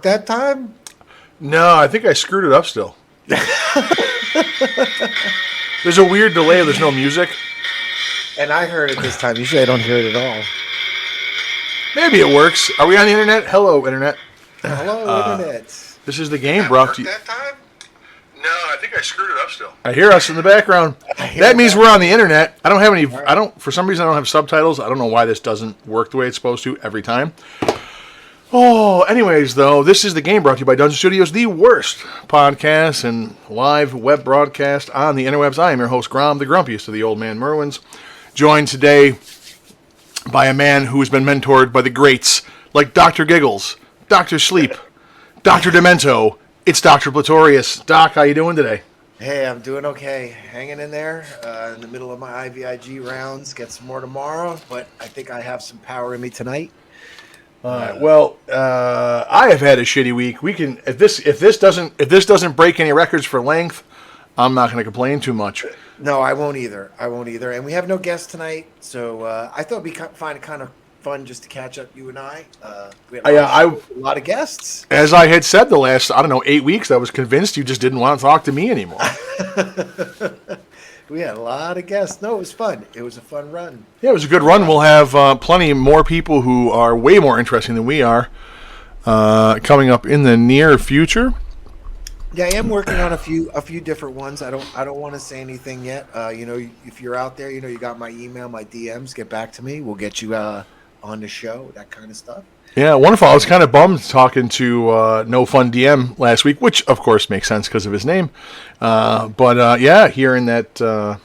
that time? No, I think I screwed it up still. There's a weird delay. There's no music. And I heard it this time. Usually I don't hear it at all. Maybe it works. Are we on the internet? Hello, internet. Hello, internet. This is the game brought to you. That time? No, I think I screwed it up still. I hear us in the background. That means we're on the internet. I don't have any. I don't. For some reason, I don't have subtitles. I don't know why this doesn't work the way it's supposed to every time. Oh, anyways, though, this is the game brought to you by Dungeon Studios, the worst podcast and live web broadcast on the interwebs. I am your host, Grom, the grumpiest of the old man Merwins, joined today by a man who has been mentored by the greats like Dr. Giggles, Dr. Sleep, Dr. Demento. It's Dr.Pletorius. Doc, how you doing today? Hey, I'm doing okay. Hanging in there in the middle of my IVIG rounds. Get some more tomorrow, but I think I have some power in me tonight. I have had a shitty week. We can if this doesn't break any records for length, I'm not going to complain too much. No, I won't either. And we have no guests tonight, so I thought it'd find it kind of fun just to catch up, you and I. We had a lot of guests. As I had said the last 8 weeks, I was convinced you just didn't want to talk to me anymore. We had a lot of guests. No, it was fun. It was a fun run. Yeah, it was a good run. We'll have plenty more people who are way more interesting than we are coming up in the near future. Yeah, I am working on a few different ones. I don't want to say anything yet. If you're out there, you got my email, my DMs. Get back to me. We'll get you on the show. That kind of stuff. Yeah, wonderful. I was kind of bummed talking to No Fun DM last week, which of course makes sense because of his name. Hearing that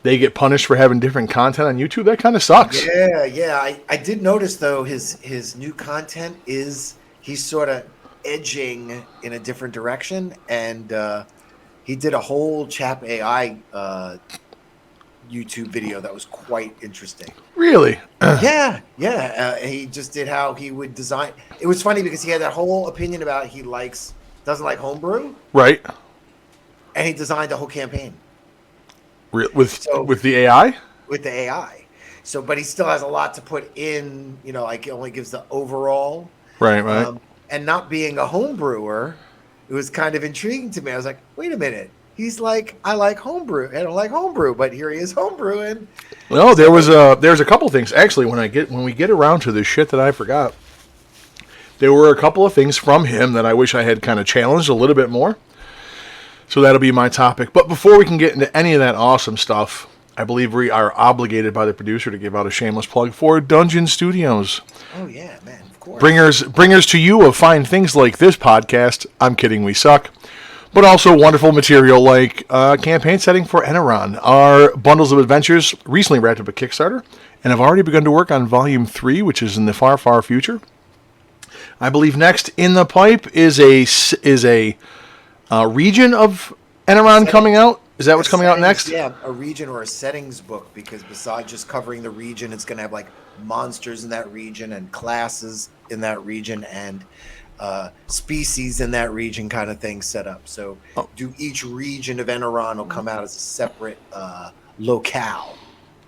they get punished for having different content on YouTube, that kind of sucks. Yeah. I did notice though his new content he's sort of edging in a different direction, and he did a whole Chap AI YouTube video that was quite interesting. Really? Yeah. He just did how he would design. It was funny because he had that whole opinion about he doesn't like homebrew, right? And he designed a whole campaign with the AI. With the AI. So, but he still has a lot to put in. Like it only gives the overall. Right. And not being a home brewer, it was kind of intriguing to me. I was like, wait a minute. He's like, I like homebrew. I don't like homebrew, but here he is homebrewing. No, there's a couple things actually. When we get around to this shit that I forgot, there were a couple of things from him that I wish I had kind of challenged a little bit more. So that'll be my topic. But before we can get into any of that awesome stuff, I believe we are obligated by the producer to give out a shameless plug for Dungeon Studios. Oh yeah, man, of course. Bringers to you of fine things like this podcast. I'm kidding, we suck. But also wonderful material like campaign setting for Eneron. Our bundles of adventures recently wrapped up a Kickstarter and have already begun to work on Volume 3, which is in the far, far future. I believe next in the pipe is a region of Eneron coming out. Is that what's coming out next? Yeah, a region or a settings book, because besides just covering the region, it's going to have like monsters in that region and classes in that region and species in that region kind of thing set up. So each region of Eneron will come out as a separate locale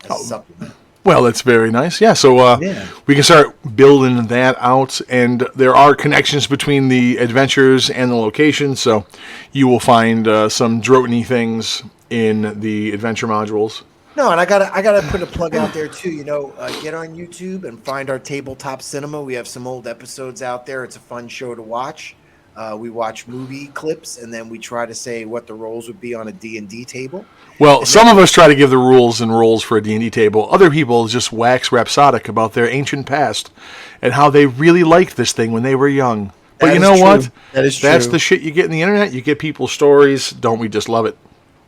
as a supplement. Well, that's very nice. Yeah, so we can start building that out, and there are connections between the adventures and the locations, so you will find some Drotany things in the adventure modules. No, and I gotta put a plug out there too. Get on YouTube and find our Tabletop Cinema. We have some old episodes out there. It's a fun show to watch. We watch movie clips, and then we try to say what the roles would be on a D&D table. Well, some of us try to give the rules and roles for a D&D table. Other people just wax rhapsodic about their ancient past and how they really liked this thing when they were young. But you know what? That is true. That's the shit you get in the internet. You get people's stories. Don't we just love it?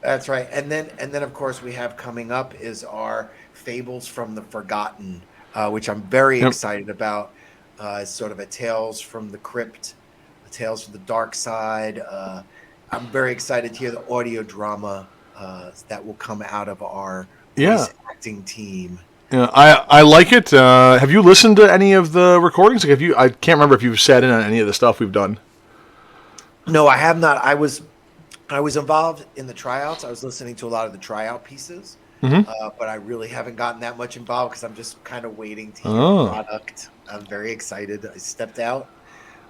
That's right. And then of course we have coming up is our Fables from the Forgotten, which I'm very excited about. It's sort of a Tales from the Crypt, a Tales from the Dark Side. I'm very excited to hear the audio drama that will come out of our voice acting team. Yeah, I like it. Have you listened to any of the recordings? I can't remember if you've sat in on any of the stuff we've done. No, I have not. I was involved in the tryouts. I was listening to a lot of the tryout pieces, but I really haven't gotten that much involved because I'm just kind of waiting to hear the product. I'm very excited. I stepped out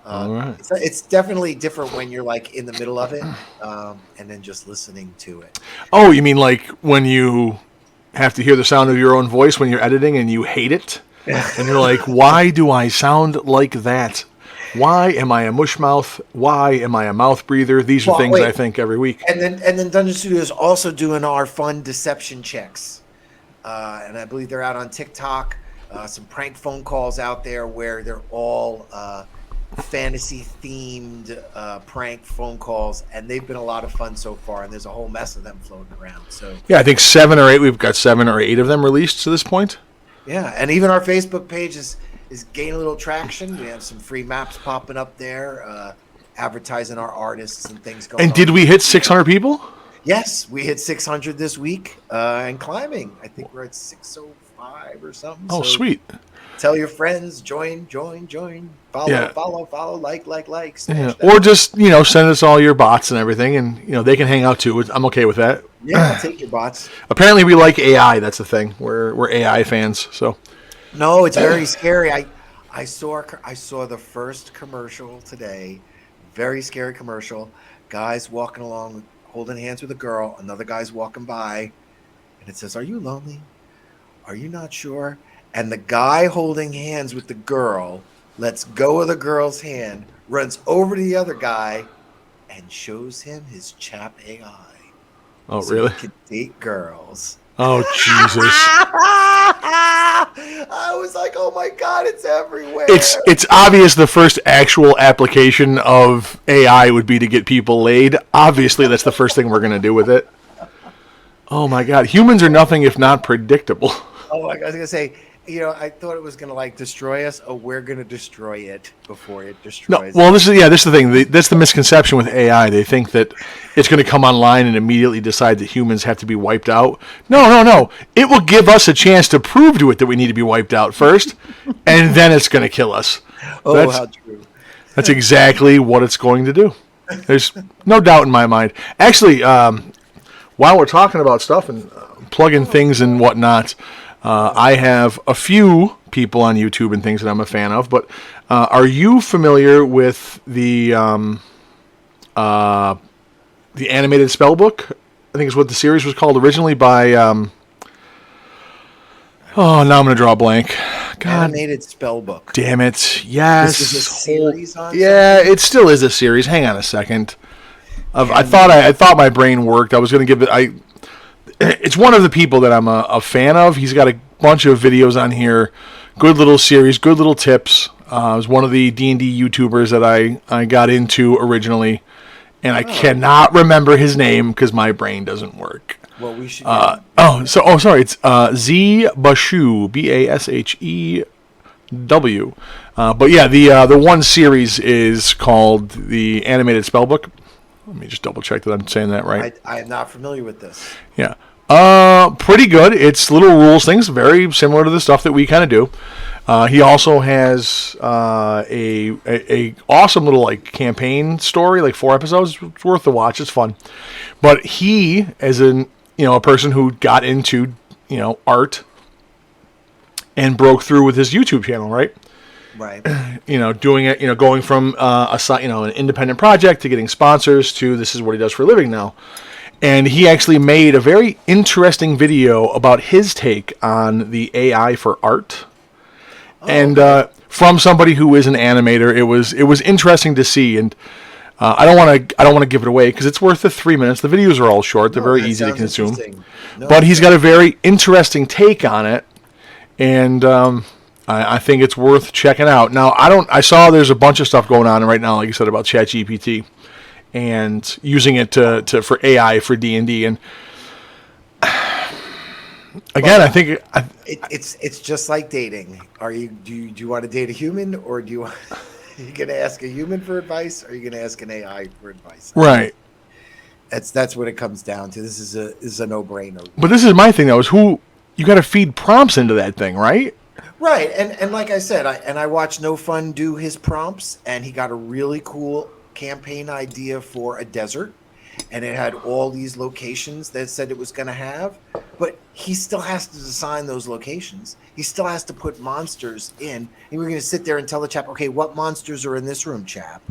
All right. It's definitely different when you're like in the middle of it, and then just listening to it. Oh, you mean like when you have to hear the sound of your own voice when you're editing and you hate it? And you're like, why do I sound like that? Why am I a mush mouth? Why am I a mouth breather? These are things I think every week. And then Dungeon Studio is also doing our fun deception checks. And I believe they're out on TikTok. Some prank phone calls out there where they're all fantasy themed prank phone calls, and they've been a lot of fun so far, and there's a whole mess of them floating around. So yeah, I think 7 or 8, we've got 7 or 8 of them released to this point. Yeah, and even our Facebook page is gaining a little traction. We have some free maps popping up there, advertising our artists and things going on. And did we hit 600 people? Yes, we hit 600 this week and climbing. I think we're at 605 or something. Oh, so sweet. Tell your friends, join. Follow, like. Yeah. Or just, send us all your bots and everything, and, they can hang out too. I'm okay with that. Yeah, I'll take your bots. Apparently we like AI. That's the thing. We're AI fans, so. No, it's very scary. I saw the first commercial today. Very scary commercial. Guys walking along, holding hands with a girl. Another guy's walking by, and it says, "Are you lonely? Are you not sure?" And the guy holding hands with the girl lets go of the girl's hand, runs over to the other guy, and shows him his chat AI. Oh, so really? He can date girls. Oh, Jesus. I was like, oh my God, it's everywhere. It's obvious the first actual application of AI would be to get people laid. Obviously, that's the first thing we're going to do with it. Oh my God. Humans are nothing if not predictable. Oh, I was going to say, I thought it was going to destroy us. Oh, we're going to destroy it before it destroys us. Well, this is the thing. That's the misconception with AI. They think that it's going to come online and immediately decide that humans have to be wiped out. No. It will give us a chance to prove to it that we need to be wiped out first, and then it's going to kill us. Oh, how true. That's exactly what it's going to do. There's no doubt in my mind. Actually, while we're talking about stuff and plugging things and whatnot, I have a few people on YouTube and things that I'm a fan of, but are you familiar with the animated spell book? I think is what the series was called originally by now I'm going to draw a blank. God. Animated spell book. Damn it. Yes. This is a series on Yeah, it still is a series. Hang on a second. I thought my brain worked. I was going to give it it's one of the people that I'm a fan of. He's got a bunch of videos on here. Good little series, good little tips. It was one of the D&D YouTubers that I got into originally. And I cannot remember his name because my brain doesn't work. Well, we should. Sorry. It's Z Bashew, Bashew. But yeah, the one series is called the Animated Spellbook. Let me just double check that I'm saying that right. I am not familiar with this. Yeah. Pretty good. It's little rules things, very similar to the stuff that we kind of do. He also has a awesome little campaign story, 4 episodes. It's worth the watch. It's fun. But he, as a person who got into art and broke through with his YouTube channel, right? Right. Doing it, going from an independent project to getting sponsors to this is what he does for a living now. And he actually made a very interesting video about his take on the AI for art. And from somebody who is an animator, it was interesting to see. And I don't want to give it away because it's worth the 3 minutes. The videos are all short; they're very easy to consume. But he's got a very interesting take on it, and I think it's worth checking out. Now, I saw there's a bunch of stuff going on right now, like you said about ChatGPT, and using it for AI for D&D, and again, I think it's just like dating. Do you want to date a human, or do you are you going to ask a human for advice, or are you going to ask an AI for advice? Right. That's what it comes down to. This is a no-brainer. But this is my thing though: is who you got to feed prompts into that thing, right? Right, and like I said, I watched No Fun do his prompts, and he got a really cool campaign idea for a desert, and it had all these locations that said it was going to have, but he still has to design those locations. He still has to put monsters in, and we're going to sit there and tell the chap, okay, what monsters are in this room, chap?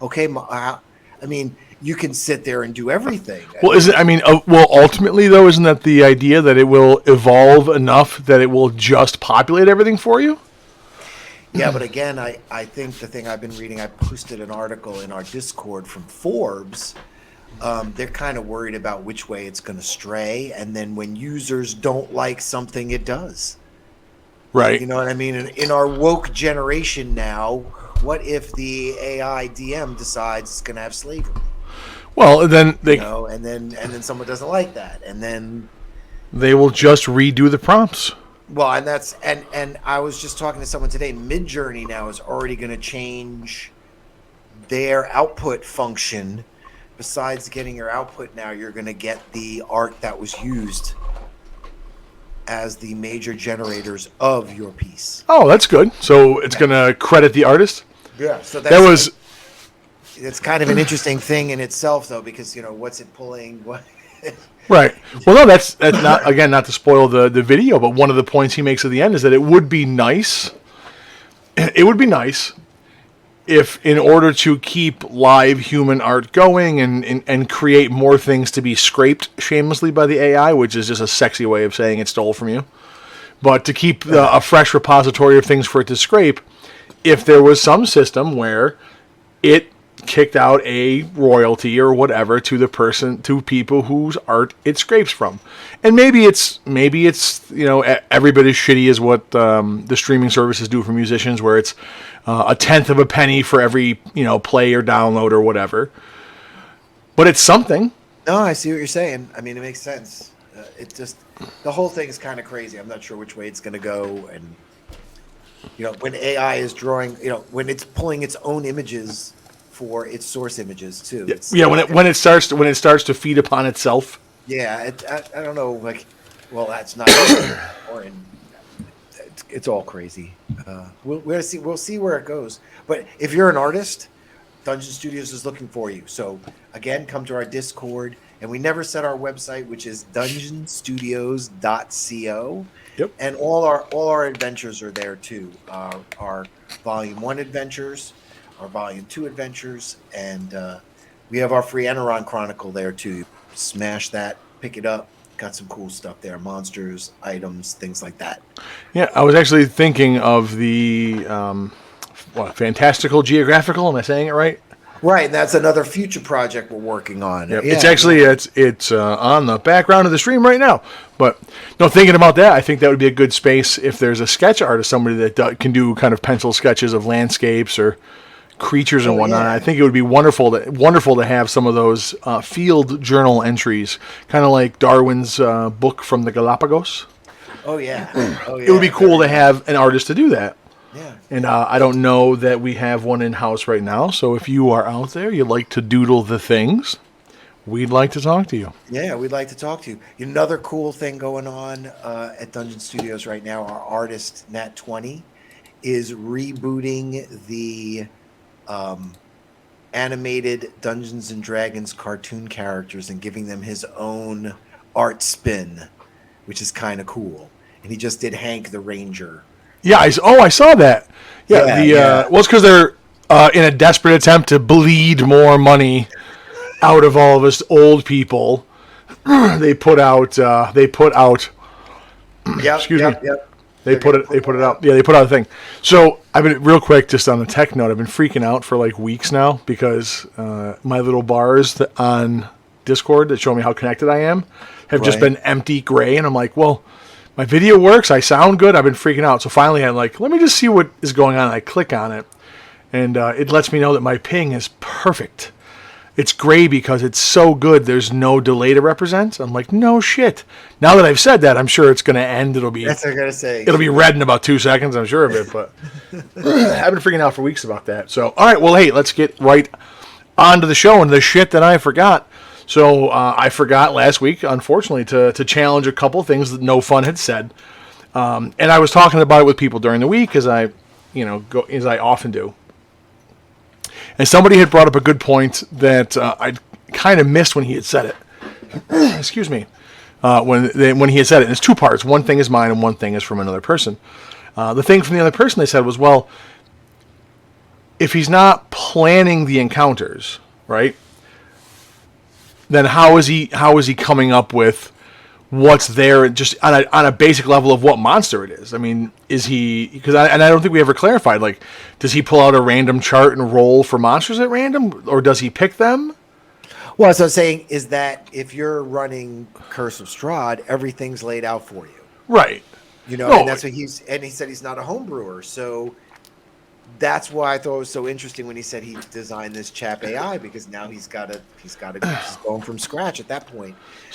Okay, I mean, you can sit there and do everything. Well, ultimately, though, isn't that the idea that it will evolve enough that it will just populate everything for you? Yeah, but again, I think the thing I've been reading, I posted an article in our Discord from Forbes. They're kind of worried about which way it's going to stray. And then when users don't like something, it does. Right. You know what I mean? In our woke generation now, what if the AI DM decides it's going to have slavery? Well, then and then someone doesn't like that. And then they will just redo the prompts. Well, and I was just talking to someone today. Midjourney now is already going to change their output function. Besides getting your output now, you're going to get the art that was used as the major generators of your piece. Oh, that's good. So it's going to credit the artist? Yeah. So it's kind of an interesting thing in itself, though, because, what's it pulling? What? Right. Well, no, that's not to spoil the video, but one of the points he makes at the end is that it would be nice. It would be nice if, in order to keep live human art going and create more things to be scraped shamelessly by the AI, which is just a sexy way of saying it stole from you, but to keep a fresh repository of things for it to scrape, if there was some system where it kicked out a royalty or whatever to people whose art it scrapes from, and maybe it's every bit as shitty as what the streaming services do for musicians, where it's a tenth of a penny for every play or download or whatever. But it's something. No, I see what you're saying. I mean, it makes sense. The whole thing is kind of crazy. I'm not sure which way it's going to go, and when AI is drawing, when it's pulling its own images for its source images too. When it starts to feed upon itself. Yeah, I don't know. That's not. It's all crazy. We'll see where it goes. But if you're an artist, Dungeon Studios is looking for you. So again, come to our Discord, and we never set our website, which is dungeonstudios.co. Yep. And all our adventures are there too. Our Volume 1 adventures, our Volume 2 adventures, and we have our free Enron Chronicle there too. Smash that, pick it up. Got some cool stuff there. Monsters, items, things like that. Yeah, I was actually thinking of the Fantastical Geographical. Am I saying it right? Right, and that's another future project we're working on. Yep. Yeah, it's on the background of the stream right now. But thinking about that, I think that would be a good space if there's a sketch artist, somebody that can do kind of pencil sketches of landscapes or creatures and whatnot. Yeah. I think it would be wonderful to have some of those field journal entries, kind of like Darwin's book from the Galapagos. Oh yeah. It would be cool to have an artist to do that. Yeah. And I don't know that we have one in-house right now, so if you are out there, you'd like to doodle the things, we'd like to talk to you. Yeah, we'd like to talk to you. Another cool thing going on at Dungeon Studios right now, our artist, Nat20, is rebooting the animated Dungeons and Dragons cartoon characters and giving them his own art spin, which is kind of cool. And he just did Hank the Ranger. Yeah, I saw that. Yeah, well, it's because they're in a desperate attempt to bleed more money out of all of us old people. They put out. Yep. Excuse me. Yep. They put it out. Yeah, they put out a thing. So I've been real quick, just on the tech note. I've been freaking out for like weeks now because my little bars on Discord that show me how connected I am have just been empty gray, and I'm like, well, my video works. I sound good. I've been freaking out. So finally, I'm like, let me just see what is going on. I click on it, and it lets me know that my ping is perfect. It's gray because it's so good. There's no delay to represent. I'm like, no shit. Now that I've said that, I'm sure it's going to end. That's what I'm going to say. It'll be red in about 2 seconds. I'm sure of it. But I've been freaking out for weeks about that. So, all right. Well, hey, let's get right onto the show and the shit that I forgot. So I forgot last week, unfortunately, to challenge a couple things that No Fun had said. And I was talking about it with people during the week, as I often do. And somebody had brought up a good point that I kind of missed when he had said it. Excuse me. When he had said it, and it's two parts. One thing is mine, and one thing is from another person. The thing from the other person they said was, well, if he's not planning the encounters, right? Then how is he coming up with what's there just on a basic level of what monster it is? I mean, is he, because I don't think we ever clarified, like, does he pull out a random chart and roll for monsters at random, or does he pick them? Well, so I'm saying is that if you're running Curse of Strahd, everything's laid out for you. Right. You know, and that's what he said he's not a home brewer. So that's why I thought it was so interesting when he said he designed this chap AI, because now he's he's going from scratch at that point.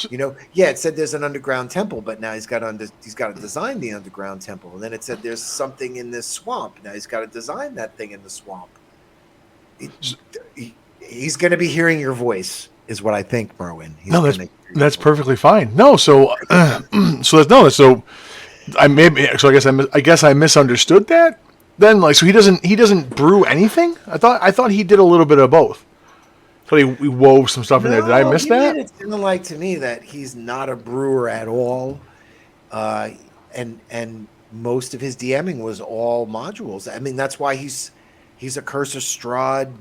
You know, yeah, it said there's an underground temple, but now he's got to design the underground temple. And then it said there's something in this swamp. Now he's got to design that thing in the swamp. He's going to be hearing your voice, is what I think, Merwin. That's perfectly fine. No, so I guess I misunderstood that. Then, like, so he doesn't brew anything. I thought he did a little bit of both. I thought he wove some stuff in there. Did I miss that? It seemed like to me that he's not a brewer at all, and most of his DMing was all modules. I mean, that's why he's a Curse of Strahd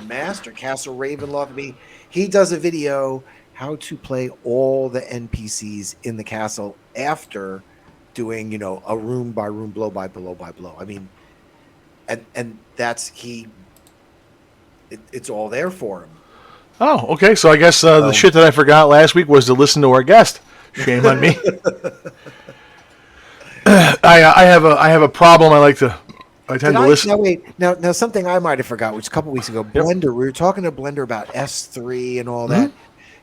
master, Castle Ravenloft. I mean, he does a video how to play all the NPCs in the castle after doing, you know, a room by room, blow by blow by blow. I mean, and that's it's all there for him. Oh, okay. So I guess the shit that I forgot last week was to listen to our guest. Shame on me. I have a problem. I tend to listen. Now something I might have forgot, which a couple weeks ago, Blender. We were talking to Blender about S3 and all that.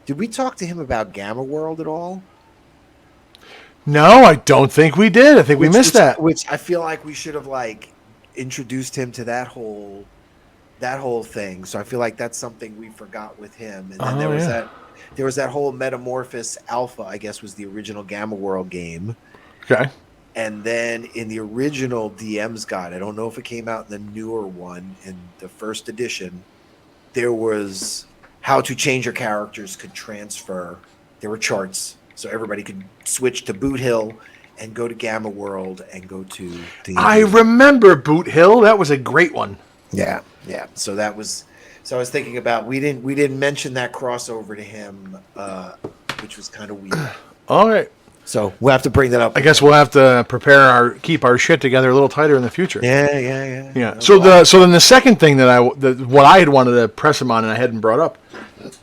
Did we talk to him about Gamma World at all? No, I don't think we did. I think we missed that. Which I feel like we should have introduced him to that whole thing. So I feel like that's something we forgot with him. And then there was that whole Metamorphosis Alpha, I guess, was the original Gamma World game. Okay. And then in the original DM's Guide, I don't know if it came out in the newer one, in the first edition, there was how to change your characters could transfer. There were charts, so everybody could switch to Boot Hill and go to Gamma World and go to the... I remember Boot Hill. That was a great one. Yeah. So that was... So I was thinking about... We didn't mention that crossover to him, which was kind of weird. All right. So we'll have to bring that up. I guess we'll have to keep our shit together a little tighter in the future. Yeah. So then the second thing what I had wanted to press him on and I hadn't brought up.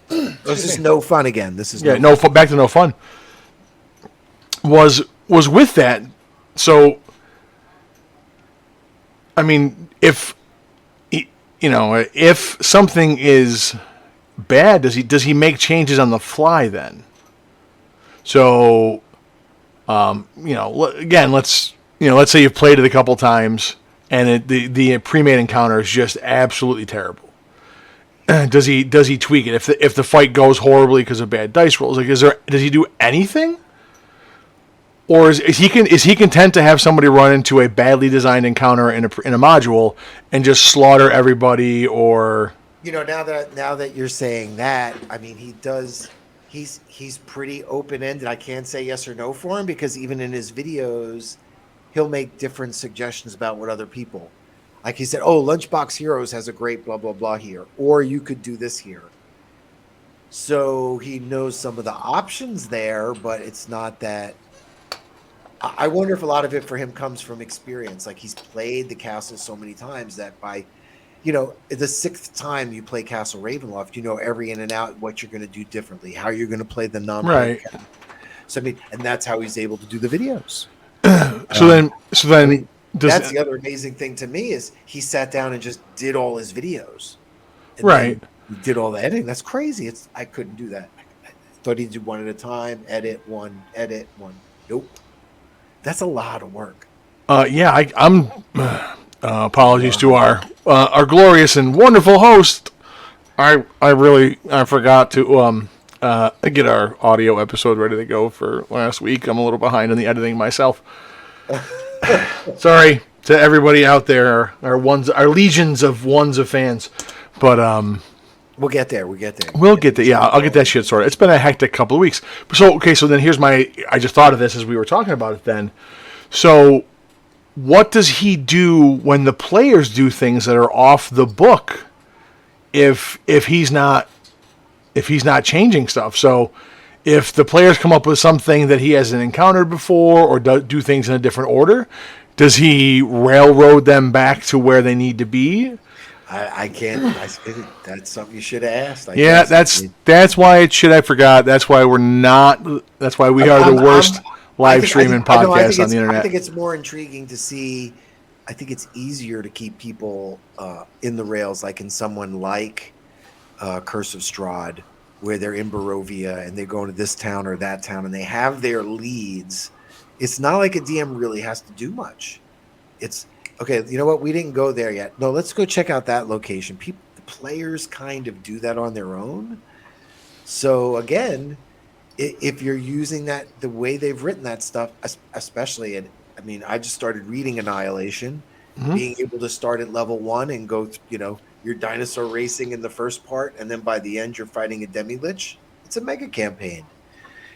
This is no fun again. This is no fun. Back to no fun. Was with that. So, I mean, if something is bad, does he make changes on the fly then? So, again, let's say you've played it a couple times and the pre-made encounter is just absolutely terrible. Does he tweak it if the fight goes horribly because of bad dice rolls? Like, does he do anything, or is he content to have somebody run into a badly designed encounter in a module and just slaughter everybody? Or now that you're saying that, I mean, he does. He's pretty open-ended. I can't say yes or no for him, because even in his videos, he'll make different suggestions about what other people. Like he said, Lunchbox Heroes has a great blah, blah, blah here. Or you could do this here. So he knows some of the options there, but it's not that... I wonder if a lot of it for him comes from experience. Like, he's played the castle so many times that by... the sixth time you play Castle Ravenloft, you know every in and out, what you're going to do differently, how you're going to play the non-player. Right. So, I mean, and that's how he's able to do the videos. So then... That's the other amazing thing to me is he sat down and just did all his videos. Right. He did all the editing. That's crazy. I couldn't do that. I thought he'd do one at a time, edit one. Nope. That's a lot of work. I'm apologies to our glorious and wonderful host. I forgot to get our audio episode ready to go for last week. I'm a little behind on the editing myself. Sorry to everybody out there, our legions of fans, but We'll get there. We'll get there. We'll get there. Yeah, I'll get that shit sorted. It's been a hectic couple of weeks. So, okay, so then here's my... I just thought of this as we were talking about it then. So, what does he do when the players do things that are off the book if he's not changing stuff? So, if the players come up with something that he hasn't encountered before or do things in a different order, does he railroad them back to where they need to be? I can't. That's something you should have asked. Yeah, that's why it should. I forgot. That's why we're not. That's why we are the worst live streaming podcast on the internet. I think it's more intriguing to see. I think it's easier to keep people in the rails, like in someone like Curse of Strahd, where they're in Barovia and they're going to this town or that town, and they have their leads. It's not like a DM really has to do much. It's okay. You know what? We didn't go there yet. No, let's go check out that location. The players kind of do that on their own. So again, if you're using that the way they've written that stuff, especially, and I mean, I just started reading Annihilation, being able to start at level 1 and go, you're dinosaur racing in the first part, and then by the end you're fighting a demi-lich. It's a mega campaign.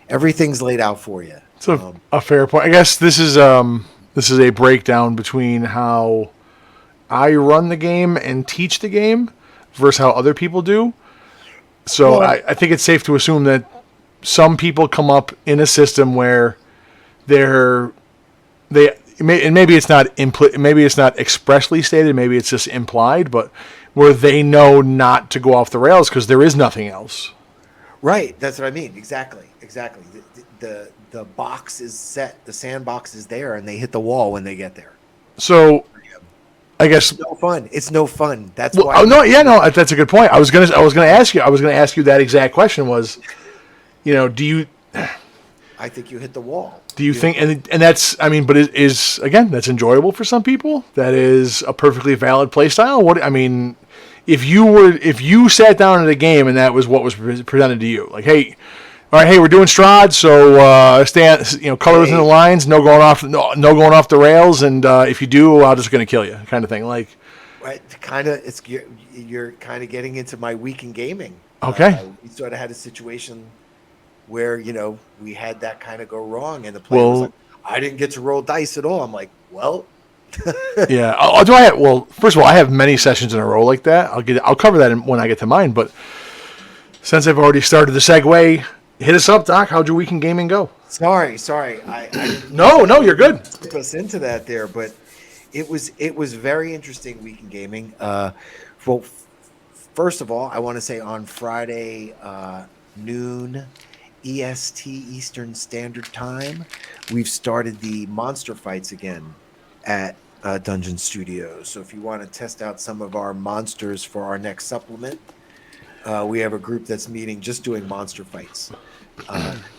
Everything's laid out for you. It's a fair point. I guess this is a breakdown between how I run the game and teach the game versus how other people do. So I think it's safe to assume that some people come up in a system where maybe it's not maybe it's not expressly stated, maybe it's just implied, but where they know not to go off the rails because there is nothing else. Right, that's what I mean. Exactly. The box is set, the sandbox is there, and they hit the wall when they get there. So, I guess it's no fun. It's no fun. That's why. Oh no, that's a good point. I was gonna ask you that exact question. Was, do you? I think you hit the wall. Do you think, and that's, I mean, but it is, again, that's enjoyable for some people. That is a perfectly valid play style. If you sat down at a game and that was what was presented to you, like, hey, all right, hey, we're doing Strahd, so color within the lines, no going off the rails, and if you do, I'm just going to kill you, kind of thing, like. Right, kind of. You're kind of getting into my week in gaming. Okay. We sort of had a situation where we had that kind of go wrong, and the player was like, "I didn't get to roll dice at all." I'm like, "Well." Yeah. First of all, I have many sessions in a row like that. I'll cover that when I get to mine. But since I've already started the segue, hit us up, Doc. How'd your week in gaming go? Sorry. No, you're good. Took us into that there, but it was very interesting week in gaming. Well, first of all, I want to say on Friday noon EST, Eastern Standard Time, we've started the monster fights again at Dungeon Studios. So if you want to test out some of our monsters for our next supplement, we have a group that's meeting just doing monster fights.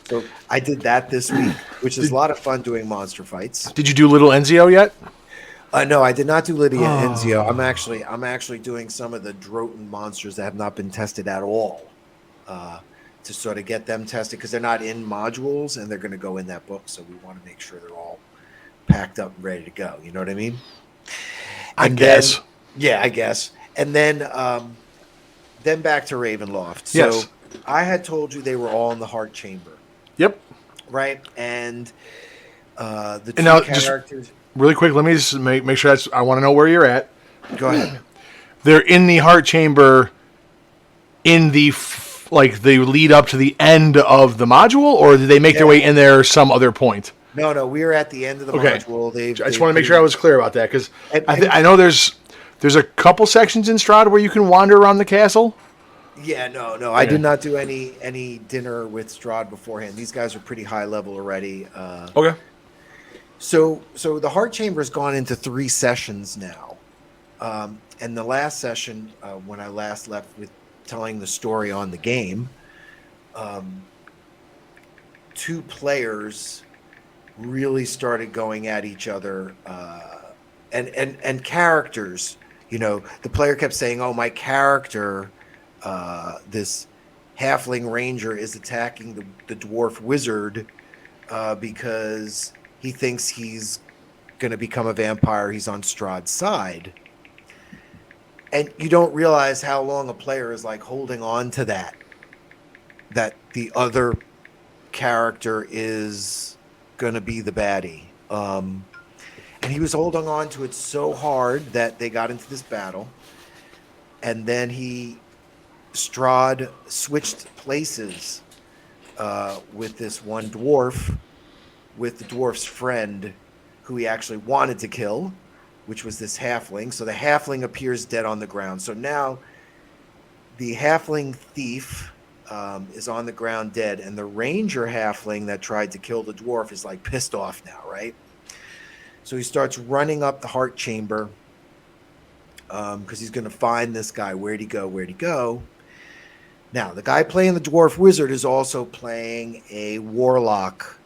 So I did that this week, which is a lot of fun doing monster fights. Did you do Little Enzio yet? No, I did not do Lydia Enzio. I'm actually doing some of the Droton monsters that have not been tested at all, to sort of get them tested, because they're not in modules and they're going to go in that book. So we want to make sure they're all packed up and ready to go. You know what I mean? I guess. Yeah, I guess. And then back to Ravenloft. So yes. I had told you they were all in the Heart Chamber. Yep. Right? And the two characters... Really quick, let me just make sure I want to know where you're at. Go ahead. They're in the Heart Chamber in the the lead up to the end of the module, or did they make their way in there some other point? No, we are at the end of the module. I just want to make sure I was clear about that, because I know there's a couple sections in Strahd where you can wander around the castle. Yeah, no. Okay. I did not do any dinner with Strahd beforehand. These guys are pretty high level already. Okay. So the Heart Chamber has gone into 3 sessions now. And the last session, when I last left with telling the story on the game, 2 players really started going at each other, and characters. The player kept saying, "Oh, my character, this halfling ranger, is attacking the dwarf wizard because he thinks he's going to become a vampire. He's on Strahd's side." and you don't realize how long a player is like holding on to that the other character is going to be the baddie. And he was holding on to it so hard that they got into this battle. And then Strahd switched places with this one dwarf, with the dwarf's friend, who he actually wanted to kill, which was this halfling. So the halfling appears dead on the ground. So now the halfling thief is on the ground dead, and the ranger halfling that tried to kill the dwarf is like pissed off now, right? So he starts running up the heart chamber because he's going to find this guy. Where'd he go? Where'd he go? Now, the guy playing the dwarf wizard is also playing a warlock,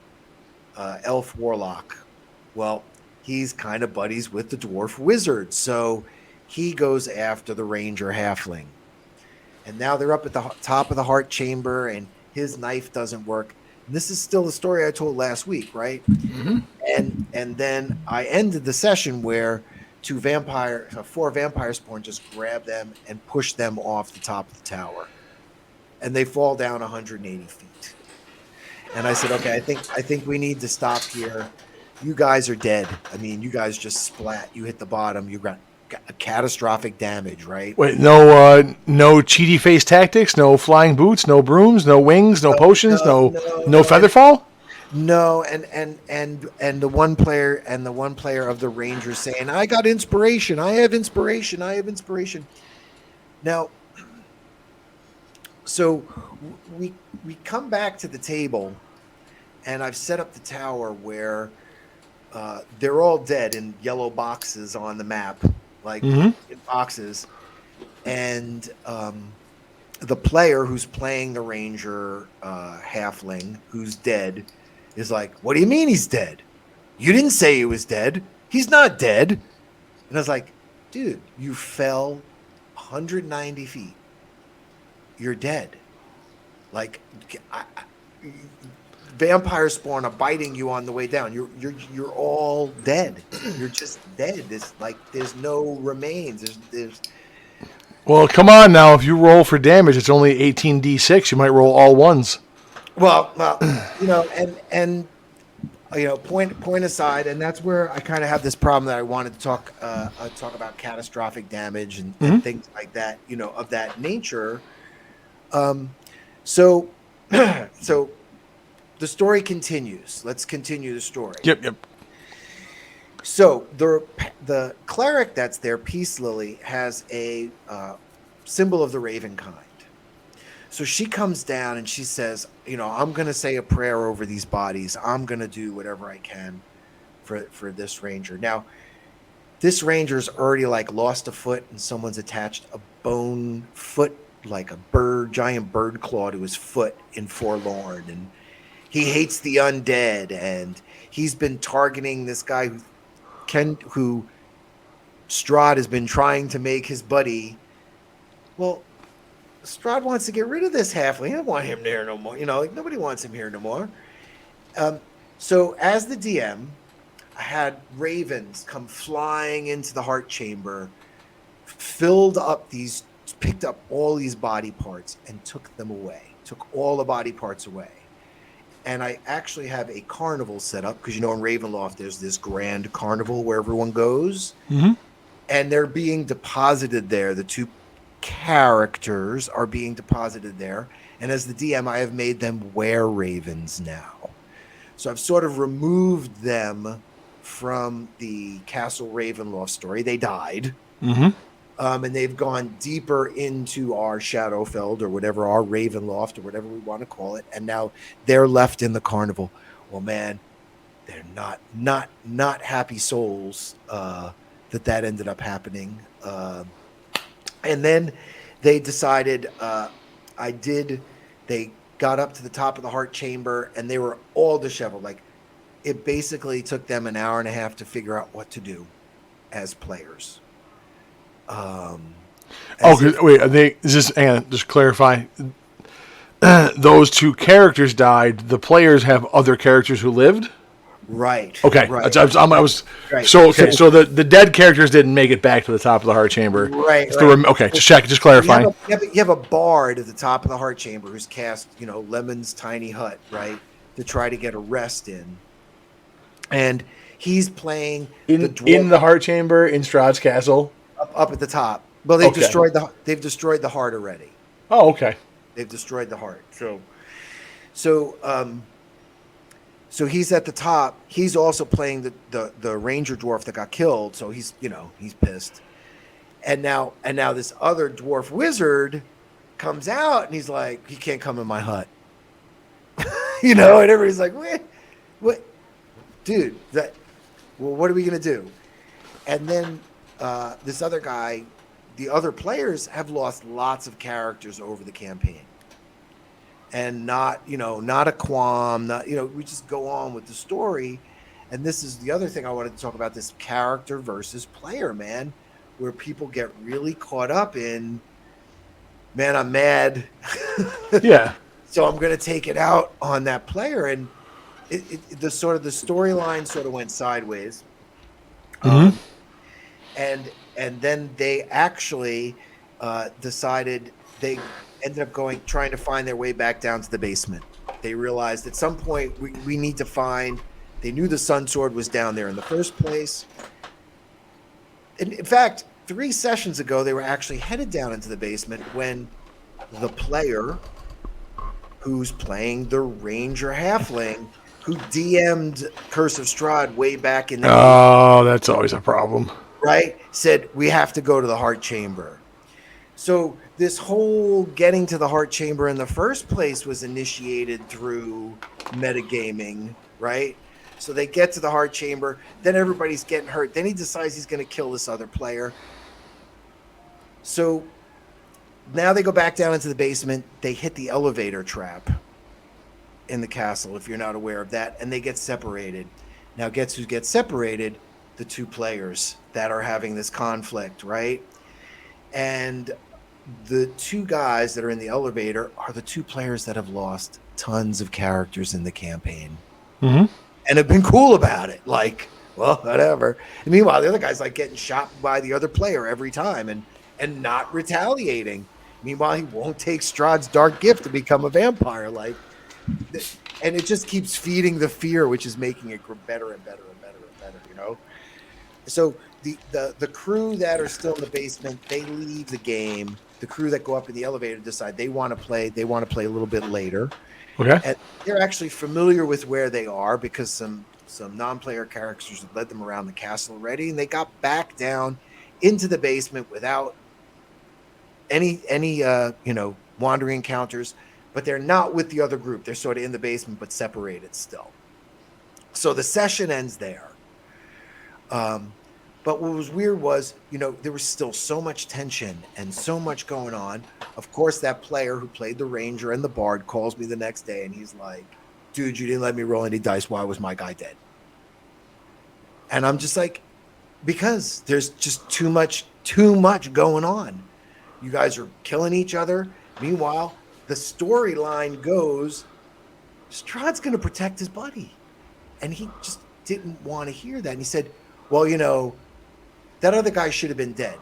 elf warlock. Well, he's kind of buddies with the dwarf wizard, so he goes after the ranger halfling. And now they're up at the top of the heart chamber, and his knife doesn't work. And this is still the story I told last week, right? Mm-hmm. And then I ended the session where four vampire spawn just grab them and push them off the top of the tower, and they fall down 180 feet. And I said, okay, I think we need to stop here. You guys are dead. I mean, you guys just splat. You hit the bottom. You got a catastrophic damage, right? Wait, no cheaty face tactics, no flying boots, no brooms, no wings, no potions, no featherfall. No, and the one player of the Rangers saying, "I got inspiration. I have inspiration. I have inspiration." Now, so we come back to the table, and I've set up the tower where they're all dead in yellow boxes on the map, like in boxes, and the player who's playing the Ranger halfling who's dead is like, "What do you mean he's dead? You didn't say he was dead. He's not dead." And I was like, "Dude, you fell 190 feet. You're dead. Like, vampire spawn are biting you on the way down. You're all dead. You're just dead. It's like there's no remains. There's Well, come on now. If you roll for damage, it's only 18d6. You might roll all ones. Well, and point aside, and that's where I kind of have this problem that I wanted to talk about catastrophic damage and things like that, of that nature. So the story continues. Let's continue the story. Yep. So the cleric that's there, Peace Lily, has a symbol of the raven kind. So she comes down and she says, "I'm going to say a prayer over these bodies. I'm going to do whatever I can for this ranger." Now, this ranger's already like lost a foot, and someone's attached a bone foot, like a giant bird claw to his foot in Forlorn, and he hates the undead, and he's been targeting this guy who Strahd has been trying to make his buddy. Well, Strahd wants to get rid of this halfling. I don't want him there no more. Nobody wants him here no more. So as the DM, I had ravens come flying into the heart chamber, picked up all these body parts and took them away. Took all the body parts away. And I actually have a carnival set up because, in Ravenloft, there's this grand carnival where everyone goes. Mm-hmm. And they're being deposited there. The two characters are being deposited there, and as the DM, I have made them were-ravens now. So I've sort of removed them from the Castle Ravenloft story. They died, and they've gone deeper into our Shadowfeld or whatever, our Ravenloft or whatever we want to call it, and now they're left in the carnival. Well, man, they're not happy souls that ended up happening. And then they decided they got up to the top of the heart chamber and they were all disheveled. Like, it basically took them an hour and a half to figure out what to do as players. Just clarify. Those two characters died. The players have other characters who lived? Right. Okay. Right. I was Right. so okay. So the dead characters didn't make it back to the top of the heart chamber. Right. It's Right. okay. Just check. Just clarifying. You have a bard at the top of the heart chamber who's cast, Lemon's tiny hut, right, to try to get a rest in, and he's playing the dwarf In the heart chamber in Strahd's castle. up at the top. Well, they've destroyed the heart already. Oh, okay. They've destroyed the heart. So so he's at the top. He's also playing the ranger dwarf that got killed. So he's pissed. And now this other dwarf wizard comes out and he's like, he can't come in my hut. And everybody's like, what, dude? What are we gonna do? And then this other guy, the other players have lost lots of characters over the campaign. And not a qualm, we just go on with the story. And this is the other thing I wanted to talk about, this character versus player, man, where people get really caught up in, man, I'm mad. Yeah. So I'm going to take it out on that player. And the storyline sort of went sideways. Mm-hmm. And then they actually decided they ended up trying to find their way back down to the basement. They realized at some point we need to find. They knew the Sun Sword was down there in the first place. And in fact, 3 sessions ago, they were actually headed down into the basement when the player who's playing the Ranger Halfling, who DM'd Curse of Strahd way back in the Oh, that's always a problem. Right? Said, we have to go to the Heart Chamber. So this whole getting to the Heart Chamber in the first place was initiated through metagaming, right? So they get to the Heart Chamber, then everybody's getting hurt. Then he decides he's going to kill this other player. So now they go back down into the basement. They hit the elevator trap in the castle, if you're not aware of that, and they get separated. Now, guess who gets separated? The 2 players that are having this conflict, right? And the 2 guys that are in the elevator are the 2 players that have lost tons of characters in the campaign. Mm-hmm. And have been cool about it. Like, well, whatever. And meanwhile, the other guy's like getting shot by the other player every time and not retaliating. Meanwhile, he won't take Strahd's dark gift to become a vampire. Like, and it just keeps feeding the fear, which is making it better and better and better and better, So the crew that are still in the basement, they leave the game. The crew that go up in the elevator decide they want to play a little bit later. Okay. And they're actually familiar with where they are because some non-player characters have led them around the castle already, and they got back down into the basement without any wandering encounters. But they're not with the other group. They're sort of in the basement but separated still. So the session ends there. But what was weird was, there was still so much tension and so much going on. Of course, that player who played the Ranger and the Bard calls me the next day and he's like, dude, you didn't let me roll any dice. Why was my guy dead? And I'm just like, because there's just too much going on. You guys are killing each other. Meanwhile, the storyline goes, Strahd's going to protect his buddy. And he just didn't want to hear that. And he said, well, that other guy should have been dead.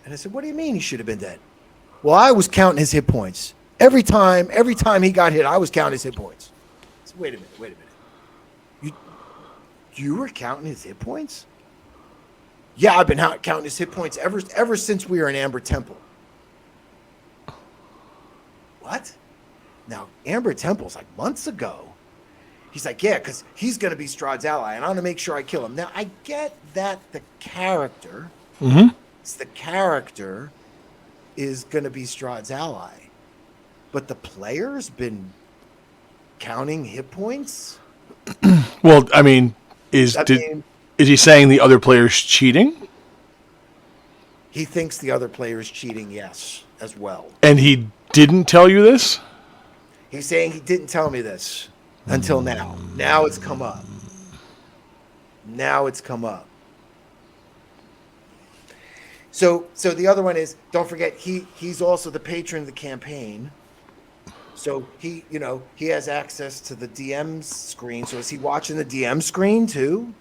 And I said, what do you mean he should have been dead? Well, I was counting his hit points. Every time he got hit, I was counting his hit points. I said, wait a minute. You were counting his hit points? Yeah, I've been counting his hit points ever since we were in Amber Temple. What? Now, Amber Temple's like months ago. He's like, yeah, because he's going to be Strahd's ally, and I want to make sure I kill him. Now, I get that the character, the character is going to be Strahd's ally, but the player's been counting hit points? Well, I mean, is he saying the other player's cheating? He thinks the other player's cheating, yes, as well. And he didn't tell you this? He's saying he didn't tell me this. Until now. Now it's come up. So the other one is, don't forget, he's also the patron of the campaign. So he, he has access to the DM screen. So is he watching the DM screen too?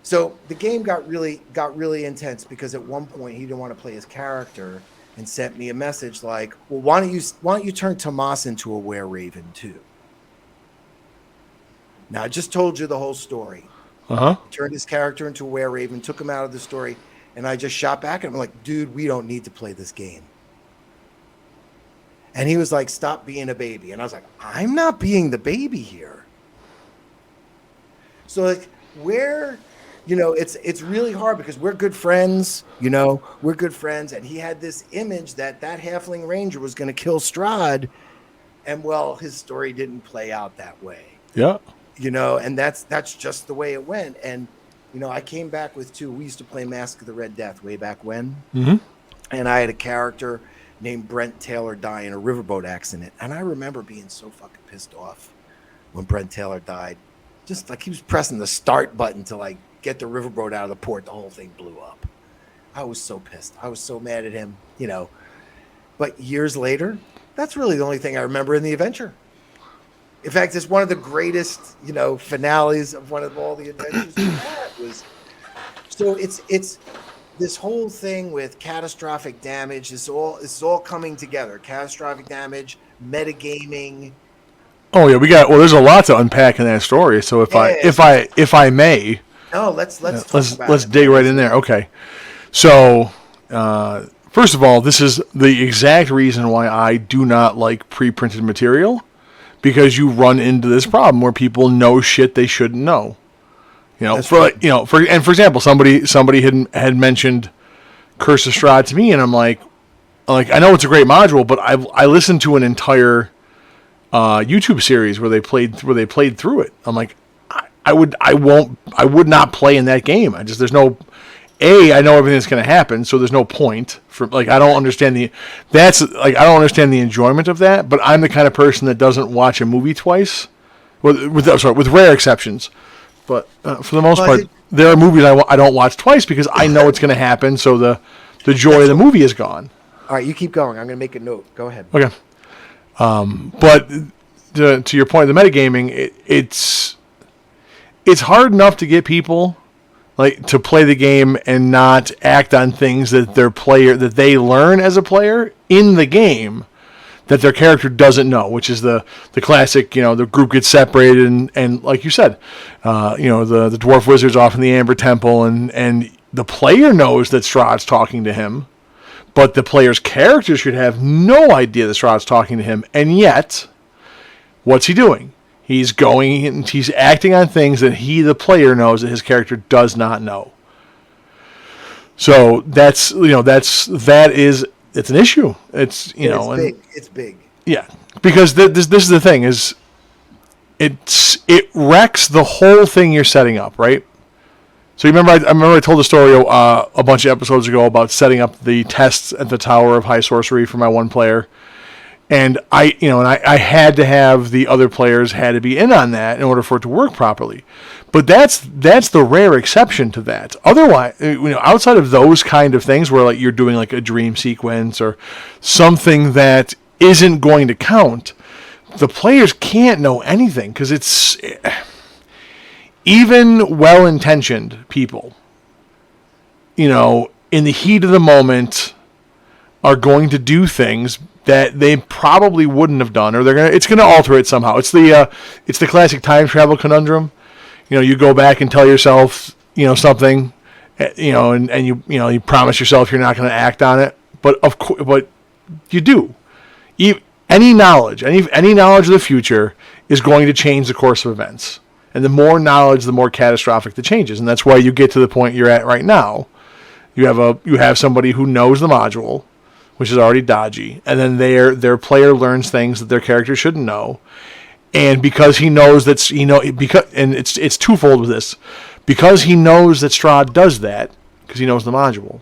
So the game got really intense because at one point he didn't want to play his character and sent me a message like, "Well, why don't you turn Tomas into a were-raven too?" Now I just told you the whole story. Turned his character into a were-raven, took him out of the story, and I just shot back at him like, "Dude, we don't need to play this game." And he was like, "Stop being a baby." And I was like, "I'm not being the baby here." So like, it's really hard because we're good friends, we're good friends. And he had this image that halfling ranger was going to kill Strahd. And well, his story didn't play out that way. Yeah. And that's just the way it went. And, I came back with two. We used to play Mask of the Red Death way back when. Mm-hmm. And I had a character named Brent Taylor die in a riverboat accident. And I remember being so fucking pissed off when Brent Taylor died. Just like he was pressing the start button to like get the riverboat out of the port. The whole thing blew up. I was so pissed. I was so mad at him, But years later, that's really the only thing I remember in the adventure. In fact, it's one of the greatest, finales of one of all the adventures we had was. So it's this whole thing with catastrophic damage is all coming together. Catastrophic damage, metagaming. Oh yeah, there's a lot to unpack in that story. So if I may, let's dig right in there. Okay, so first of all, this is the exact reason why I do not like pre-printed material, because you run into this problem where people know shit they shouldn't know. For example, somebody had mentioned Curse of Strahd to me, and I'm like I know it's a great module, but I listened to an entire YouTube series where they played through it. I'm like, I would not play in that game. I know everything that's going to happen, so there's no point for I don't understand the enjoyment of that. But I'm the kind of person that doesn't watch a movie twice, with rare exceptions. But for the most part, there are movies I don't watch twice because I know it's going to happen. So the joy of the movie is gone. All right, you keep going. I'm going to make a note. Go ahead. Okay. But to your point, the metagaming, it's hard enough to get people to play the game and not act on things that that they learn as a player in the game that their character doesn't know, which is the classic, the group gets separated and like you said, the dwarf wizard's off in the Amber Temple and the player knows that Strahd's talking to him, but the player's character should have no idea that Strahd's talking to him, and yet, what's he doing? He's acting on things that the player knows that his character does not know. So it's an issue. It's big. It's big. Yeah, because this is the thing it wrecks the whole thing you're setting up, right? So I remember I told the story a bunch of episodes ago about setting up the tests at the Tower of High Sorcery for my one player, and I had to have the other players had to be in on that in order for it to work properly. But that's the rare exception to that. Otherwise, outside of those kind of things where you're doing a dream sequence or something that isn't going to count, the players can't know anything because it's even well-intentioned people, in the heat of the moment are going to do things that they probably wouldn't have done, or it's gonna alter it somehow. It's the classic time travel conundrum. You go back and tell yourself, something, and you promise yourself you're not going to act on it, but you do. Any knowledge of the future is going to change the course of events, and the more knowledge, the more catastrophic the changes, and that's why you get to the point you're at right now. You have somebody who knows the module, which is already dodgy, and then their player learns things that their character shouldn't know. And because he knows and it's twofold with this, because he knows that Strahd does that, because he knows the module,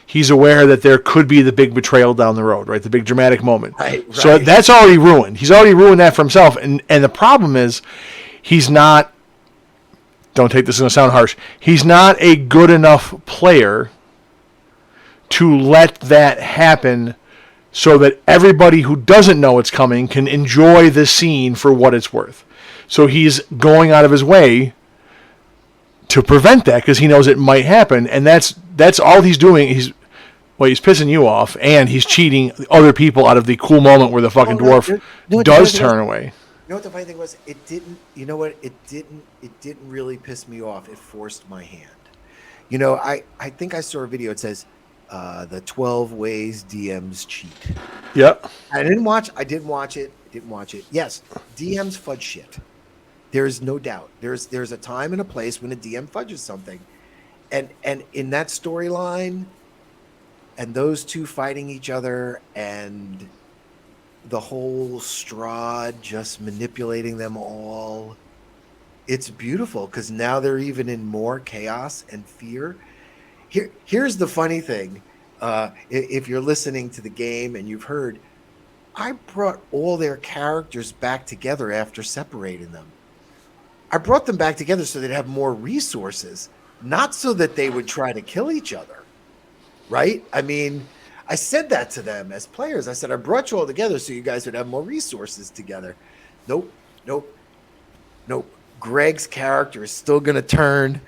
he's aware that there could be the big betrayal down the road, right? The big dramatic moment. Right. So that's already ruined. He's already ruined that for himself. And the problem is, he's not. Don't take this as going to sound harsh. He's not a good enough player to let that happen so that everybody who doesn't know it's coming can enjoy the scene for what it's worth. So he's going out of his way to prevent that because he knows it might happen, and that's all he's doing. He's pissing you off, and he's cheating other people out of the cool moment where the fucking dwarf does turn away. You know what the funny thing was? It didn't. You know what? It didn't really piss me off. It forced my hand. You know, I think I saw a video. It says the 12 ways DMs cheat. Yep. I didn't watch it. Yes, DMs fudge shit. There's no doubt. There's a time and a place when a DM fudges something, and in that storyline, and those two fighting each other, and the whole Strahd just manipulating them all. It's beautiful because now they're even in more chaos and fear. Here's the funny thing. If you're listening to the game and you've heard, I brought all their characters back together after separating them. I brought them back together so they'd have more resources, not so that they would try to kill each other. Right? I mean, I said that to them as players. I said, I brought you all together so you guys would have more resources together. Nope. Greg's character is still going to turn.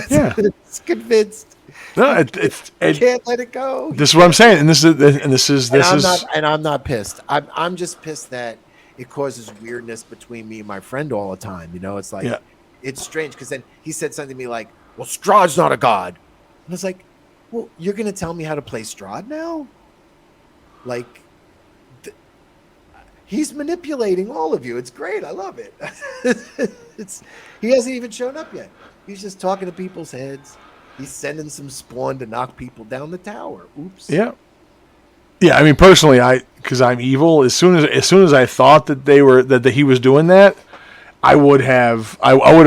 Yeah. It's convinced. No, Can't let it go. This is what I'm saying, and I'm not pissed. I'm just pissed that it causes weirdness between me and my friend all the time. You know, it's like it's strange because then he said something to me like, "Well, Strahd's not a god," and I was like, "Well, you're going to tell me how to play Strahd now?" Like, he's manipulating all of you. It's great. I love it. He hasn't even shown up yet. He's just talking to people's heads. He's sending some spawn to knock people down the tower. Oops. Yeah. Yeah. I mean, personally, because I'm evil. As soon as I thought that he was doing that, I would have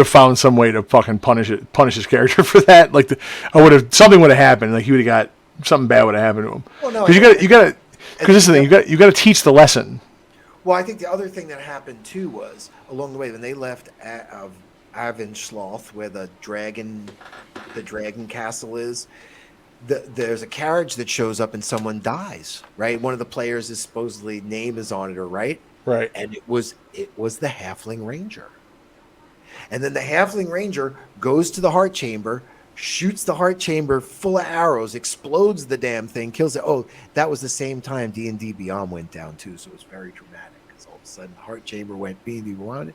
found some way to fucking punish his character for that. Like something would have happened. Like he would have got something bad would have happened to him. Well, no, because you got this is the thing. You got to teach the lesson. Well, I think the other thing that happened too was along the way when they left Avensloth, where the dragon castle is. There's a carriage that shows up and someone dies. Right, one of the players is supposedly name is on it, or right, and it was the Halfling Ranger. And then the Halfling Ranger goes to the heart chamber, shoots the heart chamber full of arrows, explodes the damn thing, kills it. Oh, that was the same time D&D Beyond went down too, so it was very dramatic because all of a sudden the heart chamber went D&D Beyond.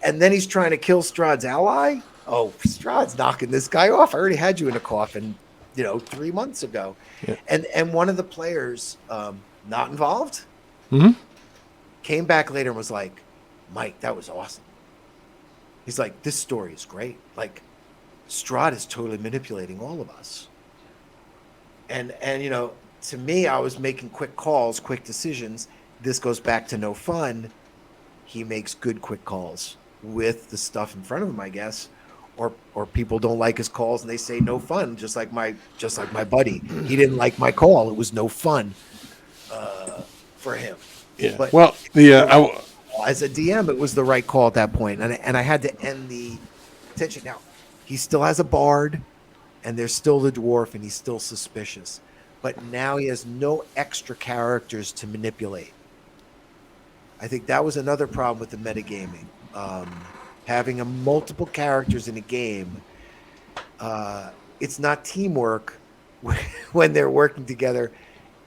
And then he's trying to kill Strahd's ally. Oh, Strahd's knocking this guy off. I already had you in a coffin, 3 months ago. Yeah. And one of the players, not involved, came back later and was like, Mike, that was awesome. He's like, this story is great. Like, Strahd is totally manipulating all of us. And to me, I was making quick calls, quick decisions. This goes back to no fun. He makes good, quick calls with the stuff in front of him, I guess. Or people don't like his calls and they say no fun, just like my buddy. He didn't like my call. It was no fun for him. Yeah. But as a DM, it was the right call at that point, and I had to end the tension. Now, he still has a bard, and there's still the dwarf, and he's still suspicious. But now he has no extra characters to manipulate. I think that was another problem with the metagaming. Having multiple characters in a game, it's not teamwork when they're working together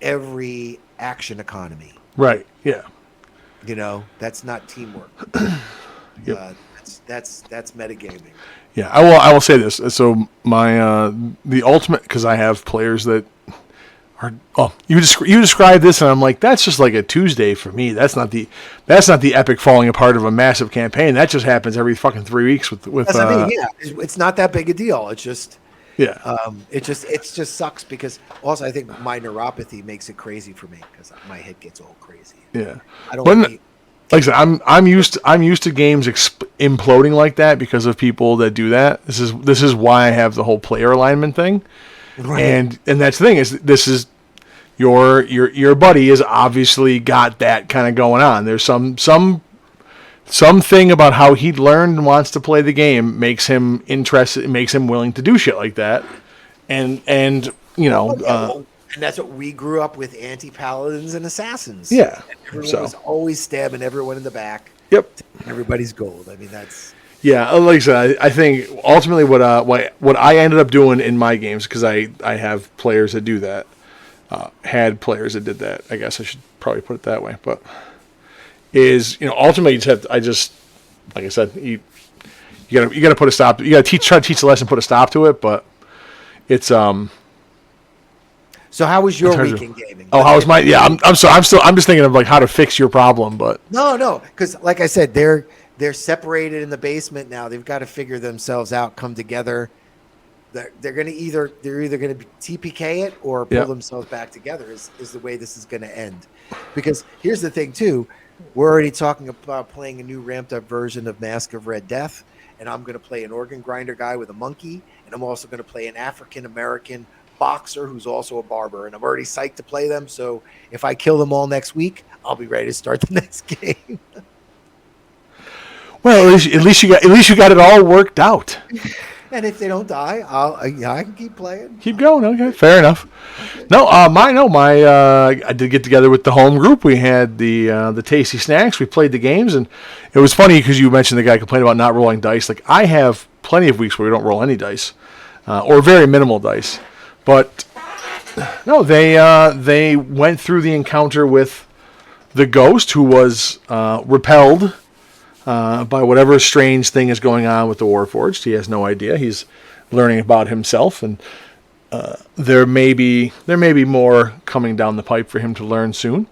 every action economy. Right, yeah. That's not teamwork. Yep. That's metagaming. Yeah, I will say this. So my the ultimate, because I have players that are you describe this and I'm like, that's just like a Tuesday for me. That's not the epic falling apart of a massive campaign. That just happens every fucking 3 weeks with that's the thing, yeah. It's not that big a deal. It's just it just sucks because also I think my neuropathy makes it crazy for me because my head gets all crazy. Yeah, I don't. Like I said, I'm used to games imploding like that because of people that do that. This is why I have the whole player alignment thing, right. and that's the thing is your buddy has obviously got that kind of going on. There's something about how he learned and wants to play the game makes him interested, makes him willing to do shit like that, and And that's what we grew up with: anti-paladins and assassins. Yeah. And everyone was always stabbing everyone in the back. Yep. Everybody's gold. I mean, that's. Yeah, like I said, I think ultimately what I ended up doing in my games, because I have players that do that, had players that did that. I guess I should probably put it that way, but is ultimately you just have to, like I said, you gotta put a stop. You gotta try to teach the lesson, put a stop to it. But it's So how was your week in gaming? Oh, how was my? Yeah, I'm sorry. I'm just thinking of like how to fix your problem, but no, because like I said, they're separated in the basement now. They've got to figure themselves out, come together. They're either going to TPK it or pull themselves back together. Is the way this is going to end? Because here's the thing too, we're already talking about playing a new ramped up version of Mask of Red Death, and I'm going to play an organ grinder guy with a monkey, and I'm also going to play an African American boxer who's also a barber, and I'm already psyched to play them. So if I kill them all next week, I'll be ready to start the next game. Well, at least you got it all worked out. And if they don't die, I can keep playing. Keep going. Okay, fair enough. Okay. No, I did get together with the home group. We had the tasty snacks. We played the games, and it was funny because you mentioned the guy complained about not rolling dice. Like I have plenty of weeks where we don't roll any dice, or very minimal dice. But no, they went through the encounter with the ghost, who was repelled by whatever strange thing is going on with the Warforged. He has no idea. He's learning about himself, and there may be more coming down the pipe for him to learn soon.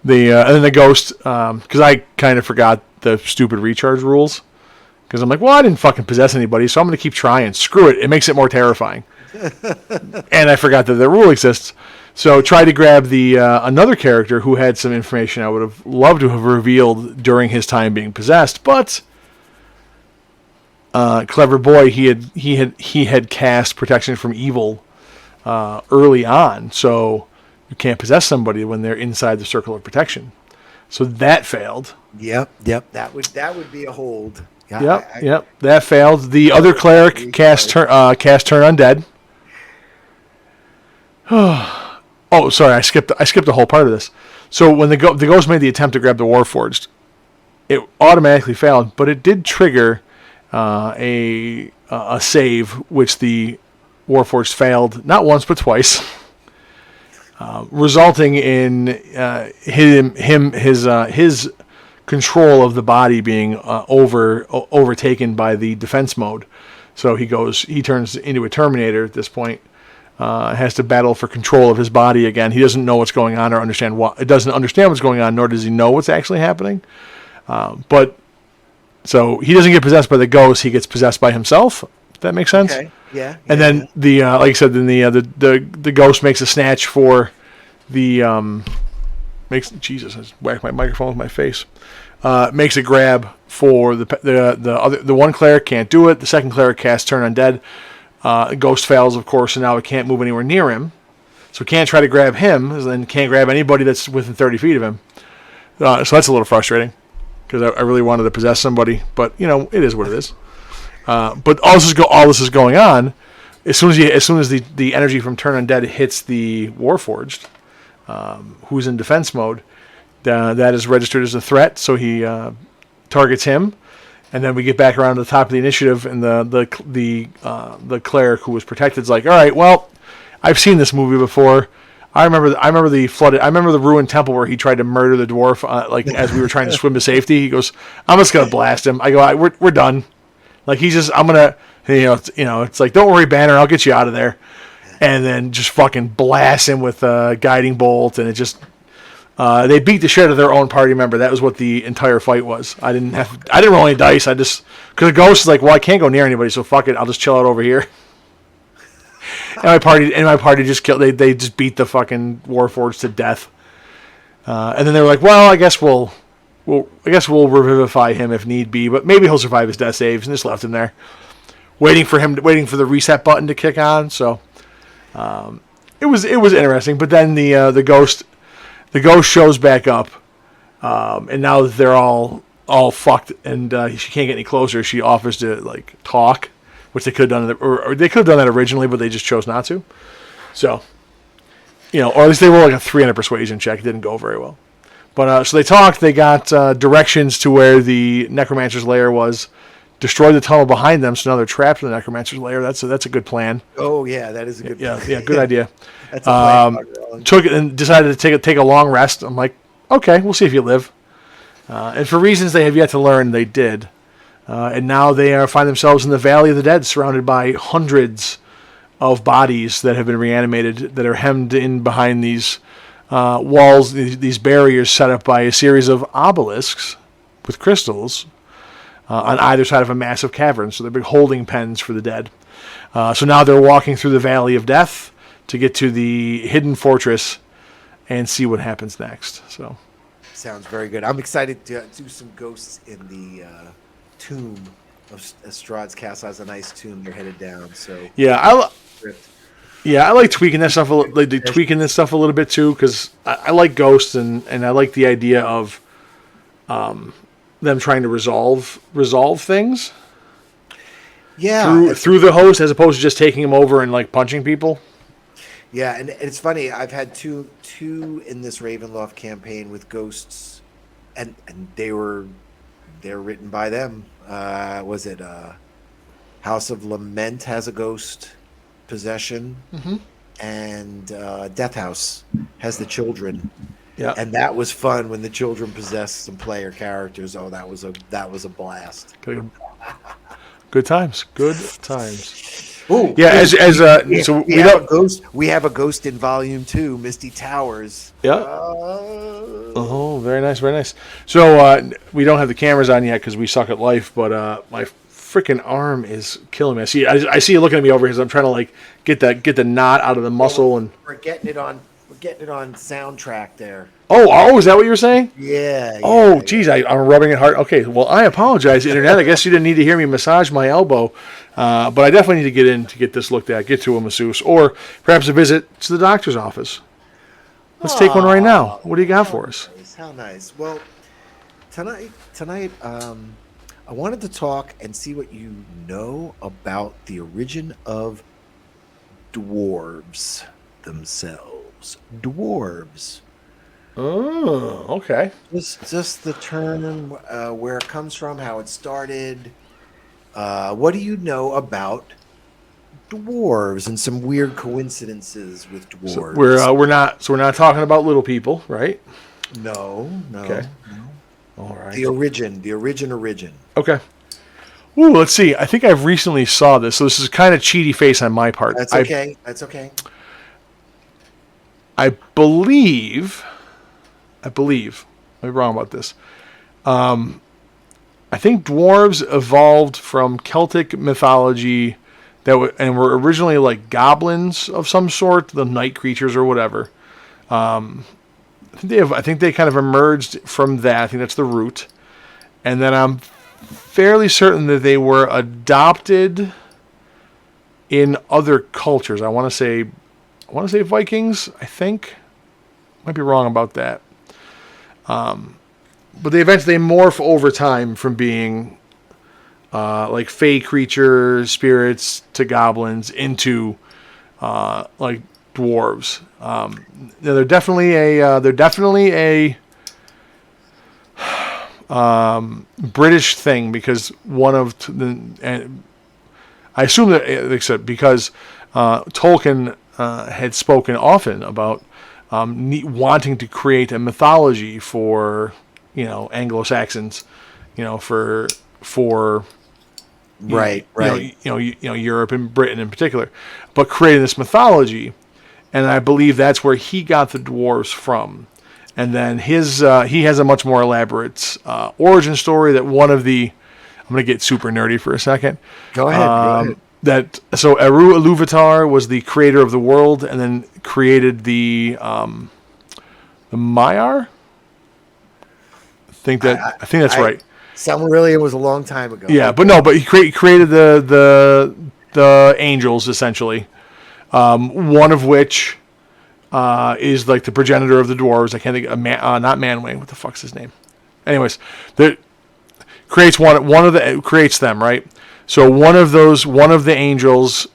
And then the ghost, because I kind of forgot the stupid recharge rules, because I'm like, well, I didn't fucking possess anybody, so I'm going to keep trying. Screw it. It makes it more terrifying. And I forgot that the rule exists. So tried to grab the another character who had some information I would have loved to have revealed during his time being possessed, but clever boy, he had cast protection from evil early on, so you can't possess somebody when they're inside the circle of protection. So that failed. Yep. That would be a hold. Yep. That failed. The other cleric cast turn undead. Oh, sorry, I skipped a whole part of this. So when the ghost made the attempt to grab the Warforged, it automatically failed, but it did trigger a save, which the Warforged failed not once but twice, resulting in his control of the body being overtaken by the defense mode. So he turns into a Terminator at this point. Has to battle for control of his body again. He doesn't know what's going on or doesn't understand what's going on, nor does he know what's actually happening. But so he doesn't get possessed by the ghost; he gets possessed by himself. If that makes sense. Okay. Yeah. And then like I said, then the ghost makes a snatch for the Jesus, I just whacked my microphone with my face. Makes a grab for the one cleric, can't do it. The second cleric casts Turn Undead. Ghost fails, of course, and now it can't move anywhere near him. So it can't try to grab him, and can't grab anybody that's within 30 feet of him. So that's a little frustrating, because I really wanted to possess somebody, but it is what it is. But all this is going on. As soon as the energy from Turn Undead hits the Warforged, who's in defense mode, that is registered as a threat. So he targets him. And then we get back around to the top of the initiative, and the cleric who was protected is like, all right, well, I've seen this movie before. I remember the ruined temple where he tried to murder the dwarf, as we were trying to swim to safety. He goes, I'm just gonna blast him. I go, we're done. Like I'm gonna, it's like, don't worry, Banner, I'll get you out of there. And then just fucking blast him with a guiding bolt, and it just. They beat the shit out of their own party member. That was what the entire fight was. I didn't roll any dice. Because the ghost is like, well, I can't go near anybody, so fuck it. I'll just chill out over here. and my party just killed. They just beat the fucking Warforged to death. And then they were like, well, I guess we'll revivify him if need be, but maybe he'll survive his death saves, and just left him there, waiting for the reset button to kick on. So it was interesting. But then the ghost. The ghost shows back up, and now that they're all fucked, and she can't get any closer, she offers to talk, which they could have done, or they could have done that originally, but they just chose not to. So or at least they rolled like a 300 persuasion check. It didn't go very well. But so they talked. They got directions to where the necromancer's lair was. Destroyed the tunnel behind them, so now they're trapped in the necromancer's lair. That's a good plan. Oh yeah, that is a good plan. Yeah, good idea. That's a plan. Took it and decided to take a long rest. I'm like, okay, we'll see if you live. And for reasons they have yet to learn, they did. And now they find themselves in the Valley of the Dead, surrounded by hundreds of bodies that have been reanimated, that are hemmed in behind these walls, these barriers set up by a series of obelisks with crystals on either side of a massive cavern. So they're big holding pens for the dead. So now they're walking through the Valley of Death to get to the hidden fortress and see what happens next. So sounds very good. I'm excited to do some ghosts in the tomb of Strahd's castle. Has a nice tomb. They're headed down. So yeah, I like tweaking that stuff. Tweaking this stuff a little bit too, because I like ghosts and I like the idea of them trying to resolve things. Yeah, through the host, as opposed to just taking them over and like punching people. Yeah, and it's funny. I've had two in this Ravenloft campaign with ghosts, and they're written by them. Was it House of Lament has a ghost possession, and Death House has the children. Yeah, and that was fun when the children possessed some player characters. Oh, that was a blast. Good times. Ooh, yeah, so we have a ghost in Volume 2, Misty Towers. Yeah. Oh, very nice, very nice. So we don't have the cameras on yet because we suck at life, but my freaking arm is killing me. I see you looking at me over here. So I'm trying to like get the knot out of the muscle, and we're getting it on soundtrack there. Oh, is that what you were saying? Yeah. Oh, geez, I'm rubbing it hard. Okay, well, I apologize, Internet. I guess you didn't need to hear me massage my elbow, but I definitely need to get in to get this looked at, get to a masseuse, or perhaps a visit to the doctor's office. Let's take one right now. What do you got for us? How nice. Well, tonight, I wanted to talk and see what you know about the origin of dwarves themselves. Dwarves. Oh, okay. Just the term, where it comes from, how it started. What do you know about dwarves and some weird coincidences with dwarves? So we're not talking about little people, right? No. Okay. No. All right. The origin. Okay. Ooh, let's see. I think I've recently saw this, so this is kind of cheaty face on my part. That's okay. I believe. I may be wrong about this. I think dwarves evolved from Celtic mythology and were originally like goblins of some sort, the night creatures or whatever. I think they kind of emerged from that. I think that's the root. And then I'm fairly certain that they were adopted in other cultures. I want to say Vikings, I think. Might be wrong about that. But they eventually morph over time from being like fey creatures, spirits to goblins into like dwarves. They're definitely a British thing, because I assume that, except because Tolkien had spoken often about wanting to create a mythology for Anglo-Saxons, for right. Europe and Britain in particular, but creating this mythology, and I believe that's where he got the dwarves from. And then he has a much more elaborate origin story that I'm going to get super nerdy for a second. Go ahead. So Eru Ilúvatar was the creator of the world, and then created the Maiar. I think that's right. Silmarillion was a long time ago. Yeah, but he created the angels essentially. One of which is like the progenitor of the dwarves. I can't think of not Manwë. What the fuck's his name? Anyways, that creates creates them, right? So one of the angels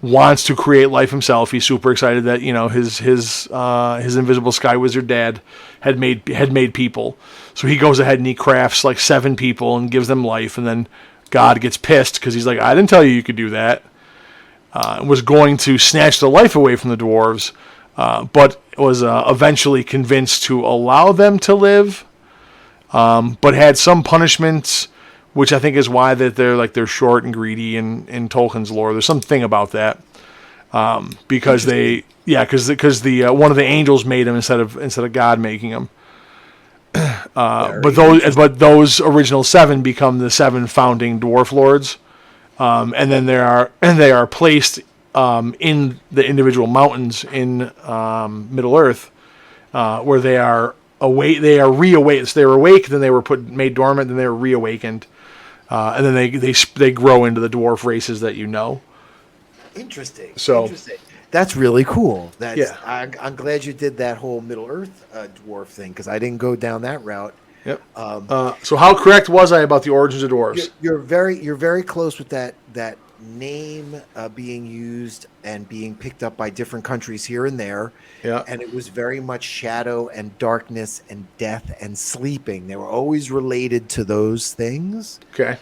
wants to create life himself. He's super excited that his invisible sky wizard dad had made people. So he goes ahead and he crafts like 7 people and gives them life, and then God gets pissed because he's like, I didn't tell you could do that. Was going to snatch the life away from the dwarves, but was eventually convinced to allow them to live, but had some punishments, which I think is why that they're short and greedy in Tolkien's lore. There's something about that, because because the one of the angels made him instead of God making him. But those original 7 become the 7 founding dwarf lords. And then they are placed in the individual mountains in Middle Earth, where they are reawakened. So they were awake, then they were made dormant, then they were reawakened, and then they grow into the dwarf races that you know. Interesting. So interesting. That's really cool. Yeah. I'm glad you did that whole Middle Earth dwarf thing, because I didn't go down that route. Yep. So how correct was I about the origins of dwarves? You're very close with that name being used and being picked up by different countries here and there. Yeah. And it was very much shadow and darkness and death and sleeping. They were always related to those things. Okay.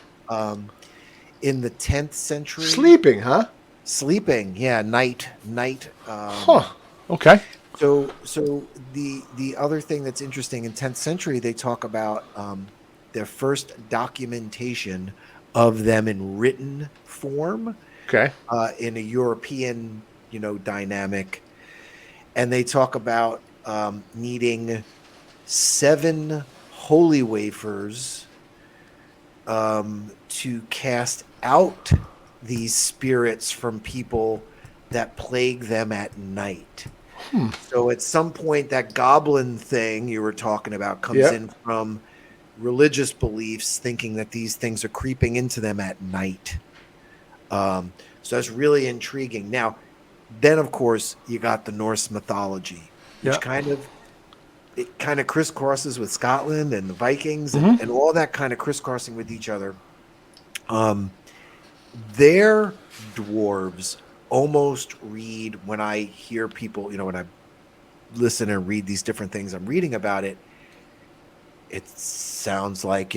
In the 10th century. Sleeping, huh? Sleeping, yeah, night. Okay. So the other thing that's interesting, in 10th century, they talk about their first documentation of them in written form. Okay. In a European, dynamic, and they talk about needing 7 holy wafers to cast out these spirits from people that plague them at night. So at some point, that goblin thing you were talking about comes in from religious beliefs, thinking that these things are creeping into them at night. So that's really intriguing. Now, then of course you got the Norse mythology, which kind of crisscrosses with Scotland and the Vikings and all that kind of crisscrossing with each other. Their dwarves almost read, when I hear people, when I listen and read these different things I'm reading about it, it sounds like,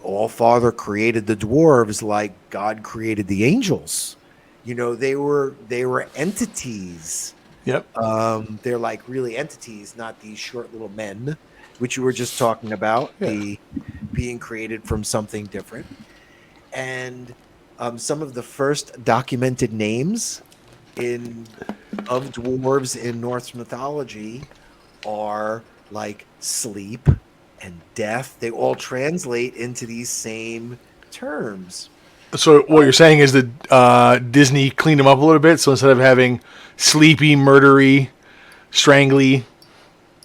All Father created the dwarves like God created the angels. They were entities. Yep. They're like really entities, not these short little men, which you were just talking about, the being created from something different. And some of the first documented names of dwarves in Norse mythology are like sleep and death. They all translate into these same terms. So what you're saying is that Disney cleaned them up a little bit. So instead of having sleepy, murdery, strangly,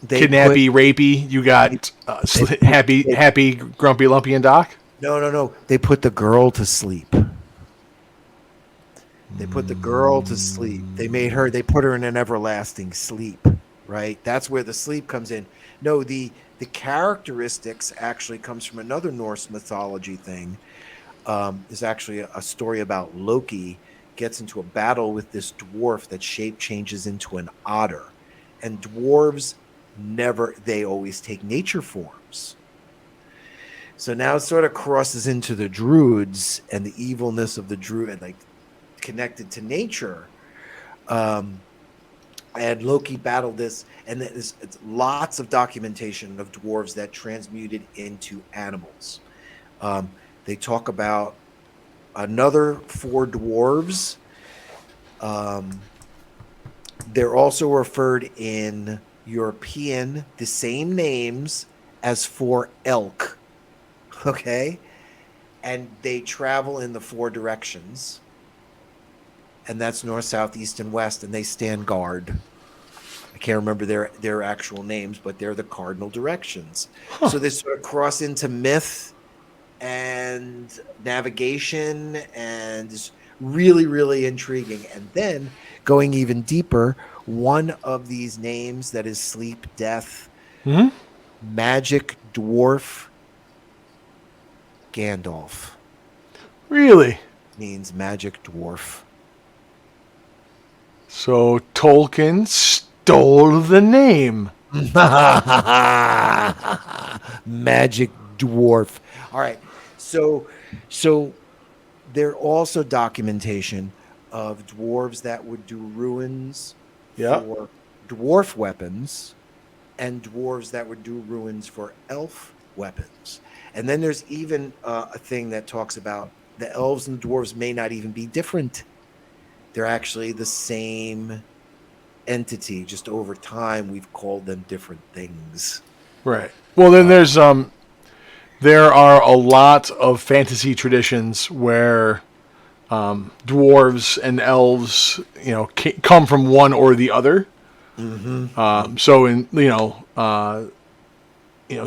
kidnappy, rapey, you got happy, grumpy, lumpy, and Doc? No. They put the girl to sleep. They put the girl to sleep. They put her in an everlasting sleep, right? That's where the sleep comes in. No, the characteristics actually comes from another Norse mythology thing. There's actually a story about Loki gets into a battle with this dwarf that shape changes into an otter. And dwarves they always take nature forms. So now it sort of crosses into the Druids and the evilness of the Druid, like connected to nature. And Loki battled this, and there's lots of documentation of dwarves that transmuted into animals. They talk about another 4 dwarves. They're also referred in European, the same names as 4 elk. Okay? And they travel in the 4 directions. And that's north, south, east, and west. And they stand guard. I can't remember their actual names, but they're the cardinal directions. Huh. So they sort of cross into myth and navigation, and it's really, really intriguing. And then going even deeper, one of these names that is sleep, death, magic dwarf, Gandalf. Really? Means magic dwarf. So Tolkien stole the name. Magic dwarf. All right. So there also documentation of dwarves that would do ruins for dwarf weapons and dwarves that would do ruins for elf weapons. And then there's even a thing that talks about the elves and dwarves may not even be different. They're actually the same entity. Just over time, we've called them different things. Right. Well, then there are a lot of fantasy traditions where dwarves and elves, come from one or the other. Mm-hmm. So in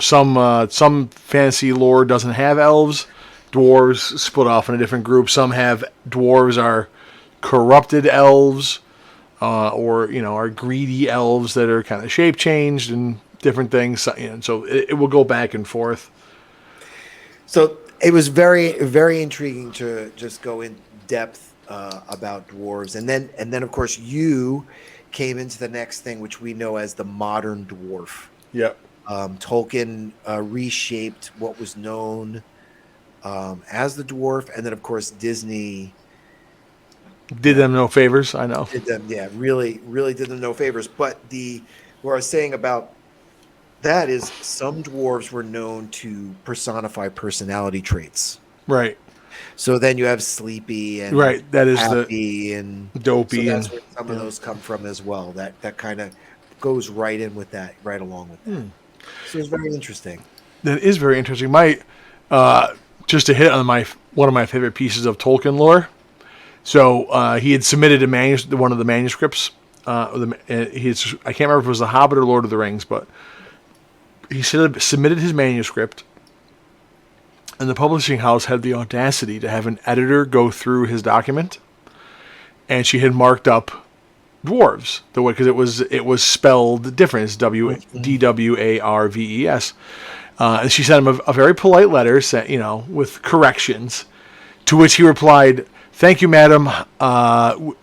some fantasy lore doesn't have elves. Dwarves split off in a different group. Some have dwarves are corrupted elves, or are greedy elves that are kind of shape changed and different things. So it will go back and forth. So it was very, very intriguing to just go in depth about dwarves, and then of course you came into the next thing, which we know as the modern dwarf. Yep. Tolkien reshaped what was known as the dwarf, and then of course Disney did them no favors. I know. Did them, really, really did them no favors. But what I was saying about that is some dwarves were known to personify personality traits. Right. So then you have sleepy and that is happy and dopey. So that's where some of those come from as well. That kind of goes right in with that, right along with that. So it's very interesting. That is very interesting. Just to hit on one of my favorite pieces of Tolkien lore. So he had submitted one of the manuscripts. I can't remember if it was The Hobbit or Lord of the Rings, but he submitted his manuscript, and the publishing house had the audacity to have an editor go through his document, and she had marked up dwarves because it was spelled different. It's Dwarves. And she sent him a very polite letter, with corrections, to which he replied, "Thank you, madam.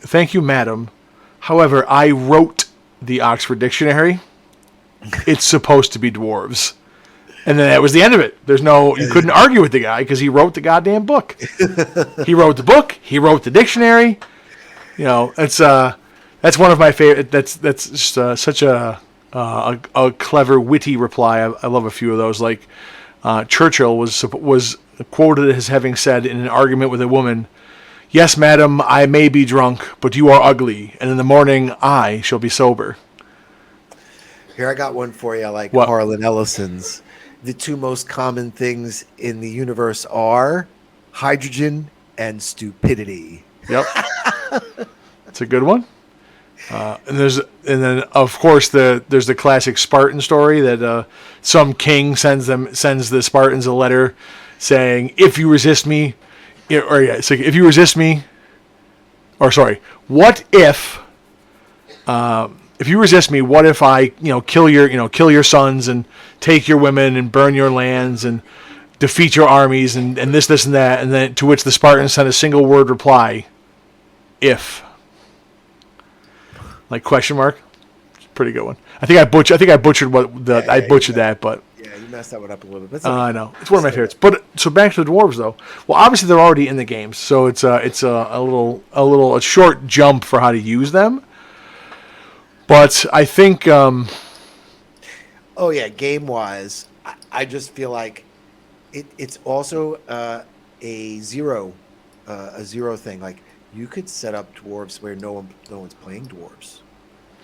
Thank you, madam. However, I wrote the Oxford Dictionary. It's supposed to be dwarves." And then that was the end of it. You couldn't argue with the guy because he wrote the goddamn book. He wrote the book. He wrote the dictionary. That's one of my favorite. That's just such a clever, witty reply. I love a few of those. Like Churchill was quoted as having said in an argument with a woman, "Yes, madam, I may be drunk, but you are ugly, and in the morning I shall be sober." Here, I got one for you. I like What? Harlan Ellison's. The two most common things in the universe are hydrogen and stupidity. Yep. That's a good one. And then of course there's the classic Spartan story that some king sends the Spartans a letter saying, "If you resist me," it's like, "If you resist me," or sorry, "What if you resist me, what if I, kill your sons and take your women and burn your lands and defeat your armies and this and that?" And then to which the Spartans sent a single word reply, "If." Like question mark. It's a pretty good one. I think I butchered that, but yeah, you messed that one up a little bit. I know it's one of my favorites. But so back to the dwarves though. Well, obviously they're already in the games, so it's a short jump for how to use them. But I think, game wise, I just feel like it's also a zero thing. Like you could set up dwarves where no one's playing dwarves.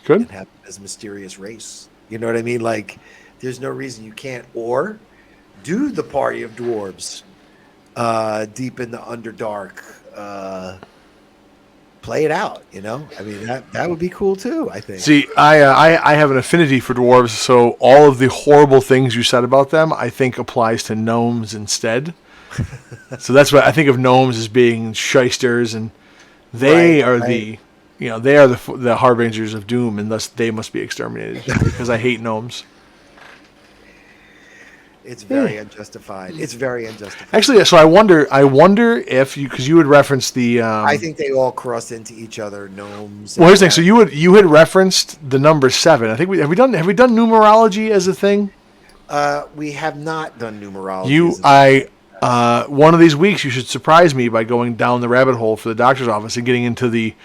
Good. And have them as a mysterious race. You know what I mean? Like there's no reason you can't. Or do the party of dwarves deep in the Underdark. Play it out, I mean that would be cool too. I think. See, I have an affinity for dwarves, so all of the horrible things you said about them, I think applies to gnomes instead. So that's what I think of gnomes as being shysters, and they are the harbingers of doom, and thus they must be exterminated because I hate gnomes. It's very unjustified. It's very unjustified. Actually, so I wonder if because you would reference the. I think they all cross into each other. Gnomes. Well, here's the thing. So you had referenced the number 7. I think have we done numerology as a thing? We have not done numerology. One of these weeks you should surprise me by going down the rabbit hole for the doctor's office and getting into the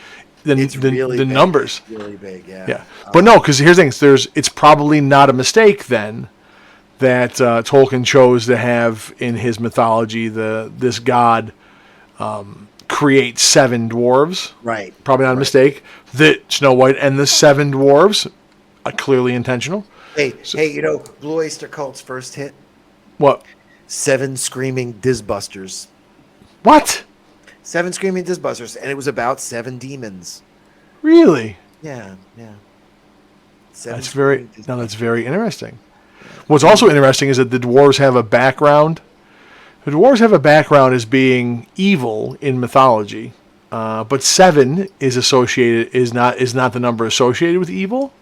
numbers. It's really big, yeah. Yeah, but no, because here's the thing. It's probably not a mistake then that Tolkien chose to have in his mythology this god create 7 dwarves. Right. Probably not a mistake. That Snow White and the 7 dwarves are clearly intentional. Hey, Blue Oyster Cult's first hit? What? 7 Screaming Disbusters. What? 7 Screaming Disbusters, and it was about 7 demons. Really? Yeah. That's very interesting. What's also interesting is that the dwarves have a background. The dwarves have a background as being evil in mythology, but 7 is not the number associated with evil.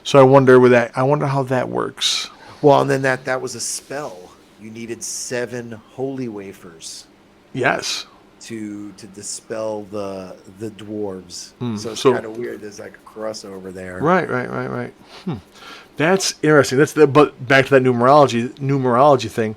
So I wonder how that works. Well, and then that was a spell. You needed 7 holy wafers. Yes. To dispel the dwarves. So it's kind of weird. There's like a crossover there. Right. That's interesting. But back to that numerology thing.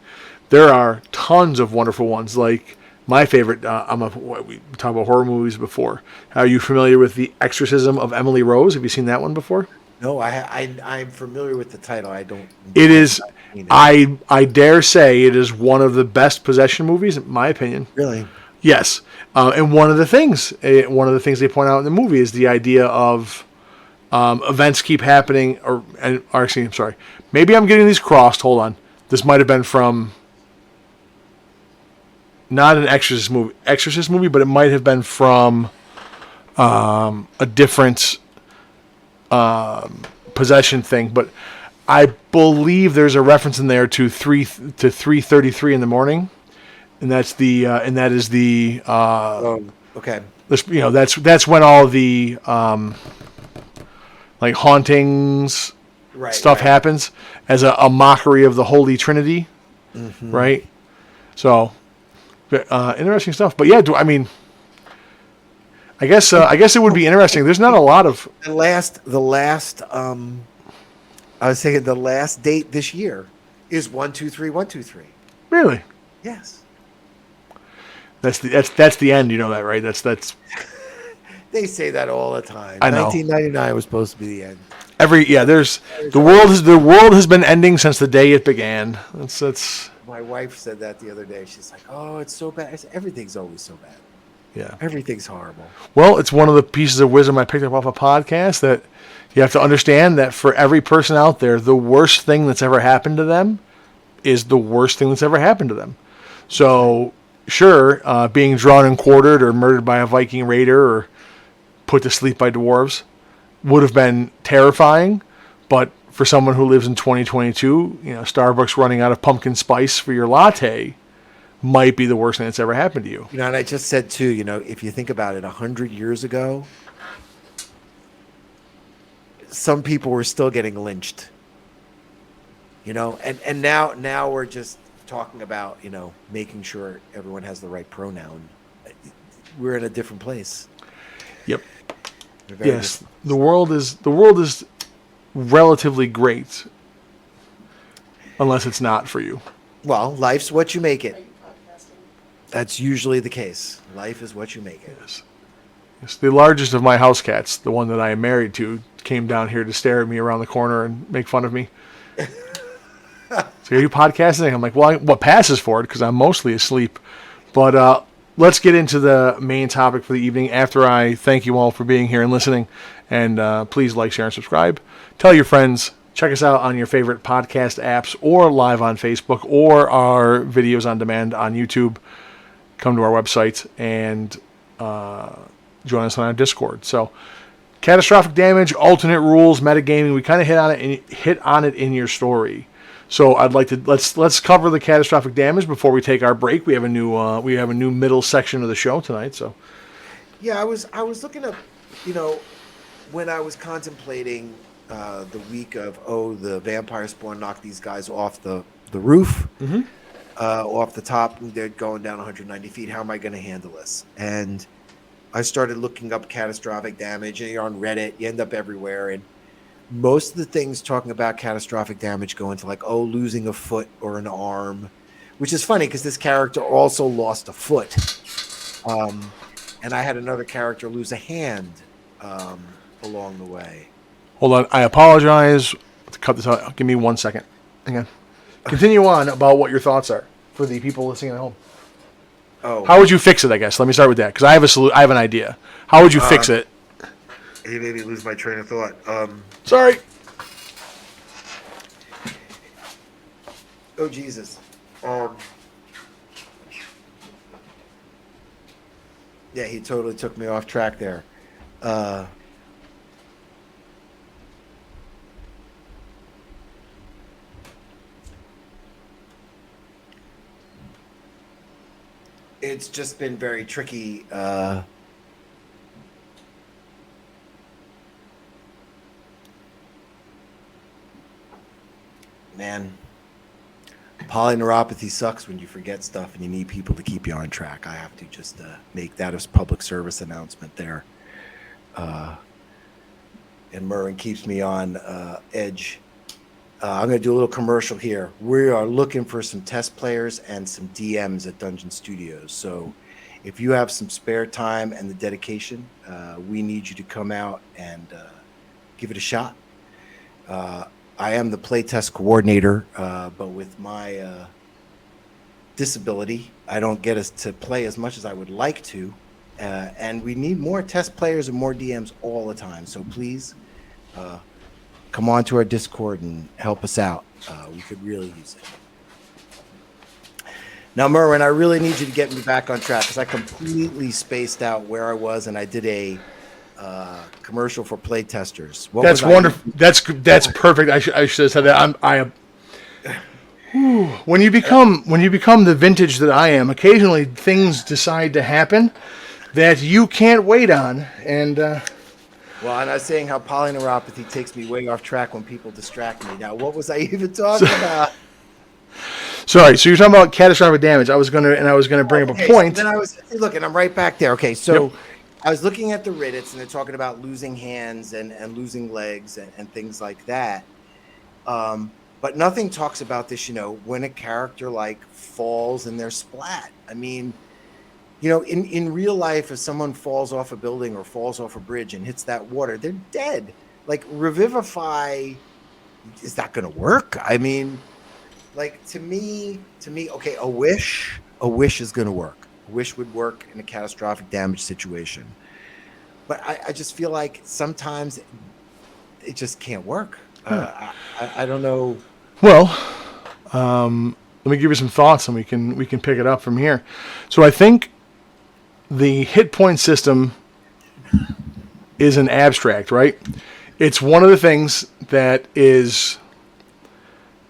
There are tons of wonderful ones. Like my favorite. We talked about horror movies before. Are you familiar with The Exorcism of Emily Rose? Have you seen that one before? No, I'm familiar with the title. I don't. It is. I dare say it is one of the best possession movies, in my opinion. Really. Yes, and one of the things they point out in the movie is the idea of events keep happening, I'm sorry, maybe I'm getting these crossed. Hold on, this might have been from not an Exorcist movie, but it might have been from a different possession thing. But I believe there's a reference in there to 3:33 in the morning. And that is the okay. That's when all the like hauntings stuff happens as a mockery of the Holy Trinity, right? So interesting stuff. But yeah, I guess it would be interesting. There's not a lot of the last. I was thinking the last date this year is 123. Really? Yes. That's the end. You know that, right? That's. They say that all the time. I know. 1999 was supposed to be the end. There's the world has been ending since the day it began. That's. My wife said that the other day. She's like, "Oh, it's so bad. Everything's always so bad. Yeah. Everything's horrible." Well, it's one of the pieces of wisdom I picked up off a podcast that you have to understand that for every person out there, the worst thing that's ever happened to them is the worst thing that's ever happened to them. So. Sure, being drawn and quartered or murdered by a Viking raider or put to sleep by dwarves would have been terrifying. But for someone who lives in 2022, Starbucks running out of pumpkin spice for your latte might be the worst thing that's ever happened to you. And I just said too, if you think about it, 100 years ago, some people were still getting lynched. And now we're just talking about making sure everyone has the right pronoun. We're in a different place. Yep. Yes, the world is relatively great, unless it's not for you. Well, life's what you make it. That's usually the case. Life is what you make it. Yes. The largest of my house cats, the one that I am married to, came down here to stare at me around the corner and make fun of me. So are you podcasting? I'm like, well, what passes for it? Because I'm mostly asleep. But let's get into the main topic for the evening after I thank you all for being here and listening. And please like, share, and subscribe. Tell your friends. Check us out on your favorite podcast apps or live on Facebook or our videos on demand on YouTube. Come to our website and join us on our Discord. So catastrophic damage, alternate rules, metagaming. We kind of hit on it in your story. So I'd like to let's cover the catastrophic damage before we take our break. We have a new middle section of the show tonight. So yeah, I was looking up, when I was contemplating the week of the vampire spawn knocked these guys off the the roof. Off the top, they're going down 190 feet. How am I going to handle this? And I started looking up catastrophic damage, and you're on Reddit, you end up everywhere. And most of the things talking about catastrophic damage go into like, oh, losing a foot or an arm, which is funny because this character also lost a foot. And I had another character lose a hand along the way. Hold on. I apologize to cut this out. Give me 1 second. Hang on. Continue on about what your thoughts are for the people listening at home. Oh, how would you fix it? I guess let me start with that because I have I have an idea. How would you fix it? You made me lose my train of thought. Sorry. Oh Jesus. Yeah, he totally took me off track there. It's just been very tricky. Man, polyneuropathy sucks when you forget stuff and you need people to keep you on track. I have to just make that as public service announcement there. And Merwin keeps me on edge. I'm going to do a little commercial here. We are looking for some test players and some DMs at Dungeon Studios. So if you have some spare time and the dedication, we need you to come out and give it a shot. I am the playtest coordinator, but with my disability, I don't get us to play as much as I would like to. And we need more test players and more DMs all the time. So please come on to our Discord and help us out. We could really use it. Now, Merwin, I really need you to get me back on track because I completely spaced out where I was, and I did a commercial for playtesters. That's wonderful. That's perfect. I should have said that. When you become the vintage that I am, occasionally things decide to happen that you can't wait on, and. Well, and I was saying how polyneuropathy takes me way off track when people distract me. Now, what was I even talking about? Sorry, so you're talking about catastrophic damage. I was gonna bring up a point. So then I was looking. I'm right back there. Okay, so I was looking at the Reddits, and they're talking about losing hands and losing legs and things like that. But nothing talks about this. When a character like falls and they're splat. I mean. In real life, if someone falls off a building or falls off a bridge and hits that water, they're dead. Like, Revivify is not going to work. I mean, like, to me, okay, a wish is going to work. A wish would work in a catastrophic damage situation. But I just feel like sometimes it just can't work. I don't know. Well, let me give you some thoughts, and we can pick it up from here. So I think the hit point system is an abstract, right? It's one of the things that is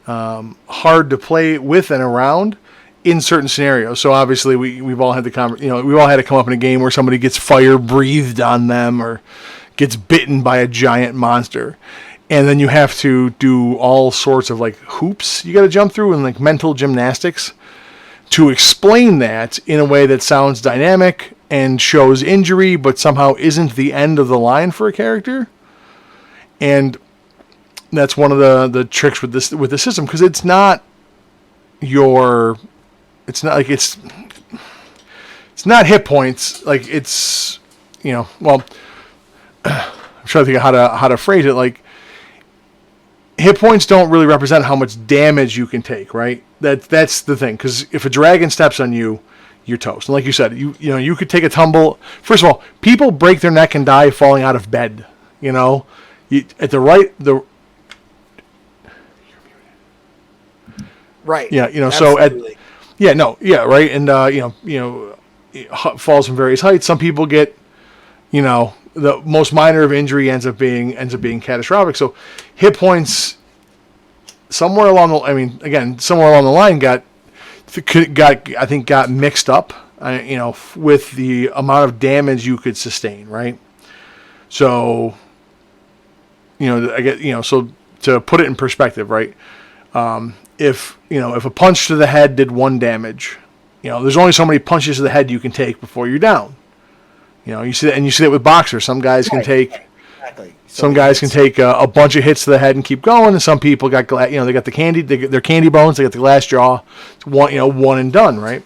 hard to play with and around in certain scenarios. So obviously we've all had we've all had to come up in a game where somebody gets fire breathed on them or gets bitten by a giant monster. And then you have to do all sorts of like hoops you got to jump through and like mental gymnastics to explain that in a way that sounds dynamic and shows injury, but somehow isn't the end of the line for a character. And that's one of the tricks with the system, because it's not hit points. Like it's, I'm trying to think of how to phrase it. Like, hit points don't really represent how much damage you can take, right? That's the thing, because if a dragon steps on you, you're toast. And like you said, you could take a tumble. First of all, people break their neck and die falling out of bed. Right. Yeah. Absolutely. Right. And falls from various heights. Some people get, the most minor of injury ends up being catastrophic. So hit points somewhere along the line got mixed up, with the amount of damage you could sustain, right? So, so to put it in perspective, right? If a punch to the head did 1 damage, there's only so many punches to the head you can take before you're down. You see that with boxers. Some guys can take Exactly. some guys can take a bunch of hits to the head and keep going, and some people got they got their candy bones, they got the glass jaw. It's one and done, right?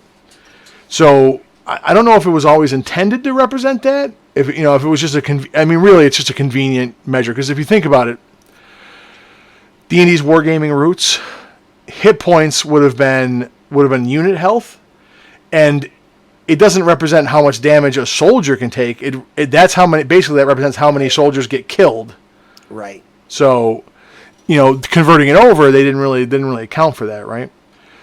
So I don't know if it was always intended to represent that. If it was just really it's just a convenient measure, because if you think about it, D&D's wargaming roots, hit points would have been unit health, and it doesn't represent how much damage a soldier can take. That's how many. Basically, that represents how many soldiers get killed. Right. So, converting it over, they didn't really account for that, right?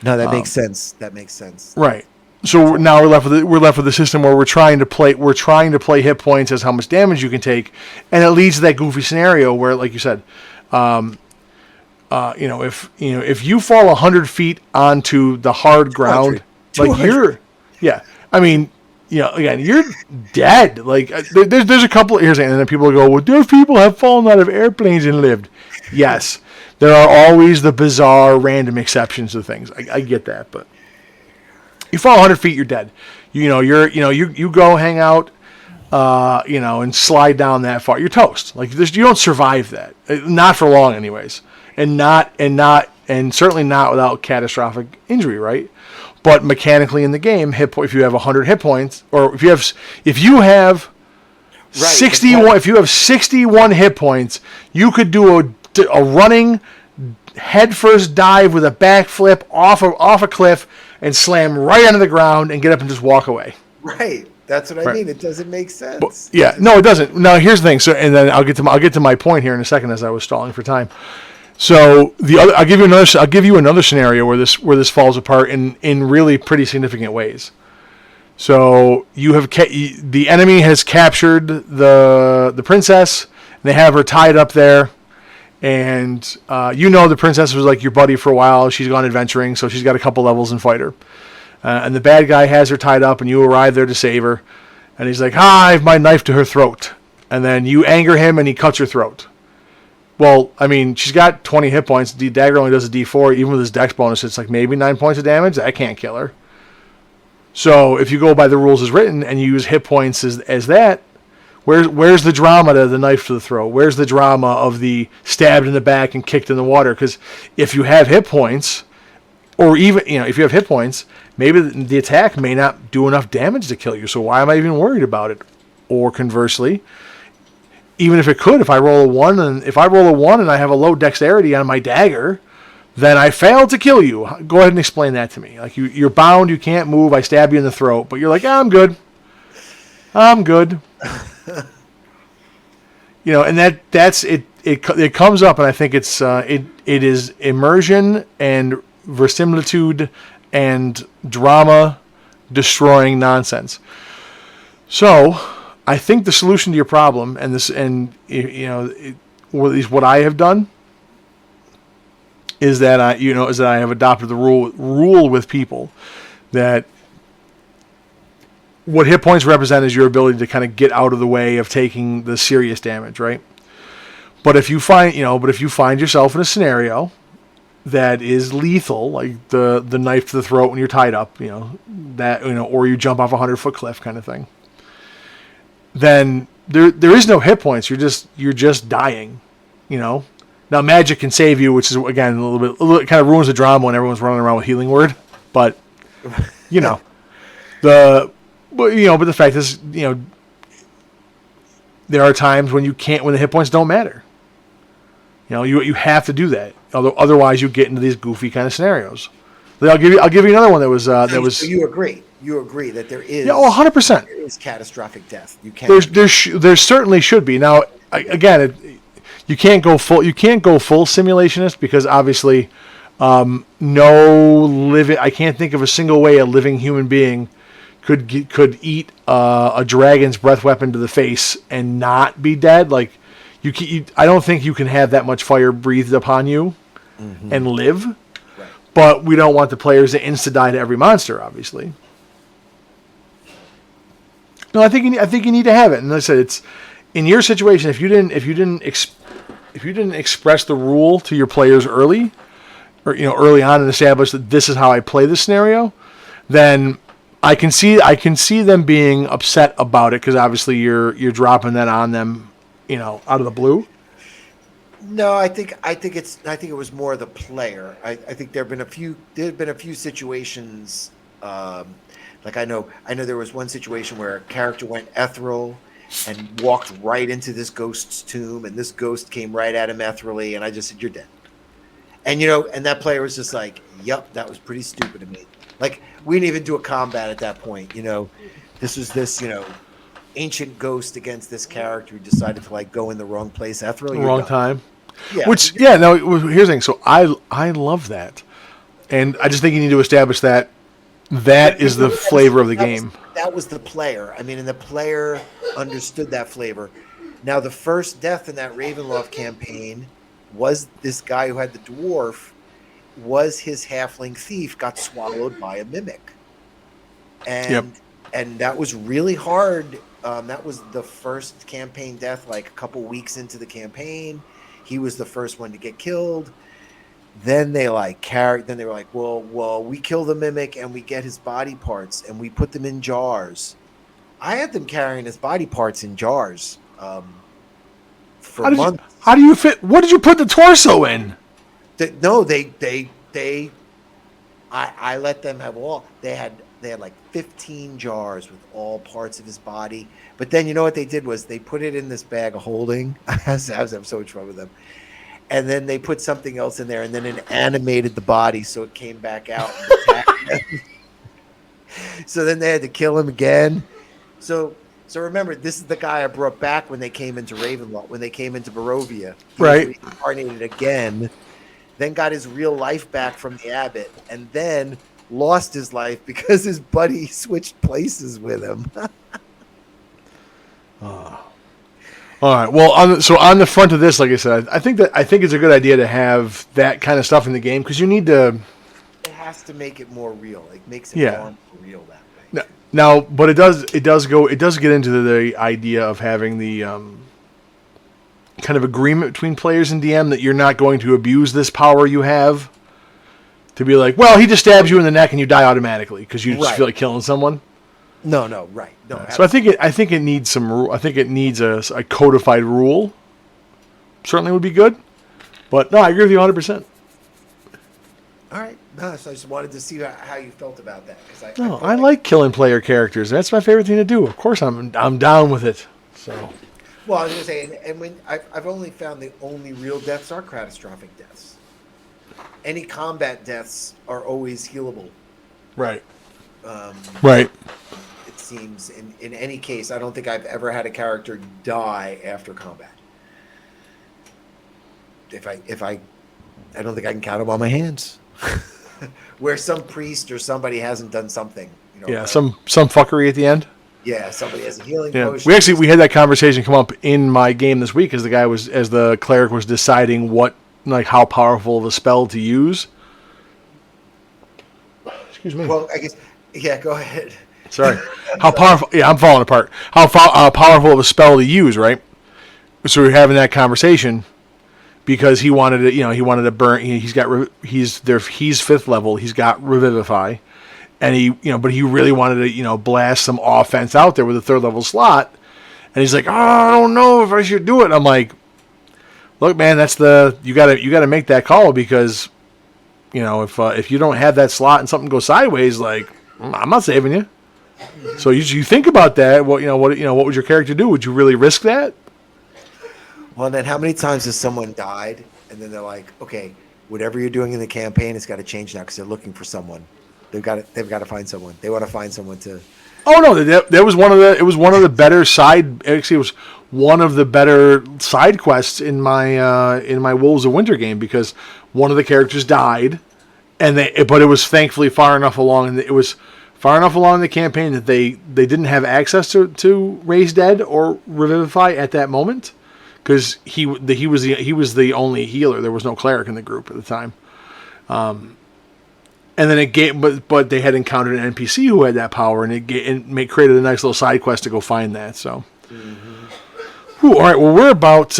No, that makes sense. That makes sense. Right. So now we're left with a system where we're trying to play hit points as how much damage you can take, and it leads to that goofy scenario where, like you said, if you fall 100 feet onto the hard ground, 200. again, you're dead. Like there's a couple. And then people go, well, those people have fallen out of airplanes and lived. Yes, there are always the bizarre, random exceptions to things. I get that, but you fall 100 feet, you're dead. You go hang out, and slide down that far, you're toast. Like you don't survive that, not for long, anyways, and certainly not without catastrophic injury, right? But mechanically in the game, if you have 100 hit points, or if you have 61, if you have 61 hit points, you could do a running headfirst dive with a backflip off a cliff and slam right onto the ground and get up and just walk away. Right. That's what I mean. It doesn't make sense. No, it doesn't. Now here's the thing. So, and then I'll get to my point here in a second, as I was stalling for time. So I'll give you another scenario where this falls apart in really pretty significant ways. So the enemy has captured the princess, and they have her tied up there, and the princess was like your buddy for a while. She's gone adventuring, so she's got a couple levels in fighter, and the bad guy has her tied up, and you arrive there to save her, and he's like, I have my knife to her throat, and then you anger him, and he cuts her throat. Well, I mean, she's got 20 hit points. The dagger only does a D4. Even with his dex bonus, it's like maybe 9 points of damage. That can't kill her. So if you go by the rules as written and you use hit points as that, where's the drama to the knife to the throat? Where's the drama of the stabbed in the back and kicked in the water? Because if you have hit points, or even if you have hit points, maybe the attack may not do enough damage to kill you. So why am I even worried about it? Or conversely, even if it could, if I roll a 1 and I have a low dexterity on my dagger, then I failed to kill you. Go ahead and explain that to me. Like you're bound, you can't move. I stab you in the throat, but you're like, I'm good. I'm good. And that's it. It comes up, and I think it is immersion and verisimilitude and drama destroying nonsense. So I think the solution to your problem, or at least what I have done, is that I have adopted the rule with people that what hit points represent is your ability to kind of get out of the way of taking the serious damage, right? But if you find yourself in a scenario that is lethal, like the knife to the throat when you're tied up, or you jump off a 100-foot cliff kind of thing, then there is no hit points. You're just dying, Now magic can save you, which is again a little kind of ruins the drama when everyone's running around with healing word. But but the fact is, there are times when when the hit points don't matter. You have to do that. Otherwise you get into these goofy kind of scenarios. I'll give you another one that was. So you agree. You agree that there is 100%. There is catastrophic death. You can't. There certainly should be. Now, again, you can't go full simulationist, because obviously, I can't think of a single way a living human being could eat a dragon's breath weapon to the face and not be dead. Like I don't think you can have that much fire breathed upon you and live. Right. But we don't want the players to insta-die to every monster, obviously. No, I think you need to have it. And like I said, it's in your situation. If you didn't express the rule to your players early, or early on and establish that this is how I play this scenario, then I can see them being upset about it because obviously you're dropping that on them, out of the blue. No, I think it was more the player. I think there have been a few situations. Like I know there was one situation where a character went ethereal and walked right into this ghost's tomb, and this ghost came right at him ethereally, and I just said, "You're dead." And and that player was just like, "Yep, that was pretty stupid of me." Like we didn't even do a combat at that point. This was this ancient ghost against this character who decided to go in the wrong place ethereal. Wrong done. Time. Yeah. Which no, here's the thing. So I love that, and I just think you need to establish that is the flavor of the game. That was the player. I mean, and the player understood that flavor. Now, the first death in that Ravenloft campaign was this guy who had the dwarf. Was his halfling thief got swallowed by a mimic, and that was really hard. That was the first campaign death, like a couple weeks into the campaign. He was the first one to get killed. Then they were like, well, we kill the mimic and we get his body parts and we put them in jars. I had them carrying his body parts in jars for months. How do you fit? What did you put the torso in? I let them have all. They had like 15 jars with all parts of his body. But then you know what they did was they put it in this bag of holding. I was having so much fun with them. And then they put something else in there, and then it animated the body so it came back out and attacked them. So then they had to kill him again. So remember, this is the guy I brought back when they came into Ravenloft, when they came into Barovia. He was reincarnated again, then got his real life back from the abbot, and then lost his life because his buddy switched places with him. All right. Well, on the front of this, like I said, I think it's a good idea to have that kind of stuff in the game because you need to. It has to make it more real. It makes it more real that way. Now, but it does get into the idea of having the kind of agreement between players and DM that you're not going to abuse this power you have to be like, well, he just stabs you in the neck and you die automatically because you just feel like killing someone. No, right. No. So I think it needs some rule. I think it needs a codified rule. Certainly would be good. But no, I agree with you 100%. All right. No, so I just wanted to see how you felt about that I like killing player characters. That's my favorite thing to do. Of course, I'm down with it. So. Well, I was gonna say, and when I've only found the only real deaths are catastrophic deaths. Any combat deaths are always healable. Right. Right. It seems in any case, I don't think I've ever had a character die after combat. I don't think I can count them on my hands. Where some priest or somebody hasn't done something. Some fuckery at the end. Yeah, somebody has a healing potion. We had that conversation come up in my game this week as the cleric was deciding how powerful of a spell to use. Excuse me. Well, I guess go ahead. Sorry. How powerful? Yeah, I'm falling apart. How powerful of a spell to use, right? So we were having that conversation because he wanted to, he wanted to burn. He's 5th level. He's got Revivify, and but he really wanted to, blast some offense out there with a 3rd level slot. And he's like, I don't know if I should do it. I'm like, look, man, you got to make that call because, if you don't have that slot and something goes sideways, like I'm not saving you. So you think about that. What would your character do? Would you really risk that? Well, then how many times has someone died and then they're like, okay, whatever you're doing in the campaign, it's got to change now because they're looking for someone. They've got to find someone. They want to find someone to. Oh no, that was one of the better side. Actually, it was one of the better side quests in my Wolves of Winter game because one of the characters died, but it was thankfully far enough along, and it was far enough along in the campaign that they didn't have access to Raise Dead or Revivify at that moment because he was the only healer. There was no cleric in the group at the time. And then it gave, but they had encountered an NPC who had that power, and it created a nice little side quest to go find that. So, Ooh, all right. Well, we're about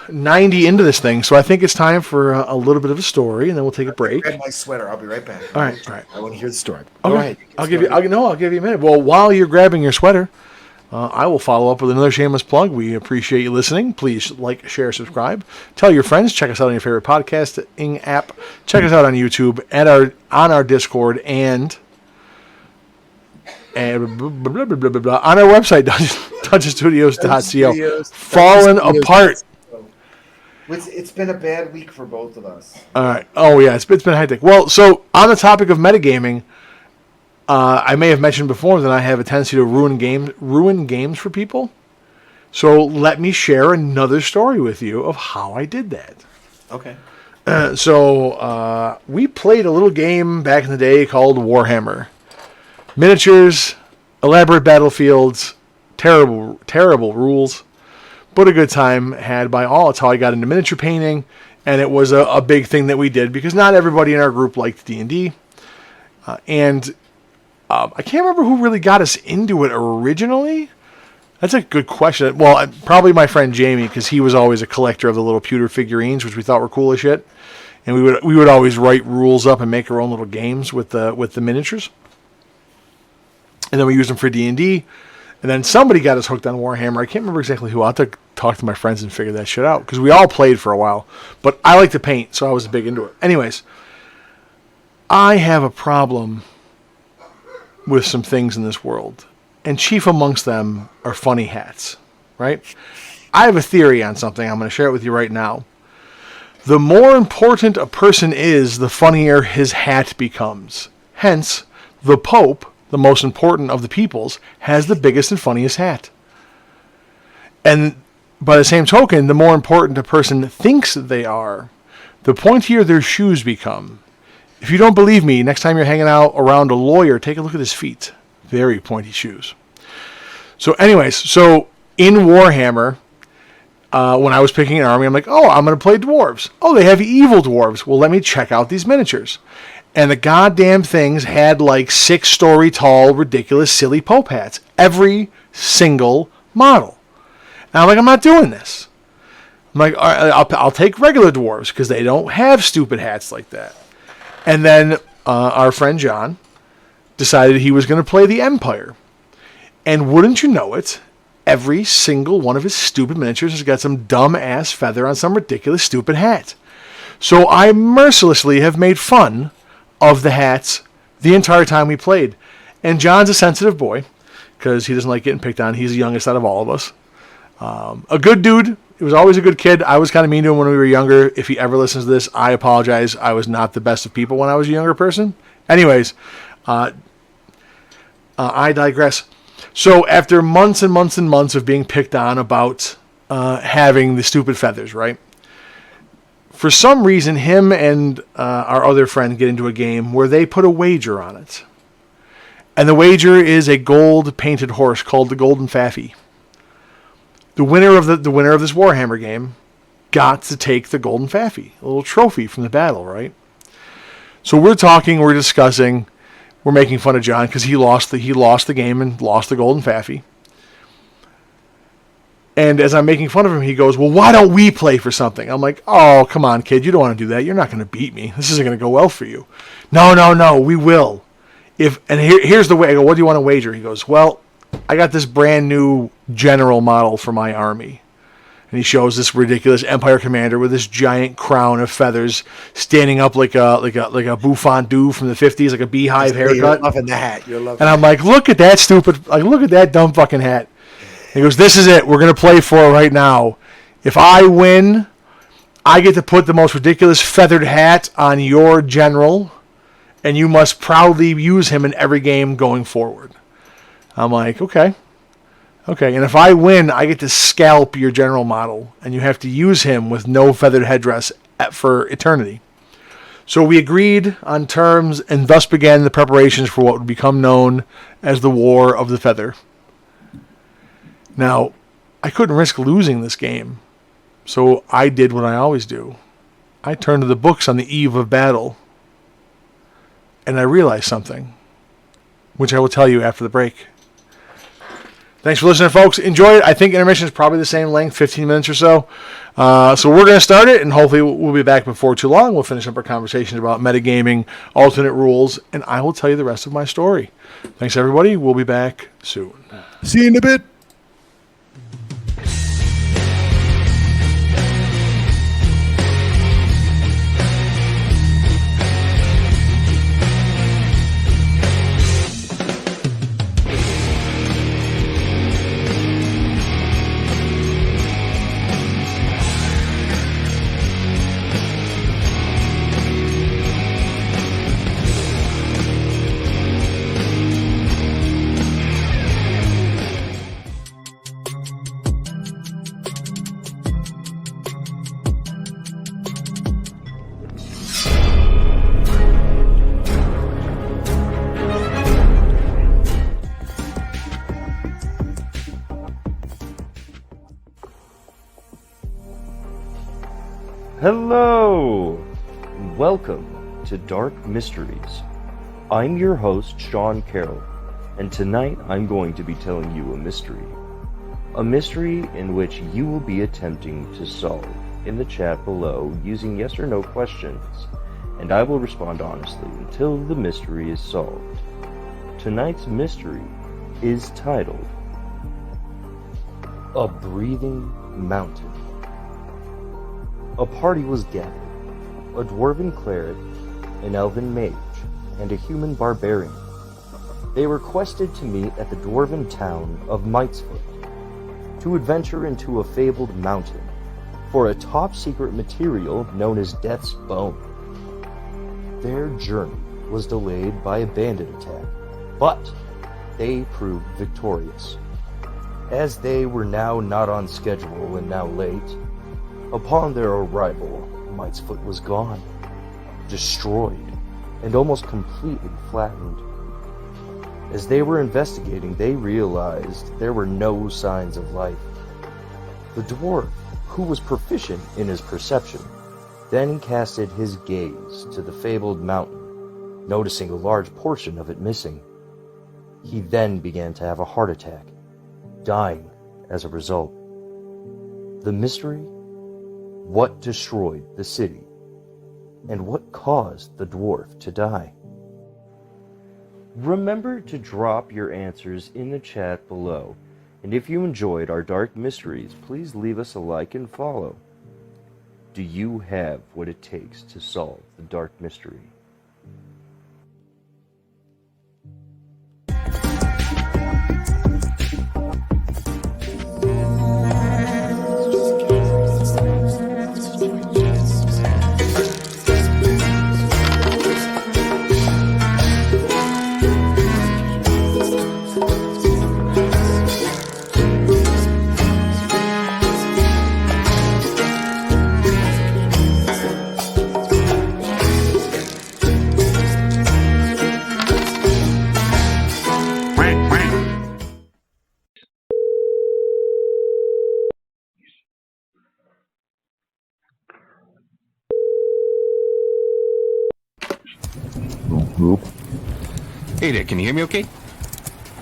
90 into this thing, so I think it's time for a little bit of a story, and then we'll take a break. Grab my sweater. I'll be right back. All right. I want to hear the story. Okay. Go ahead. I'll give you a minute. Well, while you're grabbing your sweater, I will follow up with another shameless plug. We appreciate you listening. Please like, share, subscribe. Tell your friends. Check us out on your favorite podcasting app. Check us out on YouTube and on our Discord and blah, blah, blah, blah, blah, on our website, dungeonstudios.co. Fallen apart. It's been a bad week for both of us. All right. Oh, yeah. It's been hectic. Well, so on the topic of metagaming, I may have mentioned before that I have a tendency to ruin games for people. So let me share another story with you of how I did that. Okay. So we played a little game back in the day called Warhammer. Miniatures, elaborate battlefields, terrible rules, but a good time had by all. It's how I got into miniature painting, and it was a big thing that we did because not everybody in our group liked D&D. I can't remember who really got us into it originally. That's a good question. Well, probably my friend Jamie, because he was always a collector of the little pewter figurines, which we thought were cool as shit. And we would always write rules up and make our own little games with the miniatures. And then we used them for D&D. And then somebody got us hooked on Warhammer. I can't remember exactly who. I'll have to talk to my friends and figure that shit out. Because we all played for a while. But I like to paint, so I was big into it. Anyways, I have a problem with some things in this world. And chief amongst them are funny hats. Right? I have a theory on something. I'm going to share it with you right now. The more important a person is, the funnier his hat becomes. Hence, the Pope, the most important of the peoples, has the biggest and funniest hat. And by the same token, the more important a person thinks they are, the pointier their shoes become. If you don't believe me, next time you're hanging out around a lawyer, take a look at his feet. Very pointy shoes. So anyways, in Warhammer, when I was picking an army, I'm like, oh, I'm going to play dwarves. Oh, they have evil dwarves. Well, let me check out these miniatures. And the goddamn things had like 6-story tall, ridiculous, silly Pope hats. Every single model. And I'm like, I'm not doing this. I'm like, all right, I'll take regular dwarves because they don't have stupid hats like that. And then our friend John decided he was going to play the Empire. And wouldn't you know it, every single one of his stupid miniatures has got some dumb-ass feather on some ridiculous, stupid hat. So I mercilessly have made fun of the hats the entire time we played. And John's a sensitive boy because he doesn't like getting picked on. He's the youngest out of all of us. A good dude. He was always a good kid. I was kind of mean to him when we were younger. If he ever listens to this, I apologize. I was not the best of people when I was a younger person. Anyways, I digress. So after months and months and months of being picked on about having the stupid feathers, right? For some reason, him and our other friend get into a game where they put a wager on it. And the wager is a gold-painted horse called the Golden Faffy. The winner of this Warhammer game got to take the Golden Faffy, a little trophy from the battle, right? So we're talking, we're discussing, we're making fun of John because he lost the game and lost the Golden Faffy. And as I'm making fun of him, he goes, well, why don't we play for something? I'm like, oh, come on, kid. You don't want to do that. You're not going to beat me. This isn't going to go well for you. No, we will. Here's the way. I go, what do you want to wager? He goes, well, I got this brand new general model for my army. And he shows this ridiculous Empire commander with this giant crown of feathers standing up like a bouffant from the 50s, like a beehive haircut. You're loving the hat. And I'm like, look at that dumb fucking hat. He goes, this is it. We're going to play for it right now. If I win, I get to put the most ridiculous feathered hat on your general, and you must proudly use him in every game going forward. I'm like, okay. And if I win, I get to scalp your general model, and you have to use him with no feathered headdress for eternity. So we agreed on terms, and thus began the preparations for what would become known as the War of the Feather. Now, I couldn't risk losing this game, so I did what I always do. I turned to the books on the eve of battle, and I realized something, which I will tell you after the break. Thanks for listening, folks. Enjoy it. I think intermission is probably the same length, 15 minutes or so. So we're going to start it, and hopefully we'll be back before too long. We'll finish up our conversations about metagaming, alternate rules, and I will tell you the rest of my story. Thanks, everybody. We'll be back soon. See you in a bit. Hello, and welcome to Dark Mysteries. I'm your host, Sean Carroll, and tonight I'm going to be telling you a mystery. A mystery in which you will be attempting to solve in the chat below using yes or no questions, and I will respond honestly until the mystery is solved. Tonight's mystery is titled, A Breathing Mountain. A party was gathered, a dwarven cleric, an elven mage, and a human barbarian. They requested to meet at the dwarven town of Mitesfoot to adventure into a fabled mountain for a top-secret material known as Death's Bone. Their journey was delayed by a bandit attack, but they proved victorious. As they were now not on schedule and now late, upon their arrival, Mitesfoot was gone, destroyed, and almost completely flattened. As they were investigating, they realized there were no signs of life. The dwarf, who was proficient in his perception, then casted his gaze to the fabled mountain, noticing a large portion of it missing. He then began to have a heart attack, dying as a result. The mystery? What destroyed the city? And what caused the dwarf to die? Remember to drop your answers in the chat below. And if you enjoyed our Dark Mysteries, please leave us a like and follow. Do you have what it takes to solve the Dark Mystery? Hey there, can you hear me okay?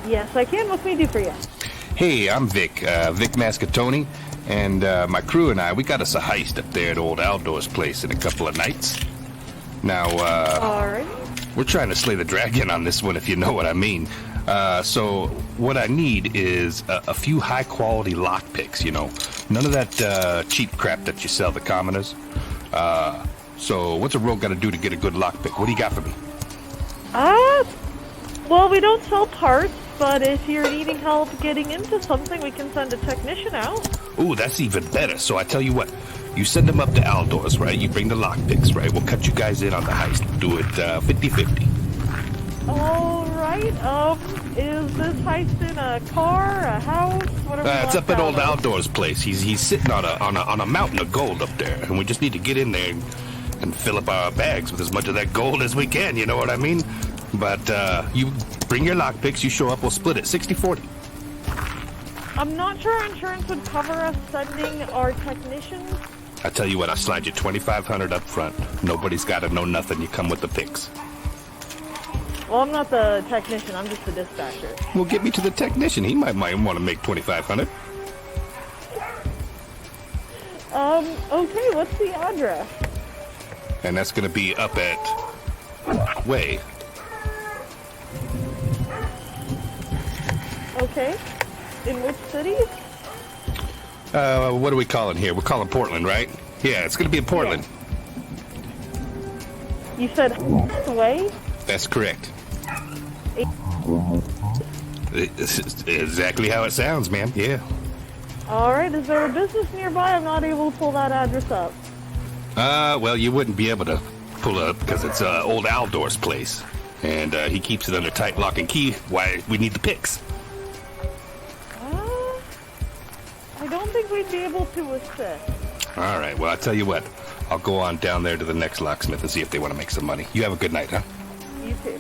Yes, I can. What can we do for you? Hey, I'm Vic Mascatoni, and my crew and I, we got us a heist up there at old Aldor's place in a couple of nights. Now, Alright. we're trying to slay the dragon on this one, if you know what I mean. So what I need is a few high-quality lockpicks, you know. None of that cheap crap that you sell the commoners. So what's a rogue got to do to get a good lockpick? What do you got for me? Well, we don't sell parts, but if you're needing help getting into something, we can send a technician out. Ooh, that's even better. So I tell you what, you send them up to Aldor's, right? You bring the lockpicks, right? We'll cut you guys in on the heist. Do it 50-50. Alright, is this heist in a car, a house? What are we It's up at old out? Aldor's place. He's sitting on a mountain of gold up there, and we just need to get in there and fill up our bags with as much of that gold as we can, you know what I mean? But you bring your lockpicks, you show up, we'll split it 60-40. I'm not sure our insurance would cover us sending our technicians. I tell you what, I'll slide you $2,500 up front. Nobody's got to know nothing. You come with the picks. Well, I'm not the technician. I'm just the dispatcher. Well, get me to the technician. He might want to make 2,500. Okay, what's the address? And that's going to be up at Way. Okay. In which city? What are we calling here? We're calling Portland, right? Yeah, it's going to be in Portland. You said Way? That's correct. It's exactly how it sounds, ma'am. Yeah. Alright, is there a business nearby? I'm not able to pull that address up. Well, you wouldn't be able to pull it up because it's old Aldor's place. And he keeps it under tight lock and key. Why we need the pics. I don't think we'd be able to assist. All right, well, I'll tell you what. I'll go on down there to the next locksmith and see if they want to make some money. You have a good night, huh? You too.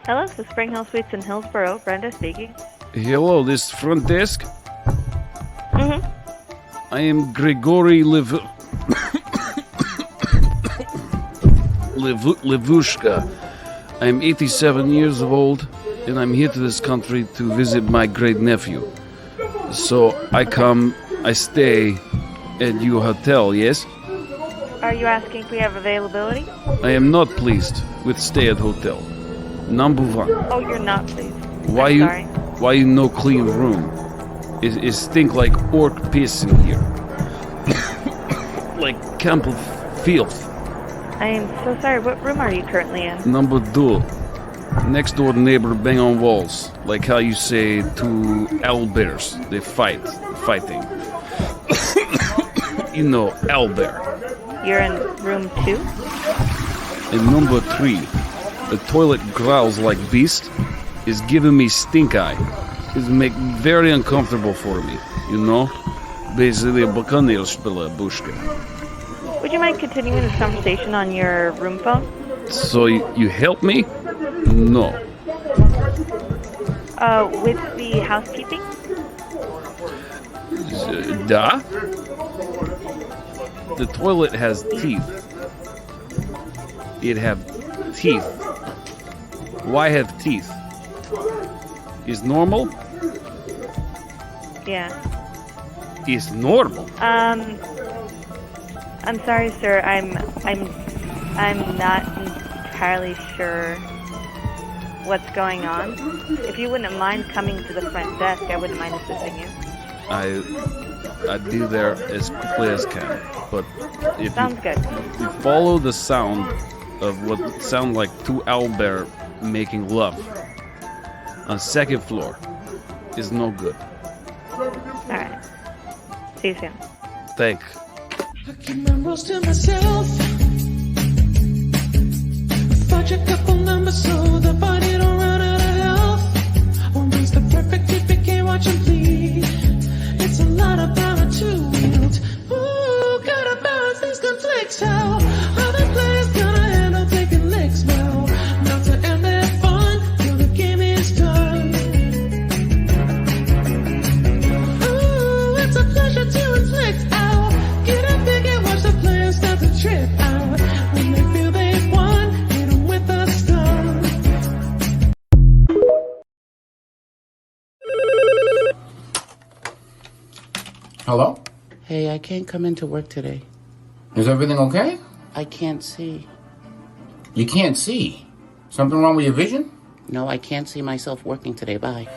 Hello, this is Spring Hill Suites in Hillsborough. Brenda speaking. Hello, this front desk? Mm-hmm. I am Grigory Levushka. I am 87 years old, and I'm here to this country to visit my great nephew. So I stay at your hotel, yes? Are you asking if we have availability? I am not pleased with stay at hotel. Number one. Oh, you're not pleased. Why you no clean room? It stink like orc piss in here. Like camp of filth. I am so sorry. What room are you currently in? Number two. Next door neighbor bang on walls. Like how you say to owlbears. They fighting. You know, owlbear. You're in room 2? And number 3. The toilet growls like beast. Is giving me stink eye. Is make very uncomfortable for me. You know? Basically, Would you mind continuing this conversation on your room phone? So you help me? No. With the housekeeping? Da? the toilet has teeth. It have teeth. Why have teeth? Is normal? Yeah. Is normal. I'm sorry, sir. I'm not entirely sure what's going on. If you wouldn't mind coming to the front desk, I wouldn't mind assisting you. I'd be there as quickly as can. But if Sounds good. you follow the sound of what sound like two owlbear making love on second floor is no good. Alright. See you soon. Thank. I keep my rules to myself. Fudge a couple numbers so the body don't run out of health. Always the perfect typical, watch him bleed. It's a lot of power to wield. Ooh, gotta balance these conflicts. How other players gonna handle taking licks? Well, not to end their fun till the game is done. Ooh, it's a pleasure to inflict. Get up big and watch the players start to trip out. When they feel they've won, hit them with a stun. Hello? Hey, I can't come into work today. Is everything okay? I can't see. You can't see. Something wrong with your vision? No, I can't see myself working today. Bye.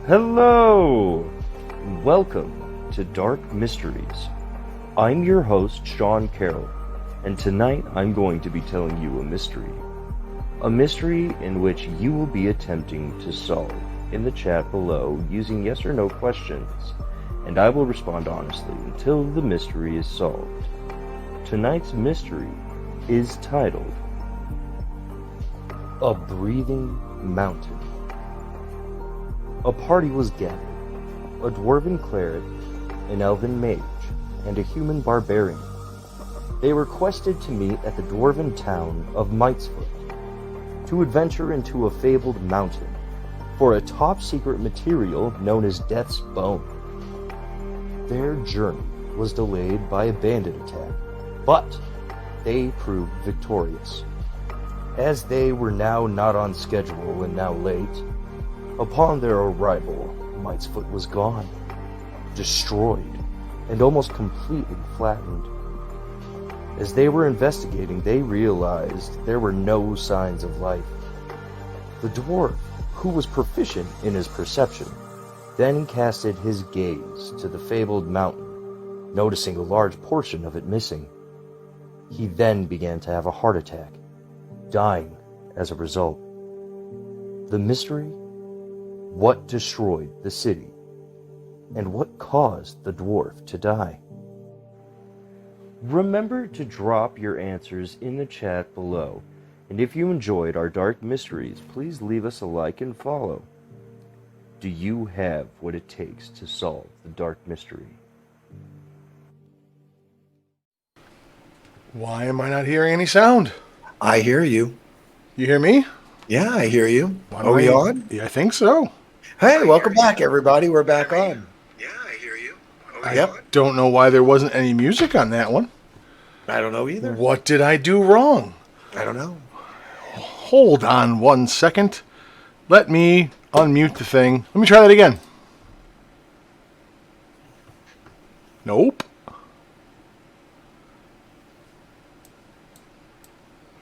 Hello! Welcome to Dark Mysteries. I'm your host, Sean Carroll, and tonight I'm going to be telling you a mystery. A mystery in which you will be attempting to solve in the chat below using yes or no questions, and I will respond honestly until the mystery is solved. Tonight's mystery is titled A Breathing Mountain. A party was gathered, a dwarven cleric, an elven mage, and a human barbarian. They requested to meet at the dwarven town of Mitesfoot to adventure into a fabled mountain for a top-secret material known as Death's Bone. Their journey was delayed by a bandit attack, but they proved victorious. As they were now not on schedule and now late, upon their arrival, Might's foot was gone, destroyed, and almost completely flattened. As they were investigating, they realized there were no signs of life. The dwarf, who was proficient in his perception, then casted his gaze to the fabled mountain, noticing a large portion of it missing. He then began to have a heart attack, dying as a result. The mystery? What destroyed the city? And what caused the dwarf to die? Remember to drop your answers in the chat below, and if you enjoyed our dark mysteries, please leave us a like and follow. Do you have what it takes to solve the dark mystery? Why am I not hearing any sound? I hear you. You hear me? Yeah, I hear you. Are we on? Yeah, I think so. Hey, welcome back, everybody. We're back on. Yeah, I hear you. I don't know why there wasn't any music on that one. I don't know either. What did I do wrong? I don't know. Hold on 1 second. Let me unmute the thing. Let me try that again. Nope.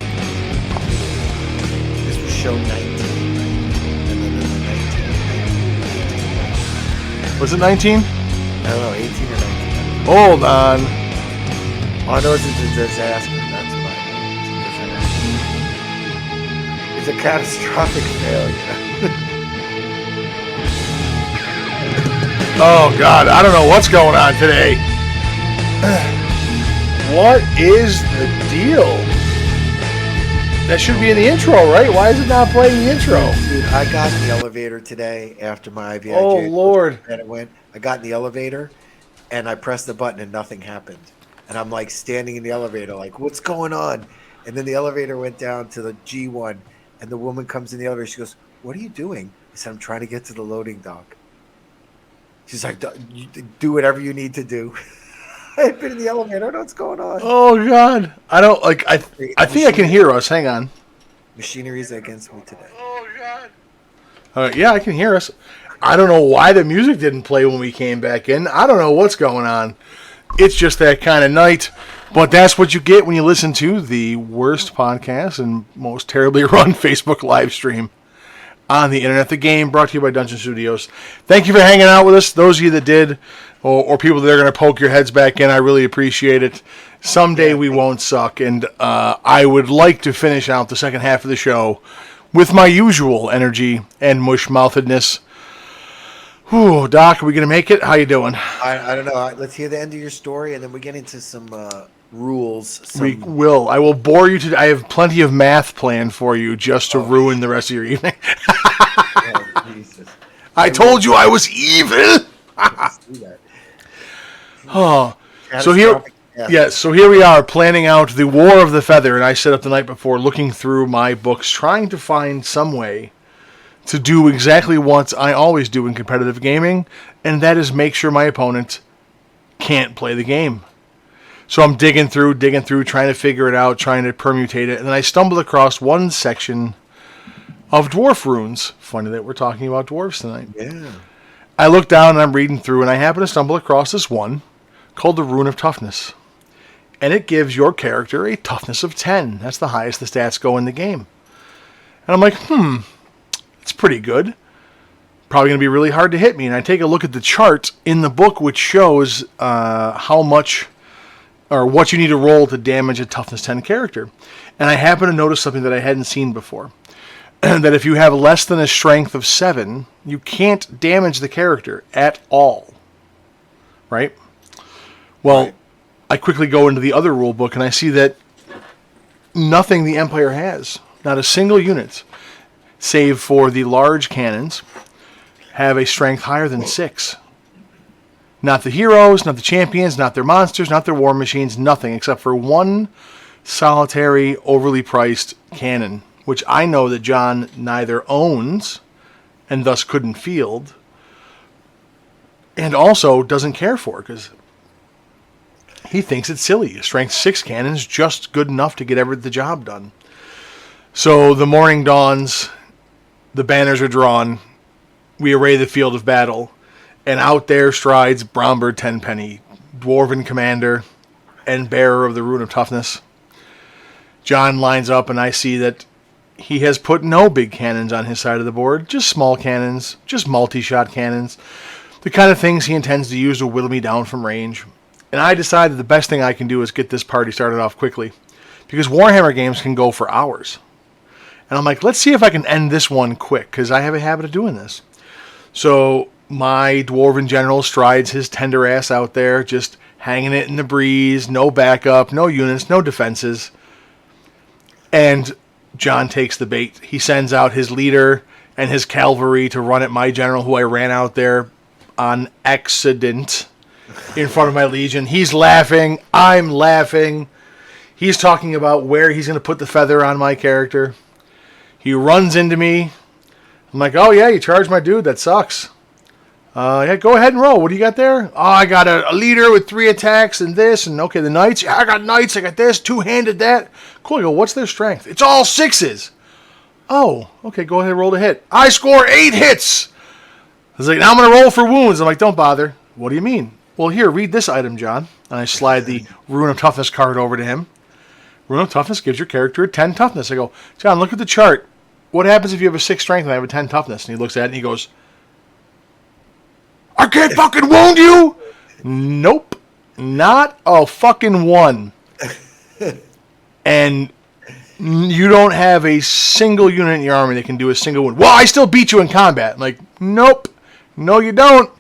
This was show 19. And then there's a 19. Was it 19? I don't know, 18 or 19. Hold on. All I know is it's a disaster. That's what I know. It's a catastrophic failure. Oh, God. I don't know what's going on today. What is the deal? That should be in the intro, right? Why is it not playing the intro? Dude, I got in the elevator today after my IVIJ. Oh, Lord. And it went. I got in the elevator, and I pressed the button, and nothing happened. And I'm like standing in the elevator, like, what's going on? And then the elevator went down to the G1, and the woman comes in the elevator. She goes, "What are you doing?" I said, "I'm trying to get to the loading dock." She's like, "Do whatever you need to do." I've been in the elevator. I don't know what's going on. Oh, God. I don't, like, I think I can hear us. Hang on. Machinery's against me today. Oh, God. Yeah, I can hear us. I don't know why the music didn't play when we came back in. I don't know what's going on. It's just that kind of night. But that's what you get when you listen to the worst podcast and most terribly run Facebook live stream on the internet. The game brought to you by Dungeon Studios. Thank you for hanging out with us. Those of you that did, or people that are going to poke your heads back in, I really appreciate it. Someday we won't suck. And I would like to finish out the second half of the show with my usual energy and mush-mouthedness. Whew, Doc, are we going to make it? How you doing? I don't know. Let's hear the end of your story, and then we get into some rules. We will. I will bore you to. I have plenty of math planned for you just to ruin the rest of your evening. Oh, Jesus. I told you I was evil. Oh, so here, so here we are planning out the War of the Feather, and I set up the night before, looking through my books, trying to find some way to do exactly what I always do in competitive gaming, and that is make sure my opponent can't play the game. So I'm digging through, trying to figure it out, trying to permutate it, and then I stumbled across one section of dwarf runes. Funny that we're talking about dwarves tonight. Yeah. I look down and I'm reading through, and I happen to stumble across this one called the Rune of Toughness. And it gives your character a toughness of 10. That's the highest the stats go in the game. And I'm like, it's pretty good. Probably going to be really hard to hit me. And I take a look at the chart in the book, which shows how much or what you need to roll to damage a toughness 10 character. And I happen to notice something that I hadn't seen before. That if you have less than a strength of 7, you can't damage the character at all. Right? Well, right. I quickly go into the other rule book and I see that nothing the Empire has, not a single unit, save for the large cannons, have a strength higher than 6. Not the heroes, not the champions, not their monsters, not their war machines, nothing except for one solitary, overly priced cannon, which I know that John neither owns and thus couldn't field, and also doesn't care for, because He thinks it's silly. A strength 6 cannon's just good enough to get the job done. So the morning dawns, the banners are drawn, we array the field of battle, and out there strides Bromberg Tenpenny, dwarven commander and bearer of the Rune of Toughness. John lines up, and I see that he has put no big cannons on his side of the board, just small cannons, just multi-shot cannons, the kind of things he intends to use to whittle me down from range. And I decided the best thing I can do is get this party started off quickly, because Warhammer games can go for hours. And I'm like, let's see if I can end this one quick, because I have a habit of doing this. So my dwarven general strides his tender ass out there, just hanging it in the breeze, no backup, no units, no defenses. And John takes the bait. He sends out his leader and his cavalry to run at my general, who I ran out there on accident in front of my legion. He's laughing. I'm laughing. He's talking about where he's going to put the feather on my character. He runs into me. I'm like, oh, yeah, you charged my dude. That sucks. Yeah, go ahead and roll. What do you got there? Oh, I got a leader with 3 attacks and this. And, okay, the knights. Yeah, I got knights. I got this. 2-handed that. Cool. I go, what's their strength? It's all 6s. Oh, okay, go ahead and roll the hit. I score 8 hits. I was like, now I'm going to roll for wounds. I'm like, don't bother. What do you mean? Well, here, read this item, John. And I slide the Rune of Toughness card over to him. Rune of Toughness gives your character a 10 toughness. I go, John, look at the chart. What happens if you have a 6 strength and I have a 10 toughness? And he looks at it and he goes, I can't fucking wound you! Nope. Not a fucking one. And you don't have a single unit in your army that can do a single wound. Well, I still beat you in combat. I'm like, nope. No, you don't.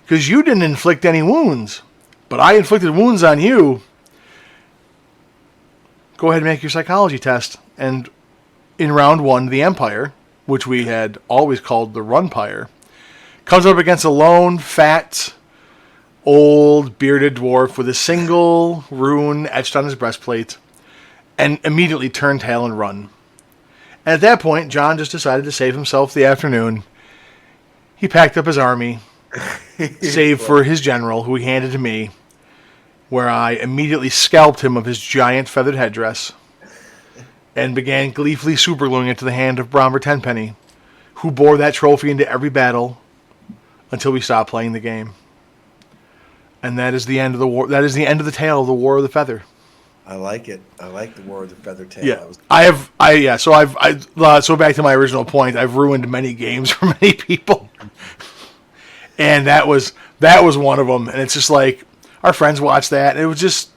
Because you didn't inflict any wounds. But I inflicted wounds on you. Go ahead and make your psychology test. And in round 1, the Empire, which we had always called the Runpire, comes up against a lone, fat, old, bearded dwarf with a single rune etched on his breastplate, and immediately turned tail and run. And at that point, John just decided to save himself the afternoon. He packed up his army, save for his general, who he handed to me, where I immediately scalped him of his giant feathered headdress, and began gleefully supergluing it to the hand of Bromber Tenpenny, who bore that trophy into every battle until we stopped playing the game. And that is the end of the war. That is the end of the tale of the War of the Feather. I like it. I like the War of the Feather tale. Yeah, So back to my original point. I've ruined many games for many people, and that was one of them. And it's just like our friends watched that, and it was just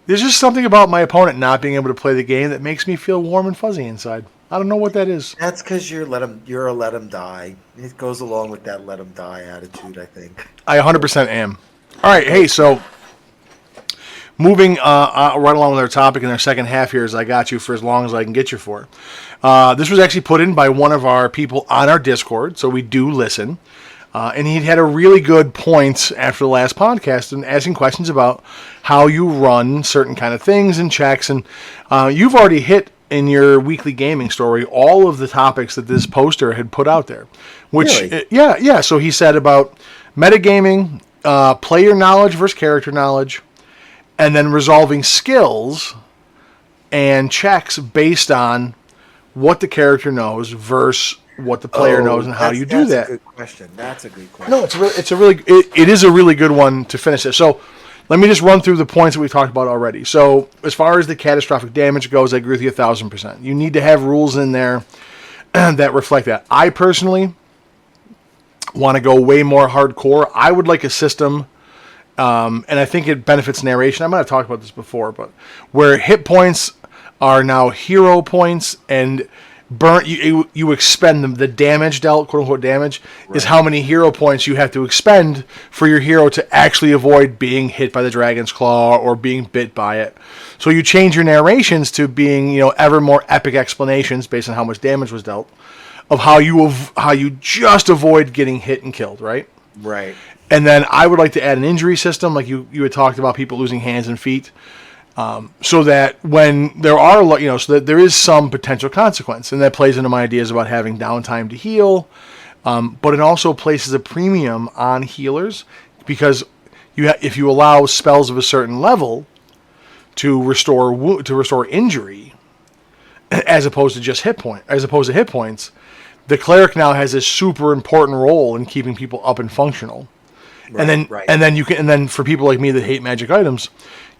there's just something about my opponent not being able to play the game that makes me feel warm and fuzzy inside. I don't know what that is. That's because you're a let him die. It goes along with that let him die attitude, I think. I 100% am. All right, hey, so moving right along with our topic in our second half here, as I got you for as long as I can get you for. This was actually put in by one of our people on our Discord, so we do listen. And he had a really good point after the last podcast and asking questions about how you run certain kind of things and checks. And you've already hit in your weekly gaming story all of the topics that this poster had put out there. Which, really? Yeah. So he said about metagaming, player knowledge versus character knowledge, and then resolving skills and checks based on what the character knows versus what the player knows and how you do that. That's a good question. No, it is a really good one to finish it. So let me just run through the points that we talked about already. So as far as the catastrophic damage goes, I agree with you 1,000%. You need to have rules in there that reflect that. I personally want to go way more hardcore. I would like a system, and I think it benefits narration. I might have talked about this before, but where hit points are now hero points and you expend them. The damage dealt, quote unquote damage, is how many hero points you have to expend for your hero to actually avoid being hit by the dragon's claw or being bit by it. So you change your narrations to being, ever more epic explanations based on how much damage was dealt of how you just avoid getting hit and killed, right? Right. And then I would like to add an injury system, like you had talked about people losing hands and feet. So that when there are, so that there is some potential consequence, and that plays into my ideas about having downtime to heal, but it also places a premium on healers because if you allow spells of a certain level to restore injury, as opposed to hit points, the cleric now has a super important role in keeping people up and functional. Right, and then for people like me that hate magic items,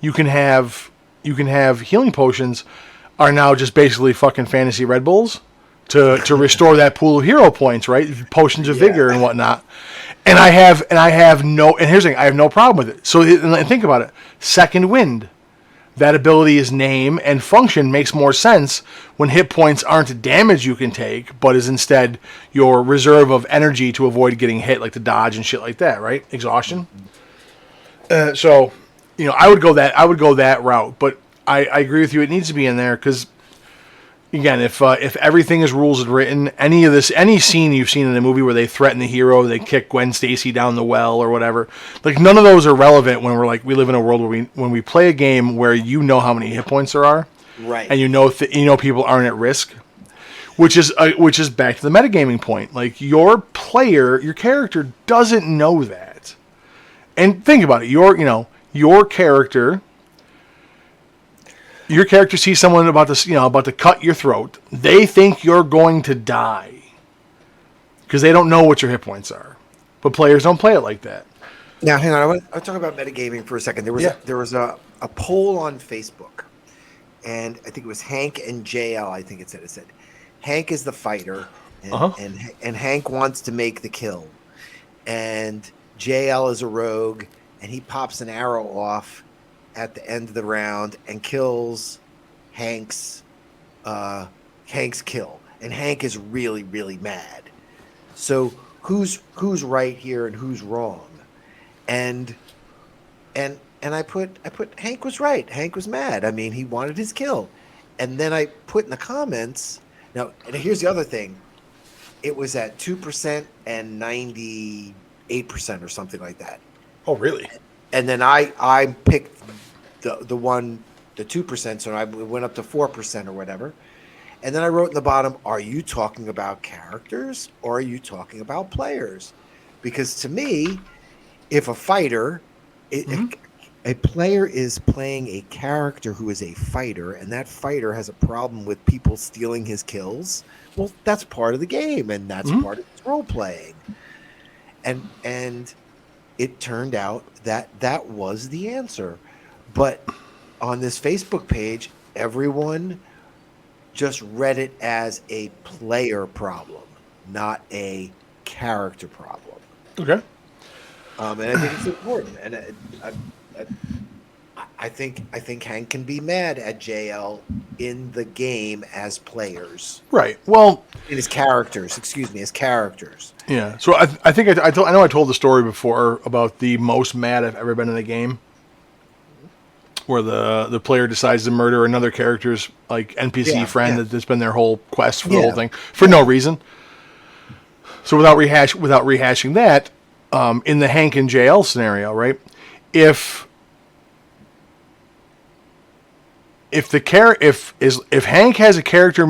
you can have healing potions are now just basically fucking fantasy Red Bulls to restore that pool of hero points, right? Potions of vigor and whatnot. And here's the thing, I have no problem with it. So think about it. Second wind. That ability is name and function makes more sense when hit points aren't damage you can take, but is instead your reserve of energy to avoid getting hit, like the dodge and shit like that, right? Exhaustion. So, I would go that route, but I agree with you. It needs to be in there because, again, if everything is rules as written, any scene you've seen in a movie where they threaten the hero, they kick Gwen Stacy down the well or whatever, like none of those are relevant when we live in a world where when we play a game where you know how many hit points there are, right? And people aren't at risk, which is back to the metagaming point. Like your character doesn't know that, and think about it. Your character. Your character sees someone about to cut your throat. They think you're going to die because they don't know what your hit points are. But players don't play it like that. Now, hang on. I want to talk about metagaming for a second. There was a poll on Facebook, and I think it was Hank and JL. I think it said Hank is the fighter, and Hank wants to make the kill, and JL is a rogue, and he pops an arrow off at the end of the round and kills Hank's kill, and Hank is really, really mad. So who's right here and who's wrong? And I put Hank was right. Hank was mad. I mean, he wanted his kill. And then I put in the comments. Now, and here's the other thing. It was at 2% and 98% or something like that. Oh, really? And then I picked the 2%, so I went up to 4% or whatever. And then I wrote in the bottom, are you talking about characters or are you talking about players? Because to me, if a fighter, a player is playing a character who is a fighter, and that fighter has a problem with people stealing his kills, well, that's part of the game, and that's part of his role playing. And it turned out that was the answer. But on this Facebook page, everyone just read it as a player problem, not a character problem. Okay. And I think it's important. And I think Hank can be mad at JL in the game as players. Right. Well, as characters. Excuse me, as characters. Yeah. So I think I know I told the story before about the most mad I've ever been in a game, where the player decides to murder another character's like NPC friend that's been their whole quest for the whole thing for no reason. So without rehashing that, in the Hank and JL scenario, right? If Hank has a character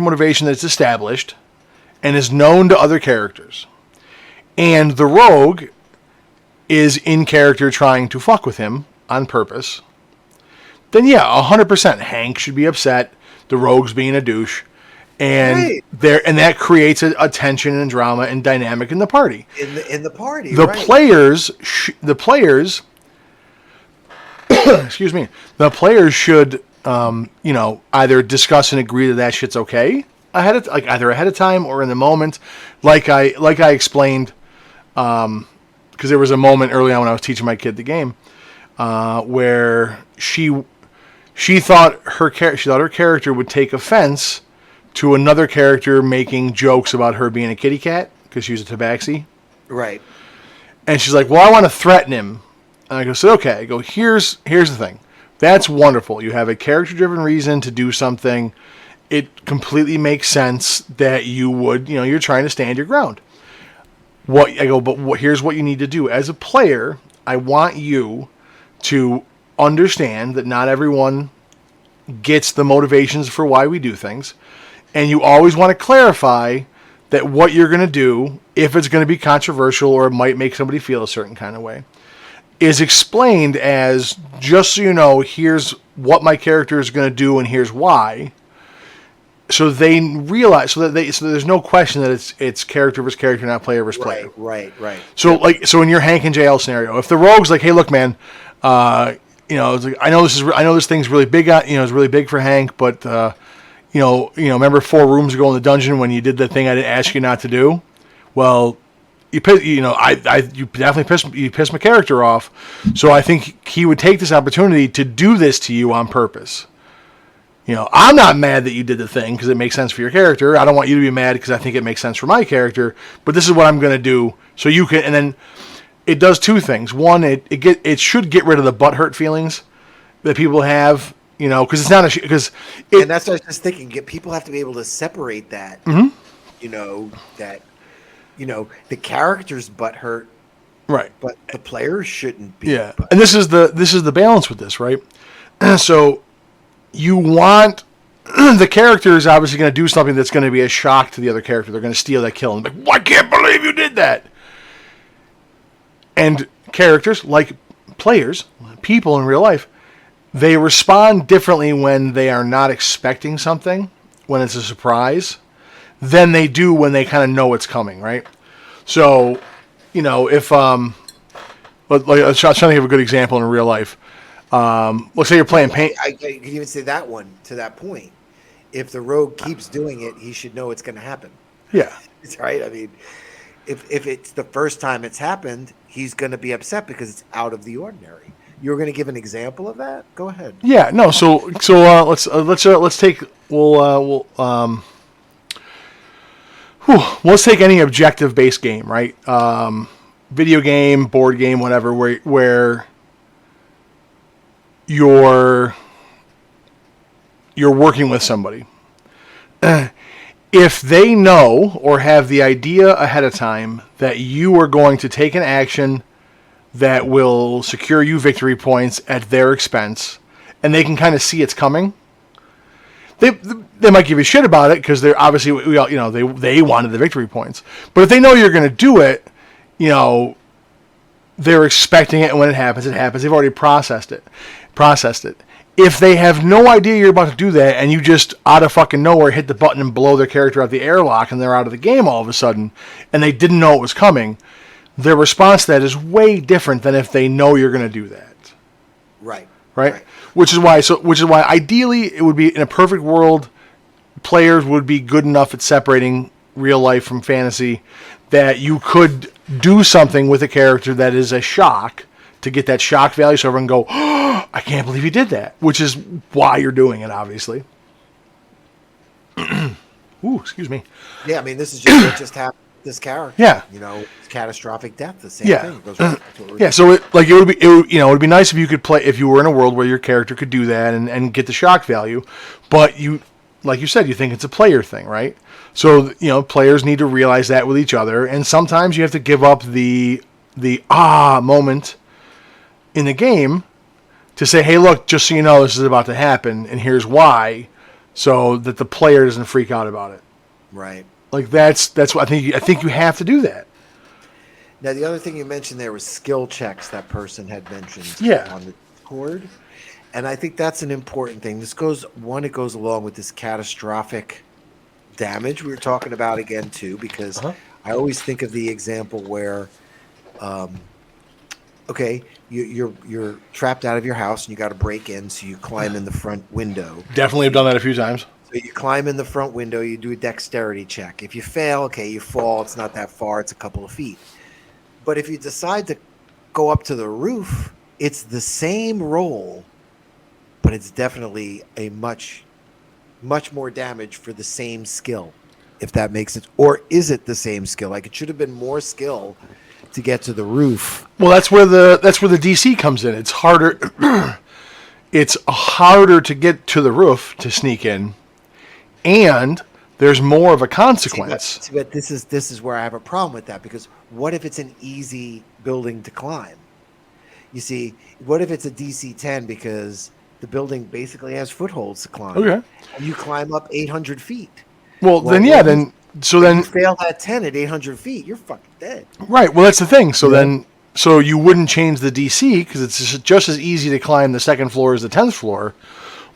motivation that's established and is known to other characters, and the rogue is in character trying to fuck with him on purpose, then 100% Hank should be upset. The rogue's being a douche, and that creates a tension and drama and dynamic in the party. In the party, the players, excuse me, the players should either discuss and agree that shit's okay either ahead of time or in the moment, like I explained, because there was a moment early on when I was teaching my kid the game, where she thought her character would take offense to another character making jokes about her being a kitty cat because she was a tabaxi. Right. And she's like, well, I want to threaten him. And I go, okay. I go, here's the thing. That's wonderful. You have a character-driven reason to do something. It completely makes sense that you would, you're trying to stand your ground. Here's what you need to do. As a player, I want you to understand that not everyone gets the motivations for why we do things. And you always want to clarify that what you're going to do, if it's going to be controversial or it might make somebody feel a certain kind of way. is explained as, just so you know, here's what my character is going to do and here's why. So they realize, so there's no question that it's character versus character, not player versus player. Right. So so in your Hank and JL scenario, if the rogue's like, hey, look, man, it's like, I know this thing's really big, it's really big for Hank, but remember 4 rooms ago in the dungeon when you did the thing I didn't ask you not to do? Well, you definitely pissed my character off. So I think he would take this opportunity to do this to you on purpose. I'm not mad that you did the thing because it makes sense for your character. I don't want you to be mad because I think it makes sense for my character. But this is what I'm going to do, so you can. And then it does 2 things. One, it should get rid of the butthurt feelings that people have. Because it's not and that's what I was just thinking. People have to be able to separate that. Mm-hmm. The character's butthurt, right? But the players shouldn't be. Yeah, and this is the balance with this, right? So you want the character is obviously going to do something that's going to be a shock to the other character. They're going to steal that kill and be like, I can't believe you did that. And characters, like players, people in real life, they respond differently when they are not expecting something, when it's a surprise, than they do when they kind of know it's coming, right? So, if I was trying to give a good example in real life. Let's say you're playing paint. I can even say that one to that point. If the rogue keeps doing it, he should know it's going to happen. Yeah, it's right. I mean, if it's the first time it's happened, he's going to be upset because it's out of the ordinary. You're going to give an example of that? Go ahead. Yeah. No. So let's take let's take any objective based game, right? Video game, board game, whatever, where you're working with somebody. If they know or have the idea ahead of time that you are going to take an action that will secure you victory points at their expense, and they can kind of see it's coming, they might give you shit about it because they're obviously they wanted the victory points. But if they know you're going to do it, they're expecting it, and when it happens, it happens. They've already processed it. If they have no idea you're about to do that, and you just out of fucking nowhere hit the button and blow their character out the airlock, and they're out of the game all of a sudden, and they didn't know it was coming, their response to that is way different than if they know you're going to do that. Right. Which is why ideally it would be, in a perfect world, players would be good enough at separating real life from fantasy that you could do something with a character that is a shock to get that shock value, so everyone go, oh, I can't believe he did that, which is why you're doing it, obviously. Ooh, excuse me. Yeah, I mean, this is just what just happened with this character. Yeah. It's catastrophic death, the same thing. It goes right to what yeah, so it would be nice if you could play, if you were in a world where your character could do that and get the shock value, but you, like you said, you think it's a player thing, right? So, players need to realize that with each other, and sometimes you have to give up the moment in the game to say, hey, look, just so you know, this is about to happen, and here's why, so that the player doesn't freak out about it. Right. Like that's what I think you have to do that. Now, the other thing you mentioned there was skill checks that person had mentioned on the Discord, and I think that's an important thing. It goes along with this catastrophic damage we were talking about again too, because I always think of the example where, you're trapped out of your house and you got to break in, so you climb in the front window. Definitely have done that a few times. So you climb in the front window, you do a dexterity check. If you fail, you fall. It's not that far. It's a couple of feet. But if you decide to go up to the roof, it's the same roll, but it's definitely a much, much more damage for the same skill, if that makes sense. Or is it the same skill? Like, it should have been more skill to get to the roof. Well, that's where the DC comes in. It's harder. It's harder to get to the roof to sneak in, and there's more of a consequence. But this is where I have a problem with that, because what if it's an easy building to climb? You see, what if it's a DC 10 because the building basically has footholds to climb? Okay. And you climb up 800 feet. Well, then you fail that 10 at 800 feet, you're fucking dead. Right. Well, that's the thing. So then So you wouldn't change the DC because it's just as easy to climb the second floor as the 10th floor,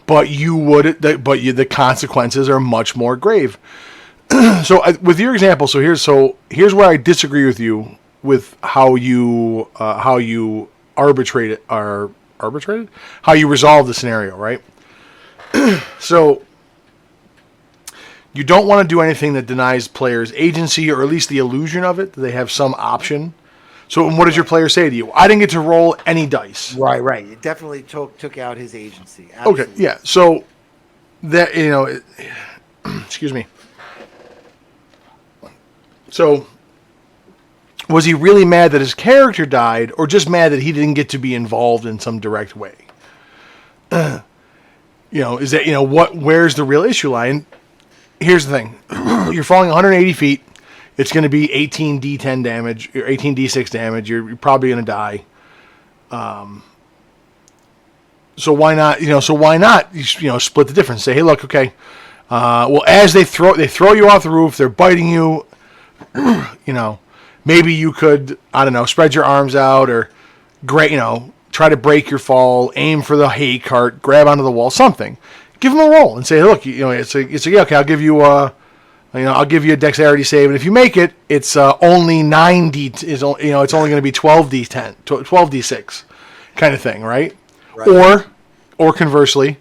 but the consequences are much more grave. So with your example, here's where I disagree with you with how you arbitrated how you resolve the scenario, right? So you don't want to do anything that denies players agency or at least the illusion of it, that they have some option. So what does your player say to you? I didn't get to roll any dice. Right. It definitely took out his agency. Absolutely. Okay, yeah. So that, excuse me. So was he really mad that his character died or just mad that he didn't get to be involved in some direct way? Is that, where's the real issue line? Here's the thing. You're falling 180 feet. It's going to be 18 D10 damage or 18 D6 damage. You're probably going to die. So why not? Split the difference. Say, hey, look, okay. Well, as they throw you off the roof, they're biting you. Maybe you could, I don't know, spread your arms out or, try to break your fall, aim for the hay cart, grab onto the wall, something. Give them a roll and say, look, okay, I'll give you I'll give you a dexterity save, and if you make it, it's only 9d. It's only going to be 12d10, 12d6, kind of thing, right? Or conversely,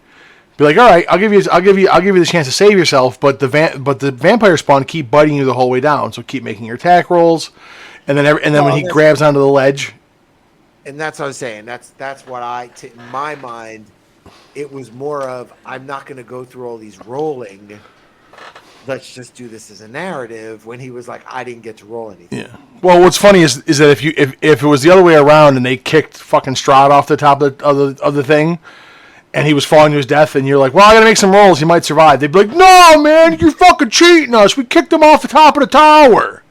be like, all right, I'll give you the chance to save yourself, but the vampire spawn keep biting you the whole way down, so keep making your attack rolls, and then when he grabs onto the ledge, and that's what I was saying. That's what in my mind, it was more of I'm not going to go through all these rolling. Let's just do this as a narrative. When he was like, I didn't get to roll anything. Yeah. Well, what's funny is that if it was the other way around and they kicked fucking Strahd off the top of the thing, and he was falling to his death, and you're like, well, I gotta make some rolls, he might survive. They'd be like, no, man, you're fucking cheating us. We kicked him off the top of the tower.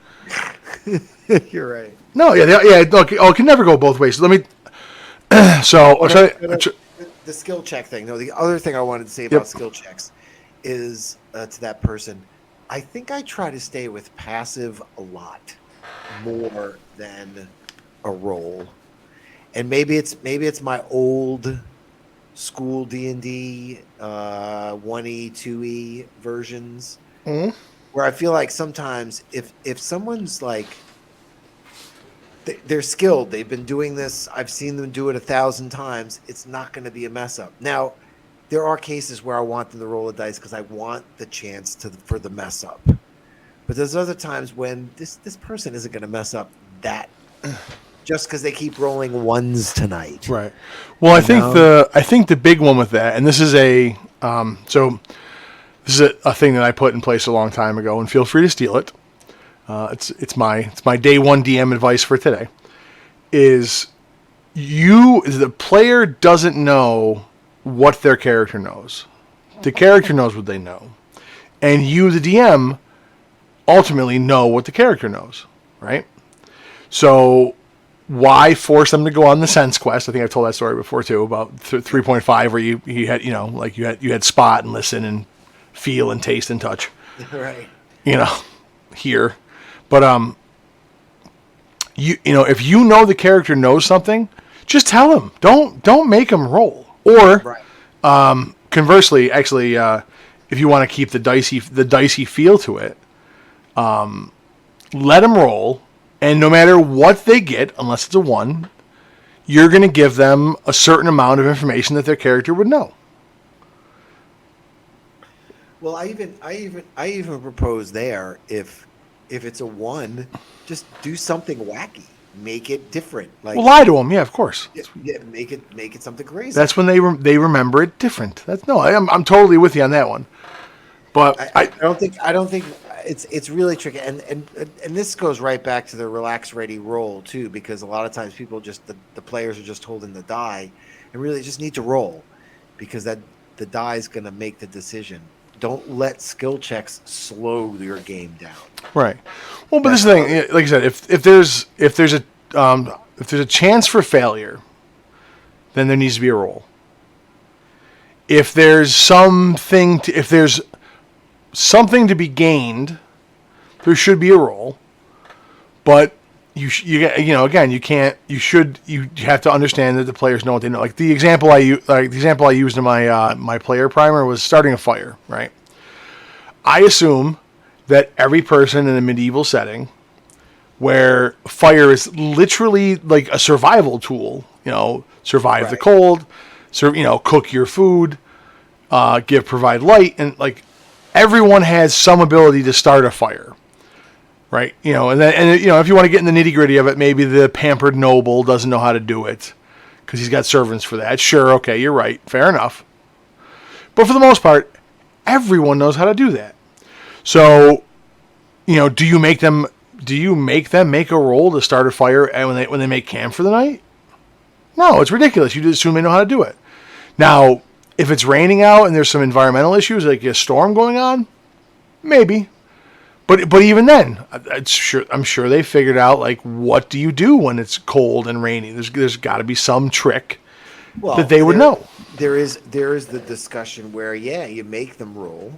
You're right. No, look, it can never go both ways. Let me. The skill check thing. No, the other thing I wanted to say about skill checks is to that person, I think I try to stay with passive a lot more than a roll, and maybe it's my old school D&D 1E 2E versions where I feel like sometimes if someone's like they're skilled, they've been doing this, I've seen them do it 1,000 times, it's not going to be a mess up. Now there are cases where I want them to roll a dice because I want the chance for the mess up. But there's other times when this person isn't going to mess up that just because they keep rolling ones tonight. Right. Well, I think the big one with that, and this is a thing that I put in place a long time ago, and feel free to steal it. It's my day one DM advice for today. Is the player doesn't know what their character knows. The character knows what they know. And you, the DM, ultimately know what the character knows, right? So why force them to go on the sense quest? I think I've told that story before too, about 3.5 where you had, you had spot and listen and feel and taste and touch. Right. Hear. But if you know the character knows something, just tell him. Don't make him roll. Or conversely, actually, if you want to keep the dicey feel to it, let them roll, and no matter what they get, unless it's a 1, you're going to give them a certain amount of information that their character would know. Well, I even propose there if it's a 1, just do something wacky. Make it different. Like, well, lie to them, yeah, of course. Yeah, make it something crazy. That's when they remember it different. I'm totally with you on that one. But I don't think it's really tricky, and this goes right back to the relax ready roll too, because a lot of times people the players are just holding the die, and really just need to roll, because the die is going to make the decision. Don't let skill checks slow your game down. Right. Well, but this is the thing. Like I said, if there's a chance for failure, then there needs to be a roll. If there's something to be gained, there should be a roll. But again, you have to understand that the players know what they know. Like the example I used in my my player primer was starting a fire, right? I assume that every person in a medieval setting where fire is literally like a survival tool, survive the cold, cook your food, provide light, and like everyone has some ability to start a fire. Right, and if you want to get in the nitty gritty of it, maybe the pampered noble doesn't know how to do it because he's got servants for that. Sure, okay, you're right, fair enough. But for the most part, everyone knows how to do that. So, do you make them make a roll to start a fire when they make camp for the night? No, it's ridiculous. You just assume they know how to do it. Now, if it's raining out and there's some environmental issues like a storm going on, maybe. But even then, I'm sure they figured out like what do you do when it's cold and rainy. There's got to be some trick that they would know. There is the discussion where you make them roll,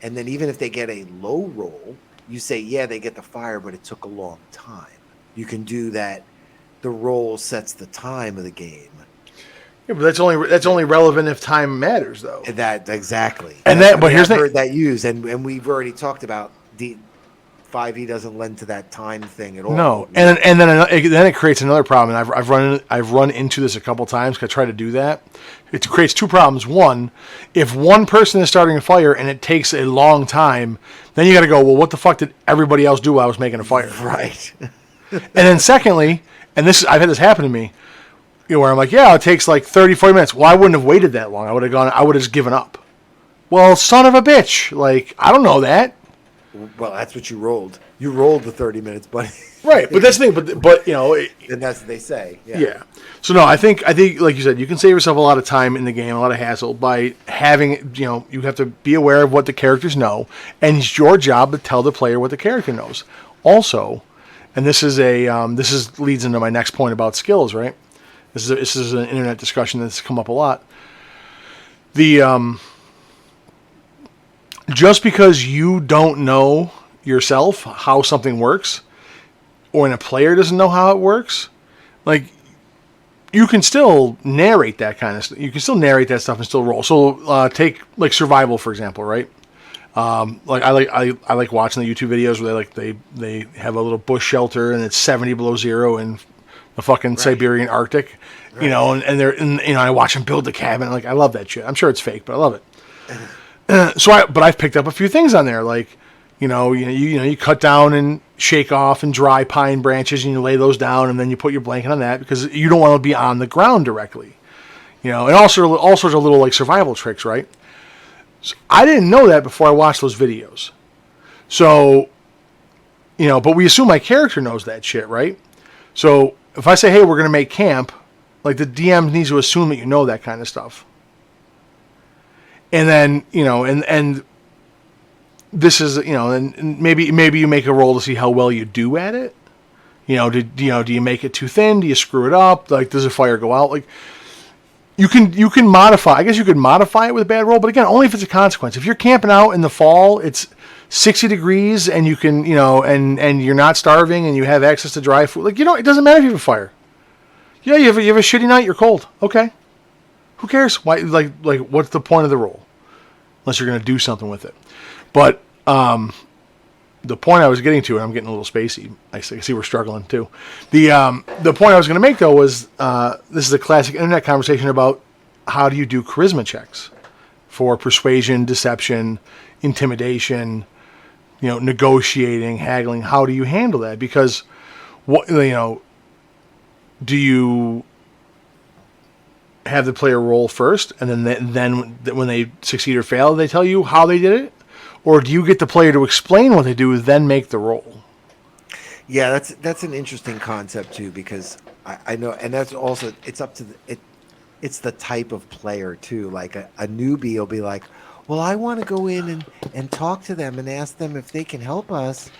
and then even if they get a low roll, you say they get the fire, but it took a long time. You can do that. The roll sets the time of the game. Yeah, but that's only relevant if time matters, though. That exactly. But here's heard that used, and we've already talked about the 5e doesn't lend to that time thing at all. No, and then it creates another problem. And I've run into this a couple times because I try to do that. It creates two problems. One, if one person is starting a fire and it takes a long time, then you got to go, well, what the fuck did everybody else do while I was making a fire? Right. And then secondly, and I've had this happen to me, where I'm like, it takes like 30, 40 minutes. Well, I wouldn't have waited that long. I would have just given up. Well, son of a bitch. Like, I don't know that. Well, that's what you rolled. You rolled the 30 minutes, buddy. Right, but that's the thing. But and that's what they say. Yeah. So no, I think like you said, you can save yourself a lot of time in the game, a lot of hassle by having you have to be aware of what the characters know, and it's your job to tell the player what the character knows. Also, and this leads into my next point about skills. Right. This is an internet discussion that's come up a lot. Just because you don't know yourself how something works, or when a player doesn't know how it works, like you can still narrate that kind of stuff. You can still narrate that stuff and still roll. So take like survival for example, right? Like I like watching the YouTube videos where they have a little bush shelter and it's 70 below zero in the fucking Siberian Arctic, and I watch them build the cabin. Like I love that shit. I'm sure it's fake, but I love it. But I've picked up a few things on there, like you cut down and shake off and dry pine branches, and you lay those down, and then you put your blanket on that because you don't want to be on the ground directly, and also all sorts of little like survival tricks, right? So I didn't know that before I watched those videos. So, but we assume my character knows that shit, right? So if I say, hey, we're gonna make camp, like the DM needs to assume that you know that kind of stuff. And then, and this is, and maybe you make a roll to see how well you do at it. Do you make it too thin? Do you screw it up? Like, does the fire go out? Like, you can modify. I guess you could modify it with a bad roll, but again, only if it's a consequence. If you're camping out in the fall, it's 60 degrees, and you can, and you're not starving, and you have access to dry food. Like, it doesn't matter if you have a fire. Yeah, you have a shitty night. You're cold. Okay. Who cares? Why? Like, what's the point of the roll? Unless you're going to do something with it. But the point I was getting to, and I'm getting a little spacey. I see we're struggling too. The point I was going to make though was this is a classic internet conversation about how do you do charisma checks for persuasion, deception, intimidation, negotiating, haggling. How do you handle that? Because do you have the player roll first, and then when they succeed or fail, they tell you how they did it? Or do you get the player to explain what they do, then make the roll? Yeah, that's an interesting concept too, because I know, and that's also, it's up to it's the type of player too. Like a newbie will be like, well, I want to go in and talk to them and ask them if they can help us.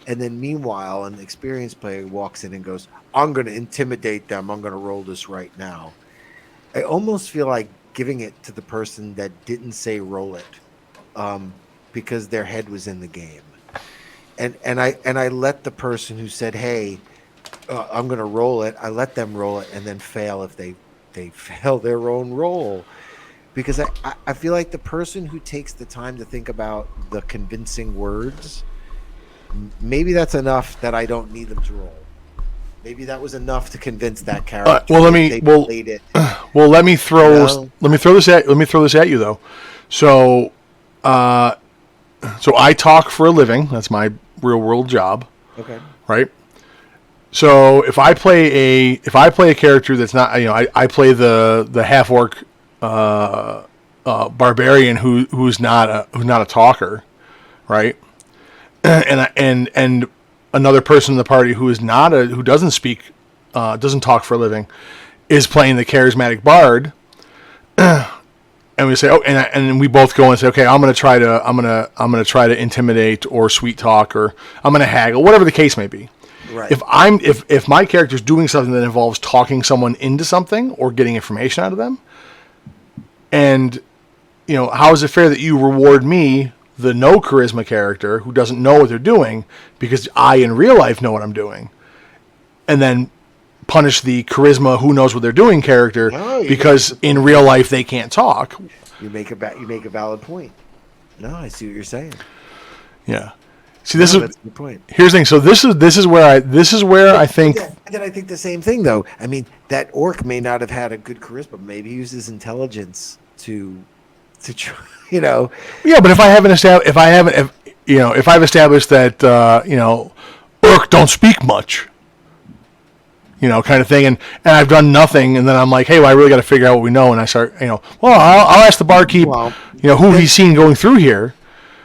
And then meanwhile, an experienced player walks in and goes, I'm going to intimidate them. I'm going to roll this right now. I almost feel like giving it to the person that didn't say roll it, because their head was in the game, and I let the person who said, "Hey, I'm going to roll it. I let them roll it and then fail if they fail their own roll. Because I feel like the person who takes the time to think about the convincing words, maybe that's enough that I don't need them to roll. Maybe that was enough to convince that character. Let me throw this at you though. So I talk for a living. That's my real world job. Okay. Right. So if I play a character that's not, I play the half orc barbarian who's not a talker, right? And another person in the party who doesn't speak, doesn't talk for a living, is playing the charismatic bard. And we say, and we both go and say, okay, I'm gonna try to intimidate or sweet talk, or I'm gonna haggle, whatever the case may be. Right. If my character's doing something that involves talking someone into something or getting information out of them, and how is it fair that you reward me, the no charisma character who doesn't know what they're doing, because I in real life know what I'm doing, and then punish the charisma who knows what they're doing character because in real life they can't talk? You make a valid point. No, I see what you're saying. Yeah. See, that's a good point. Here's the thing. So this is where I think. Then I think the same thing though. I mean, that orc may not have had a good charisma. Maybe he used his intelligence to try. Yeah, but if I've established that orc don't speak much, kind of thing, and I've done nothing, and then I'm like, hey, well, I really got to figure out what we know, and I start, well, I'll ask the barkeep, who he's seen going through here.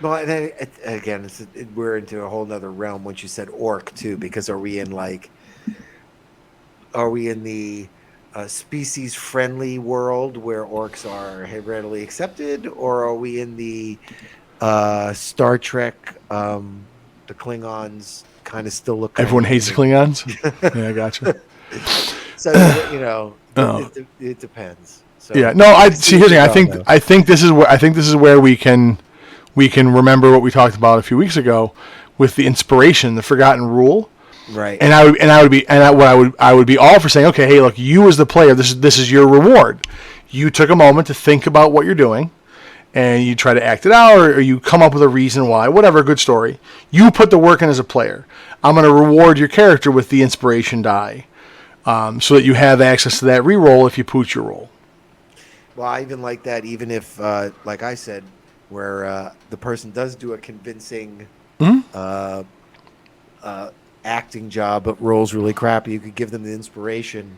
Well, and then, again, we're into a whole nother realm once you said orc too, because are we in the species friendly world where orcs are readily accepted, or are we in the Star Trek, the Klingons kind of still look? Everyone hates the Klingons. Yeah, I gotcha. So it depends. So, yeah, no, I see. Here's the thing. I think this is where we can remember what we talked about a few weeks ago with the inspiration, the forgotten rule. Right. And I would be all for saying, okay, hey, look, you as the player, this is your reward. You took a moment to think about what you're doing, and you try to act it out, or you come up with a reason why, whatever, good story. You put the work in as a player. I'm going to reward your character with the inspiration die, so that you have access to that reroll if you pooch your roll. Well, I even like that, even if, like I said, where the person does do a convincing acting job, but rolls really crappy, you could give them the inspiration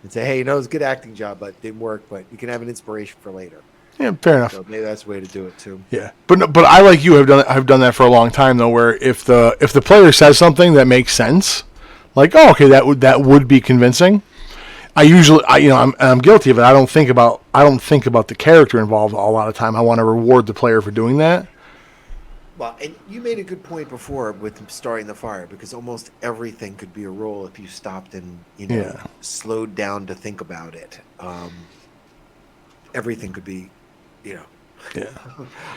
and say, hey, it's a good acting job, but it didn't work, but you can have an inspiration for later. Yeah, fair enough. So maybe that's the way to do it too. Yeah, but I, like you, have done that for a long time though, where if the player says something that makes sense, like, oh, okay, that would be convincing, I'm guilty of it. I don't think about the character involved a lot of time. I want to reward the player for doing that. Well, and you made a good point before with starting the fire, because almost everything could be a roll if you stopped and slowed down to think about it. Everything could be, Yeah.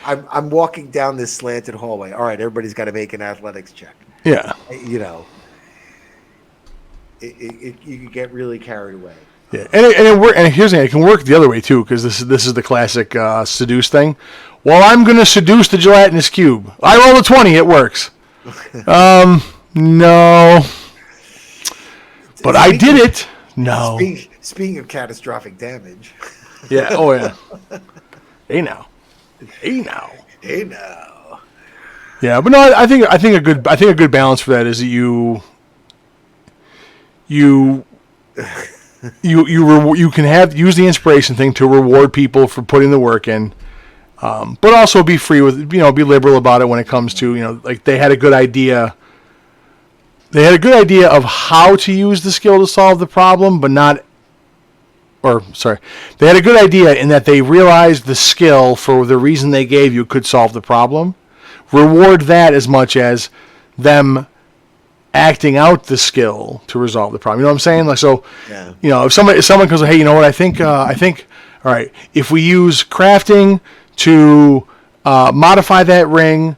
I'm walking down this slanted hallway. All right, everybody's got to make an athletics check. Yeah. You could get really carried away. Yeah, and here's the thing: it can work the other way too, because this is the classic seduce thing. Well, I'm going to seduce the gelatinous cube. I roll a 20, it works. No, but I did it. No. Speaking of catastrophic damage. Yeah. Oh yeah. Hey now. Yeah, but no, I think a good balance for that is that you can use the inspiration thing to reward people for putting the work in, but also be free with, be liberal about it when it comes to, like they had a good idea. They had a good idea of how to use the skill to solve the problem, but they had a good idea in that they realized the skill for the reason they gave you could solve the problem. Reward that as much as them acting out the skill to resolve the problem. You know what I'm saying? Like, so, yeah. If someone goes, hey, you know what? I think, all right, if we use crafting to modify that ring,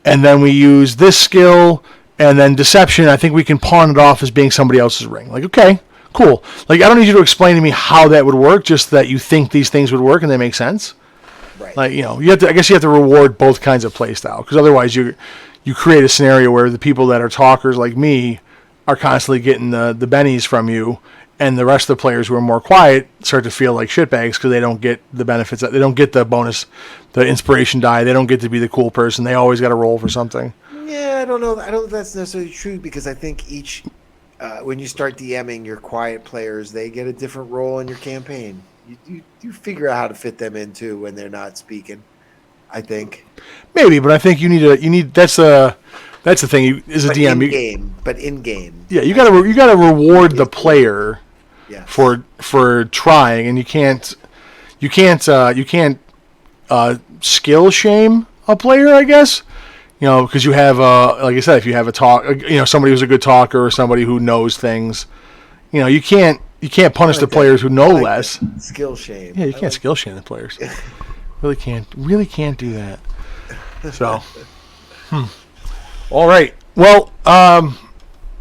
and then we use this skill And then deception, I think we can pawn it off as being somebody else's ring. Like, okay, cool. Like, I don't need you to explain to me how that would work, just that you think these things would work and they make sense. Right. Like, you have to. I guess you have to reward both kinds of play style, because otherwise you create a scenario where the people that are talkers like me are constantly getting the bennies from you, and the rest of the players who are more quiet start to feel like shitbags because they don't get the benefits. They don't get the bonus, the inspiration die. They don't get to be the cool person. They always got to roll for something. Yeah, I don't know. I don't know if that's necessarily true, because I think each, when you start DMing your quiet players, they get a different role in your campaign. You figure out how to fit them into when they're not speaking, I think. Maybe, but I think you need that's the thing. As a DM, in game. Yeah, you gotta reward the player Yes. for trying, and you can't skill shame a player, I guess. Because you have like I said, if you have a talk, somebody who's a good talker or somebody who knows things, you can't punish the players who know less. Skill shame. Yeah, you can't skill shame the players. Really can't do that. So, all right. Well,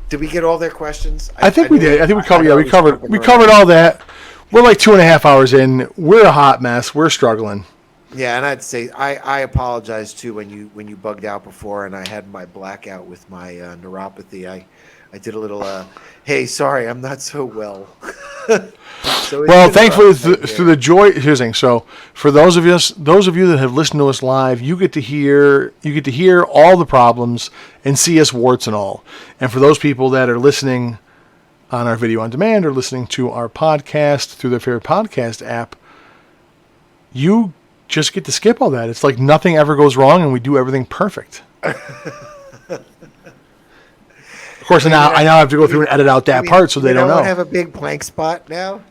did we get all their questions? I think we did. I think we covered. Yeah, we covered all that. We're like 2.5 hours in. We're a hot mess. We're struggling. Yeah, and I'd say I apologize too when you bugged out before, and I had my blackout with my neuropathy. I did a little. Hey, sorry, I'm not so well. Well, thankfully, through the joy. Here's the thing. So, for those of you that have listened to us live, you get to hear all the problems and see us warts and all. And for those people that are listening on our video on demand or listening to our podcast through their favorite podcast app, you just get to skip all that. It's like nothing ever goes wrong, and we do everything perfect. Of course, I now have to go through and edit out that part so they don't know. Have a big blank spot now.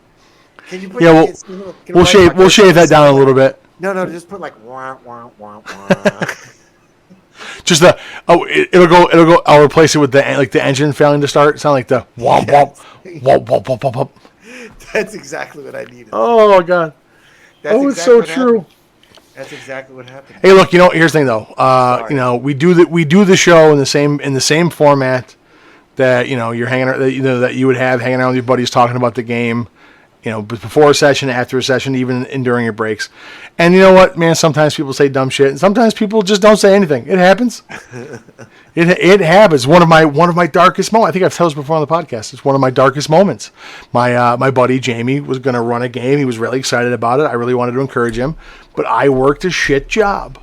Can you put we'll shave that down a little bit. No, just put like wah wah wah wah. Just it'll go. I'll replace it with the engine failing to start. Sound like the womp womp womp womp womp. That's exactly what I needed. Oh God. It's so true. That's exactly what happened. Hey, look, here's the thing though. We do the show in the same format that you're hanging out, that you would have hanging out with your buddies talking about the game, before a session, after a session, even during your breaks. And you know what, man? Sometimes people say dumb shit, and sometimes people just don't say anything. It happens. It happens. One of my darkest moments. I think I've told this before on the podcast. It's one of my darkest moments. My buddy Jamie was going to run a game. He was really excited about it. I really wanted to encourage him, but I worked a shit job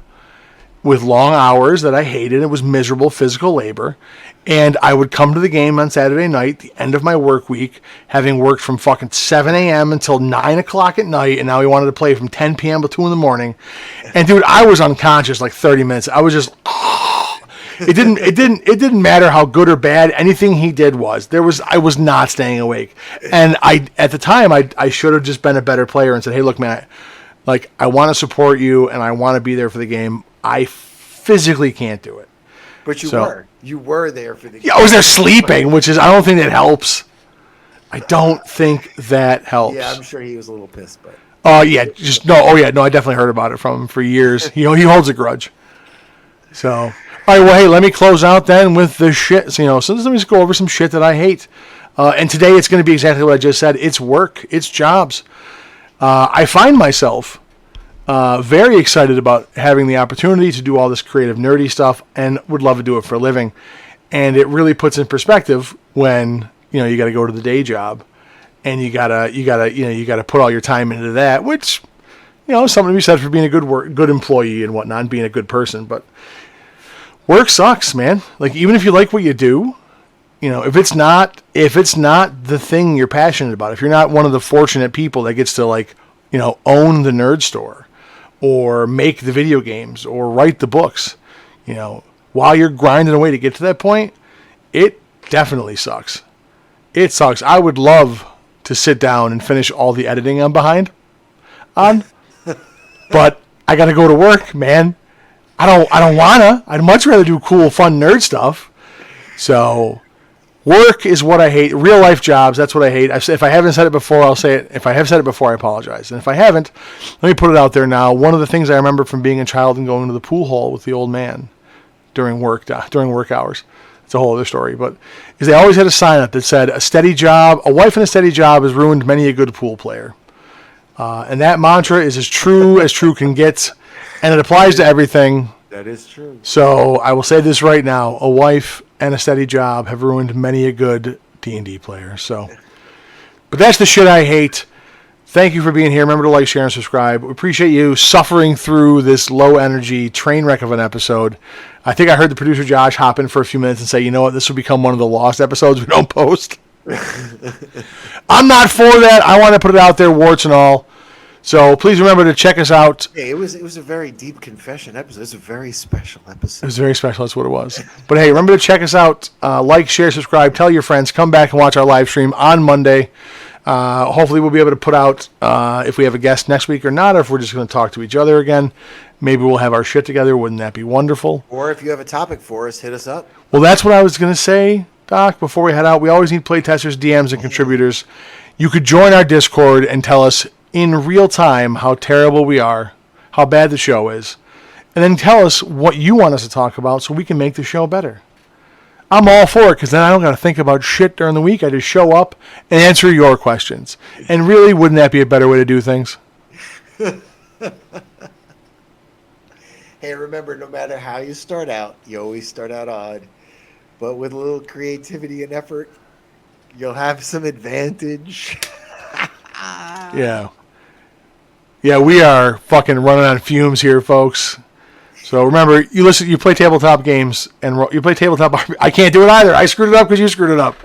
with long hours that I hated. It was miserable physical labor. And I would come to the game on Saturday night, the end of my work week, having worked from fucking 7 a.m. until 9 o'clock at night, and now he wanted to play from 10 p.m. till 2 in the morning. And dude, I was unconscious like 30 minutes. I was just, it didn't matter how good or bad anything he did was. I was not staying awake. And at the time I should have just been a better player and said, hey, look, man, I want to support you and I want to be there for the game. I physically can't do it. But you were there for the game. Yeah, I was there sleeping, which is, I don't think that helps. I don't think that helps. Yeah, I'm sure he was a little pissed, but. I definitely heard about it from him for years. He holds a grudge. So, all right, well, hey, let me close out then with the shit. So let me just go over some shit that I hate. And today it's going to be exactly what I just said. It's work. It's jobs. I find myself very excited about having the opportunity to do all this creative, nerdy stuff, and would love to do it for a living. And it really puts in perspective when you got to go to the day job, and you gotta put all your time into that, which something to be said for being a good employee and whatnot, and being a good person. But work sucks, man. Like, even if you like what you do, if it's not the thing you're passionate about, if you're not one of the fortunate people that gets to own the nerd store, or make the video games, or write the books, while you're grinding away to get to that point, it definitely sucks. It sucks. I would love to sit down and finish all the editing I'm behind on, but I got to go to work, man. I don't wanna. I'd much rather do cool, fun nerd stuff. So, work is what I hate. Real life jobs, that's what I hate. If I haven't said it before, I'll say it. If I have said it before, I apologize. And if I haven't, let me put it out there now. One of the things I remember from being a child and going to the pool hall with the old man during work hours. it's a whole other story. But is they always had a sign up that said, a wife and a steady job has ruined many a good pool player. And that mantra is as true can get, and it applies to everything. That is true. So I will say this right now: a wife and a steady job have ruined many a good D&D player. So, but that's the shit I hate. Thank you for being here. Remember to like, share, and subscribe. We appreciate you suffering through this low-energy train wreck of an episode. I think I heard the producer Josh hop in for a few minutes and say, you know what, this will become one of the lost episodes we don't post. I'm not for that. I want to put it out there, warts and all. So please remember to check us out. Hey, it was a very deep confession episode. It was a very special episode. It was very special. That's what it was. But hey, remember to check us out. Like, share, subscribe. Tell your friends. Come back and watch our live stream on Monday. Hopefully we'll be able to put out if we have a guest next week or not, or if we're just going to talk to each other again. Maybe we'll have our shit together. Wouldn't that be wonderful? Or if you have a topic for us, hit us up. Well, that's what I was going to say, Doc, before we head out. We always need playtesters, DMs, and contributors. You could join our Discord and tell us in real time how terrible we are, how bad the show is, and then tell us what you want us to talk about so we can make the show better. I'm all for it, because then I don't got to think about shit during the week. I just show up and answer your questions. And really, wouldn't that be a better way to do things? Hey, remember, no matter how you start out, you always start out odd. But with a little creativity and effort, you'll have some advantage. Yeah. Yeah, we are fucking running on fumes here, folks. So remember, you play tabletop games, and you play tabletop. I can't do it either. I screwed it up because you screwed it up.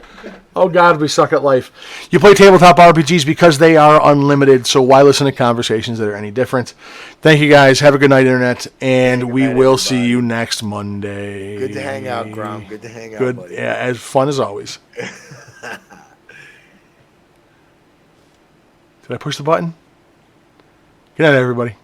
Oh God, we suck at life. You play tabletop RPGs because they are unlimited. So why listen to conversations that are any different? Thank you guys. Have a good night, internet, and we will see you next Monday. Good to hang out, Grom. Good to hang out. Good, buddy. yeah, as fun as always. Did I push the button? Good night, everybody.